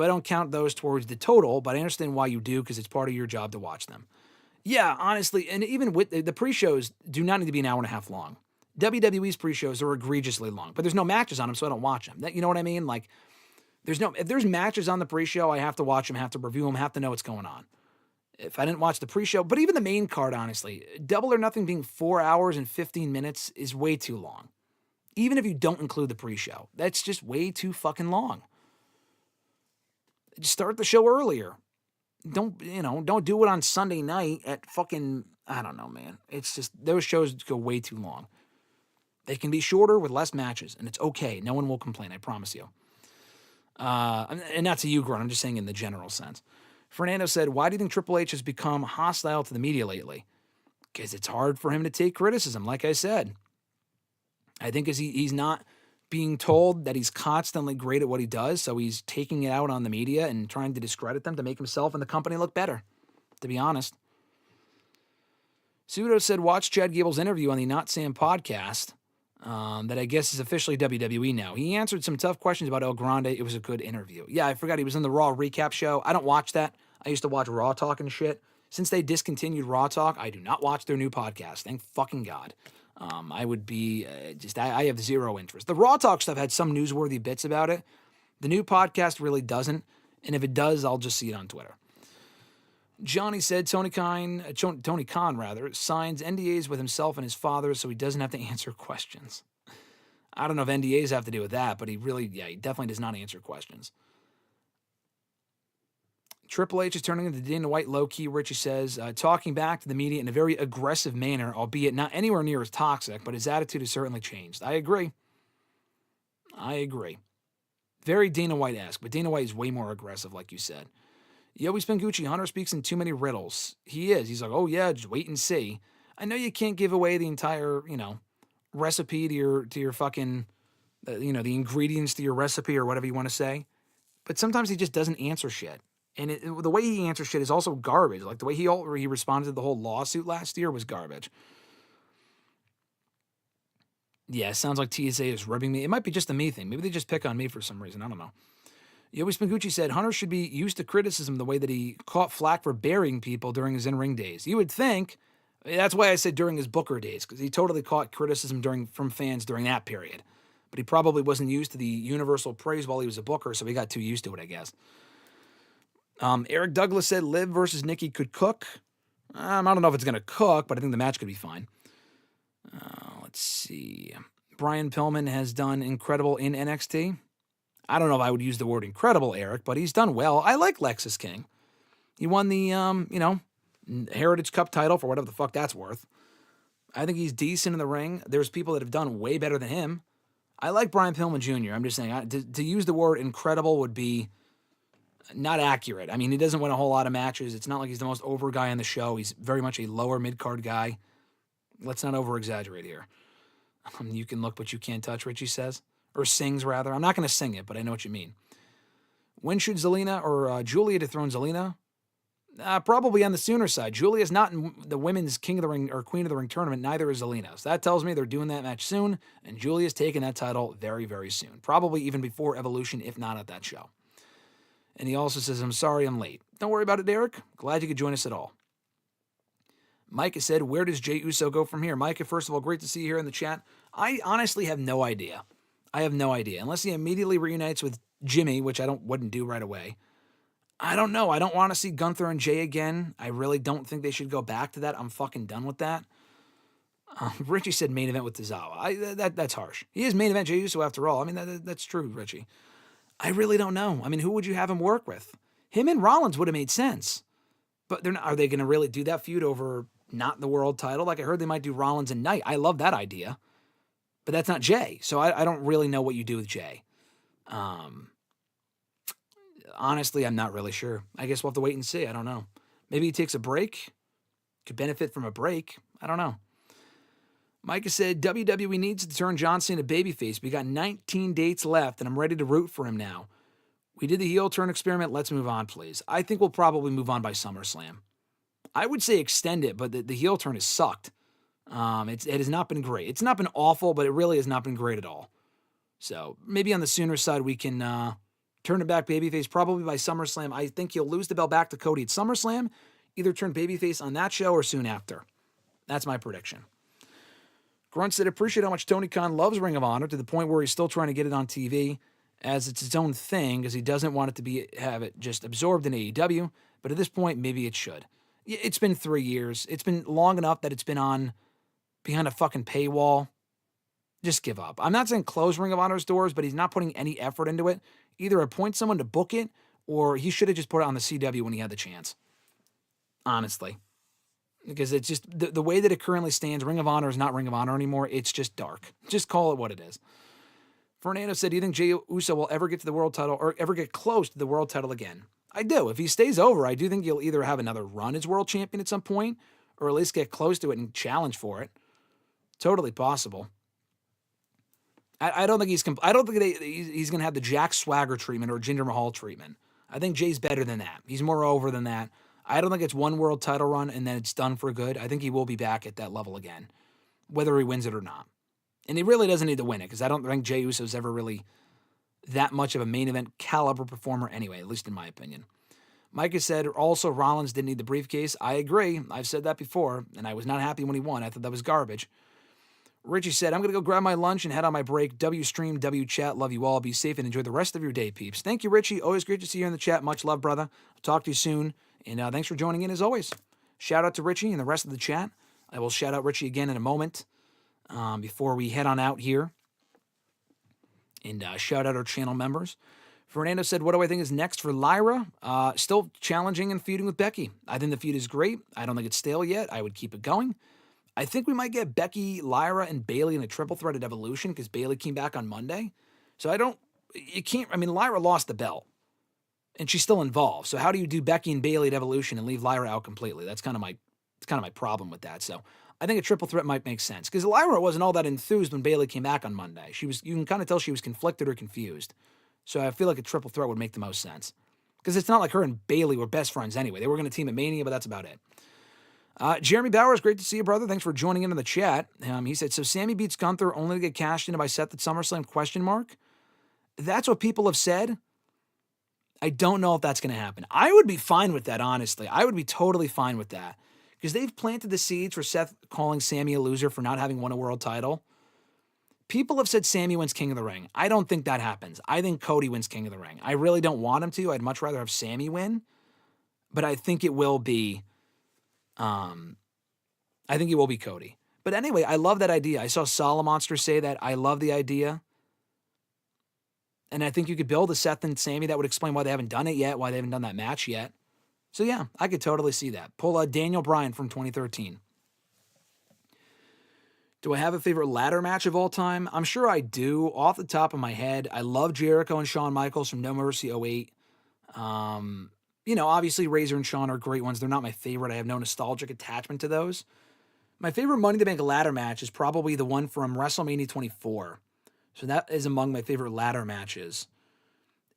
S1: I don't count those towards the total, but I understand why you do because it's part of your job to watch them. Yeah, honestly, and even with the pre-shows do not need to be an hour and a half long. WWE's pre-shows are egregiously long, but there's no matches on them, so I don't watch them. You know what I mean? If there's matches on the pre-show, I have to watch them, have to review them, have to know what's going on. If I didn't watch the pre-show, but even the main card, honestly, Double or Nothing being 4 hours and 15 minutes is way too long. Even if you don't include the pre-show, that's just way too fucking long. Just start the show earlier. Don't do it on Sunday night at fucking, I don't know, man. It's just, those shows go way too long. They can be shorter with less matches, and it's okay. No one will complain, I promise you. And not to you, Grunt. I'm just saying in the general sense. Fernando said, why do you think Triple H has become hostile to the media lately? Because it's hard for him to take criticism, like I said. I think he's not being told that he's constantly great at what he does, so he's taking it out on the media and trying to discredit them to make himself and the company look better, to be honest. Pseudo said, watch Chad Gable's interview on the Not Sam podcast. That I guess is officially WWE now. He answered some tough questions about El Grande. It was a good interview. Yeah, I forgot he was in the Raw recap show. I don't watch that. I used to watch Raw Talk and shit. Since they discontinued Raw Talk, I do not watch their new podcast. Thank fucking God. I would be I have zero interest. The Raw Talk stuff had some newsworthy bits about it. The new podcast really doesn't. And if it does, I'll just see it on Twitter. Johnny said Tony Khan signs NDAs with himself and his father so he doesn't have to answer questions. I don't know if NDAs have to do with that, but he definitely does not answer questions. Triple H is turning into Dana White low-key, Richie says, talking back to the media in a very aggressive manner, albeit not anywhere near as toxic, but his attitude has certainly changed. I agree. Very Dana White-esque, but Dana White is way more aggressive, like you said. Yoey Spingucci, Hunter speaks in too many riddles. He is. He's like, oh yeah, just wait and see. I know you can't give away the entire, recipe to your fucking, the ingredients to your recipe or whatever you want to say, but sometimes he just doesn't answer shit. And the way he answers shit is also garbage. Like the way he responded to the whole lawsuit last year was garbage. Yeah, it sounds like TSA is rubbing me. It might be just a me thing. Maybe they just pick on me for some reason. I don't know. Yoey Spingucci said Hunter should be used to criticism the way that he caught flack for burying people during his in-ring days. You would think, that's why I said during his Booker days, because he totally caught criticism from fans during that period. But he probably wasn't used to the universal praise while he was a Booker, so he got too used to it, I guess. Eric Douglas said Liv versus Nikki could cook. I don't know if it's going to cook, but I think the match could be fine. Let's see. Brian Pillman has done incredible in NXT. I don't know if I would use the word incredible, Eric, but he's done well. I like Lexus King. He won the, Heritage Cup title for whatever the fuck that's worth. I think he's decent in the ring. There's people that have done way better than him. I like Brian Pillman Jr. I'm just saying, to use the word incredible would be not accurate. I mean, he doesn't win a whole lot of matches. It's not like he's the most over guy on the show. He's very much a lower mid-card guy. Let's not over-exaggerate here. You can look, but you can't touch, Richie says. Or sings, rather. I'm not going to sing it, but I know what you mean. When should Zelina or Julia dethrone Zelina? Probably on the sooner side. Julia's not in the women's King of the Ring or Queen of the Ring tournament. Neither is Zelina. So that tells me they're doing that match soon, and Julia's taking that title very, very soon. Probably even before Evolution, if not at that show. And he also says, I'm sorry I'm late. Don't worry about it, Derek. Glad you could join us at all. Micah said, where does Jey Uso go from here? Micah, first of all, great to see you here in the chat. I honestly have no idea. Unless he immediately reunites with Jimmy, which I wouldn't do right away. I don't know. I don't want to see Gunther and Jay again. I really don't think they should go back to that. I'm fucking done with that. Richie said main event with Tozawa. That's harsh. He is main event Jey Uso after all. I mean, that's true, Richie. I really don't know. I mean, who would you have him work with? Him and Rollins would have made sense. But are they going to really do that feud over not the world title? Like I heard they might do Rollins and Knight. I love that idea. But that's not Jay. So I don't really know what you do with Jay. Honestly, I'm not really sure. I guess we'll have to wait and see. I don't know. Maybe he takes a break. Could benefit from a break. I don't know. Micah said, WWE needs to turn John Cena babyface. We got 19 dates left, and I'm ready to root for him now. We did the heel turn experiment. Let's move on, please. I think we'll probably move on by SummerSlam. I would say extend it, but the heel turn has sucked. It has not been great. It's not been awful, but it really has not been great at all. So maybe on the sooner side, we can turn it back babyface probably by SummerSlam. I think he'll lose the belt back to Cody at SummerSlam, either turn babyface on that show or soon after. That's my prediction. Grunt said, appreciate how much Tony Khan loves Ring of Honor to the point where he's still trying to get it on TV as it's its own thing because he doesn't want it to have it just absorbed in AEW. But at this point, maybe it should. It's been 3 years. It's been long enough that it's been on behind a fucking paywall. Just give up. I'm not saying close Ring of Honor's doors, but he's not putting any effort into it. Either appoint someone to book it or he should have just put it on the CW when he had the chance. Honestly. Because it's just, the way that it currently stands, Ring of Honor is not Ring of Honor anymore. It's just dark. Just call it what it is. Fernando said, do you think Jey Uso will ever get to the world title or ever get close to the world title again? I do. If he stays over, I do think he'll either have another run as world champion at some point or at least get close to it and challenge for it. Totally possible. I don't think he's going to have the Jack Swagger treatment or Jinder Mahal treatment. I think Jay's better than that. He's more over than that. I don't think it's one world title run and then it's done for good. I think he will be back at that level again, whether he wins it or not. And he really doesn't need to win it because I don't think Jey Uso's ever really that much of a main event caliber performer anyway, at least in my opinion. Micah said, also Rollins didn't need the briefcase. I agree. I've said that before, and I was not happy when he won. I thought that was garbage. Richie said, I'm going to go grab my lunch and head on my break. W stream, W chat. Love you all. Be safe and enjoy the rest of your day, peeps. Thank you, Richie. Always great to see you in the chat. Much love, brother. I'll talk to you soon. And thanks for joining in as always. Shout out to Richie and the rest of the chat. I will shout out Richie again in a moment before we head on out here. And shout out our channel members. Fernando said, what do I think is next for Lyra? Still challenging and feuding with Becky. I think the feud is great. I don't think it's stale yet. I would keep it going. I think we might get Becky, Lyra, and Bayley in a triple threat at Evolution because Bayley came back on Monday. So Lyra lost the belt. And she's still involved. So how do you do Becky and Bayley at Evolution and leave Lyra out completely? That's kind of my problem with that. So I think a triple threat might make sense. Because Lyra wasn't all that enthused when Bayley came back on Monday. You can kind of tell she was conflicted or confused. So I feel like a triple threat would make the most sense. Because it's not like her and Bayley were best friends anyway. They were going to team at Mania, but that's about it. Jeremy Bowers, great to see you, brother. Thanks for joining in the chat. He said, so Sammy beats Gunther only to get cashed into by Seth at SummerSlam, ? That's what people have said. I don't know if that's going to happen. I would be fine with that, honestly. I would be totally fine with that. Because they've planted the seeds for Seth calling Sammy a loser for not having won a world title. People have said Sammy wins King of the Ring. I don't think that happens. I think Cody wins King of the Ring. I really don't want him to. I'd much rather have Sammy win. But I think it will be... Cody. But anyway, I love that idea. I saw Solomonster say that. I love the idea. And I think you could build a Seth and Sammy that would explain why they haven't done it yet, why they haven't done that match yet. So yeah, I could totally see that. Pull Daniel Bryan from 2013. Do I have a favorite ladder match of all time? I'm sure I do. Off the top of my head, I love Jericho and Shawn Michaels from No Mercy 08. Obviously Razor and Shawn are great ones. They're not my favorite. I have no nostalgic attachment to those. My favorite Money in the Bank ladder match is probably the one from WrestleMania 24. So that is among my favorite ladder matches.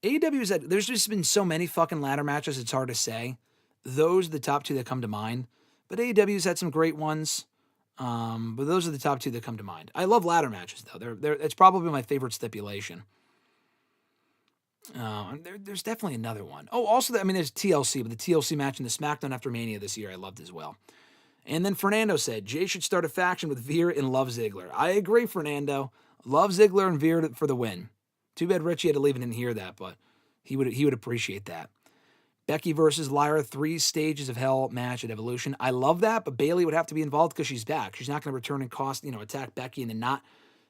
S1: AEW there's just been so many fucking ladder matches, it's hard to say. Those are the top two that come to mind. But AEW's had some great ones. But those are the top two that come to mind. I love ladder matches, though. It's probably my favorite stipulation. There's definitely another one. Oh, also, there's TLC, but the TLC match in the SmackDown After Mania this year I loved as well. And then Fernando said, Jay should start a faction with Veer and Love Ziggler. I agree, Fernando. Love Ziggler and Veer for the win. Too bad Richie had to leave and didn't hear that, but he would appreciate that. Becky versus Lyra, 3 stages of hell match at Evolution. I love that, but Bayley would have to be involved because she's back. She's not going to return and attack Becky and then not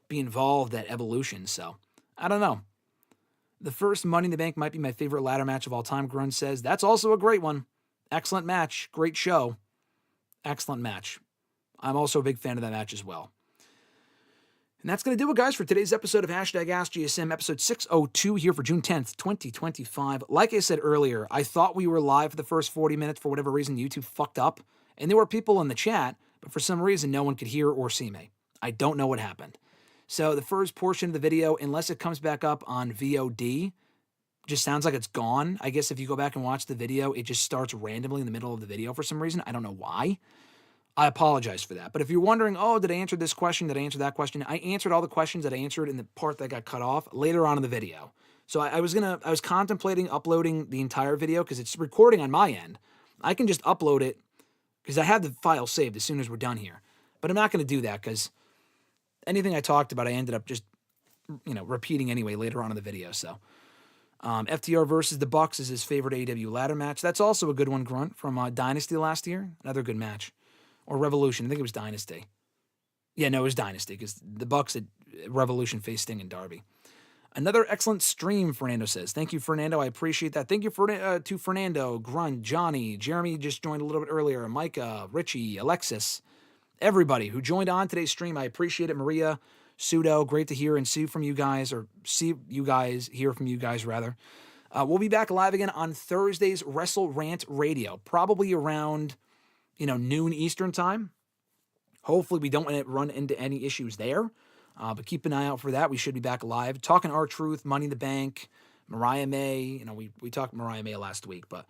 S1: be involved at Evolution. So, I don't know. The first Money in the Bank might be my favorite ladder match of all time, Grunt says. That's also a great one. Excellent match. Great show. Excellent match. I'm also a big fan of that match as well. And that's going to do it, guys, for today's episode of #AskGSM, episode 602 here for June 10th, 2025. Like I said earlier, I thought we were live for the first 40 minutes. For whatever reason, YouTube fucked up. And there were people in the chat, but for some reason, no one could hear or see me. I don't know what happened. So the first portion of the video, unless it comes back up on VOD, just sounds like it's gone. I guess if you go back and watch the video, it just starts randomly in the middle of the video for some reason. I don't know why. I apologize for that. But if you're wondering, oh, did I answer this question? Did I answer that question? I answered all the questions that I answered in the part that got cut off later on in the video. So I was contemplating uploading the entire video because it's recording on my end. I can just upload it because I have the file saved as soon as we're done here. But I'm not going to do that because anything I talked about, I ended up just, repeating anyway later on in the video. So FTR versus the Bucks is his favorite AEW ladder match. That's also a good one, Grunt, from Dynasty last year. Another good match. Or Revolution. I think it was Dynasty. Yeah, no, it was Dynasty because the Bucks at Revolution faced Sting and Darby. Another excellent stream, Fernando says. Thank you, Fernando. I appreciate that. Thank you to Fernando, Grunt, Johnny, Jeremy just joined a little bit earlier, Micah, Richie, Alexis, everybody who joined on today's stream. I appreciate it. Maria, Pseudo, great to hear and see from you guys, or hear from you guys, rather. We'll be back live again on Thursday's WrestleRant Radio, probably around noon Eastern time. Hopefully we don't run into any issues there. But keep an eye out for that. We should be back live. Talking R-Truth, Money in the Bank, Mariah May. We talked Mariah May last week. But,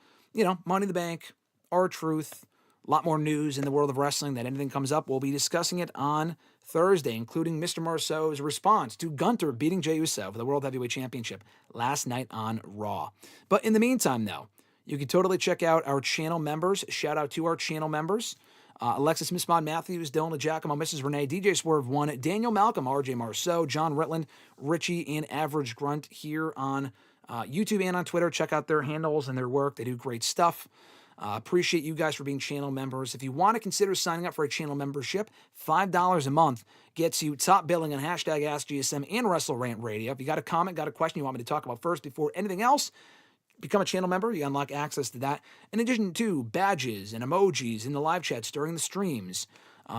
S1: Money in the Bank, R-Truth, a lot more news in the world of wrestling. That anything comes up, we'll be discussing it on Thursday, including Mr. Marceau's response to Gunther beating Jey Uso for the World Heavyweight Championship last night on Raw. But in the meantime, though, you can totally check out our channel members. Shout out to our channel members. Alexis, Miss Mod Matthews, Dillon, DiGiacomo, Mrs. Renee, DJ Swerve 1, Daniel Malcolm, RJ Marceau, John Ritland, Richie, and Average Grunt here on YouTube and on Twitter. Check out their handles and their work. They do great stuff. Appreciate you guys for being channel members. If you want to consider signing up for a channel membership, $5 a month gets you top billing on hashtag AskGSM and WrestleRant Radio. If you got a comment, got a question you want me to talk about first before anything else, become a channel member. You unlock access to that. In addition to badges and emojis in the live chats during the streams.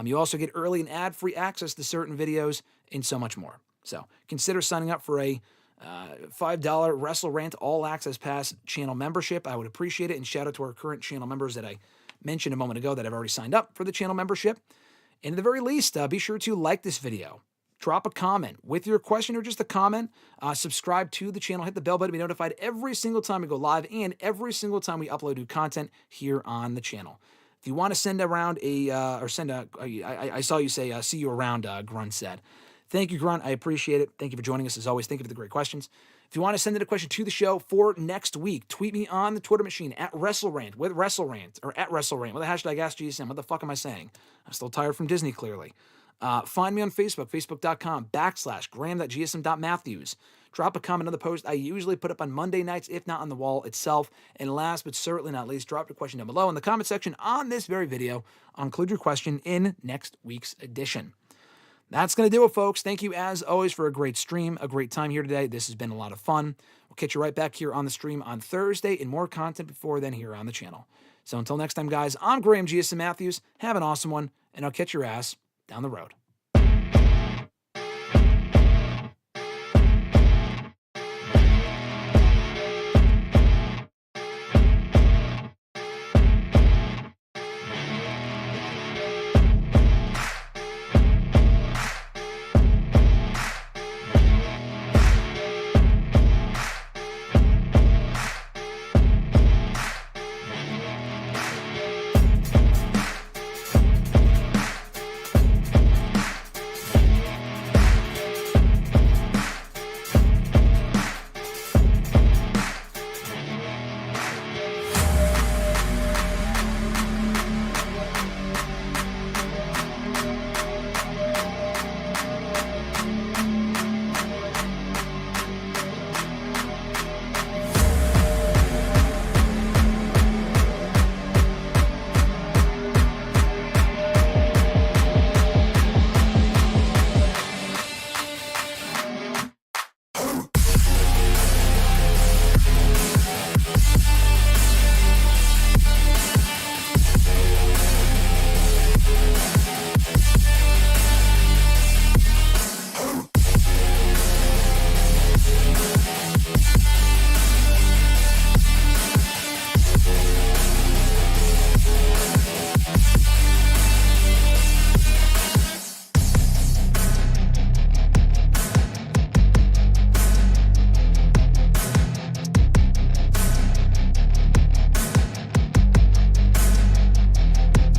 S1: You also get early and ad-free access to certain videos and so much more. So consider signing up for a $5 WrestleRant All Access Pass channel membership. I would appreciate it. And shout out to our current channel members that I mentioned a moment ago that have already signed up for the channel membership. And at the very least, be sure to like this video. Drop a comment with your question or just a comment. Subscribe to the channel. Hit the bell button to be notified every single time we go live and every single time we upload new content here on the channel. If you want to send around I saw you say, see you around, Grunt said. Thank you, Grunt. I appreciate it. Thank you for joining us as always. Thank you for the great questions. If you want to send in a question to the show for next week, tweet me on the Twitter machine at WrestleRant with WrestleRant or at WrestleRant with the hashtag AskGSM. What the fuck am I saying? I'm still tired from Disney, clearly. Find me on Facebook, facebook.com/graham.gsm.matthews. Drop a comment on the post I usually put up on Monday nights, if not on the wall itself. And last but certainly not least, drop your question down below in the comment section on this very video. I'll include your question in next week's edition. That's going to do it, folks. Thank you, as always, for a great stream, a great time here today. This has been a lot of fun. We'll catch you right back here on the stream on Thursday and more content before then here on the channel. So until next time, guys, I'm Graham GSM Matthews. Have an awesome one, and I'll catch your ass down the road.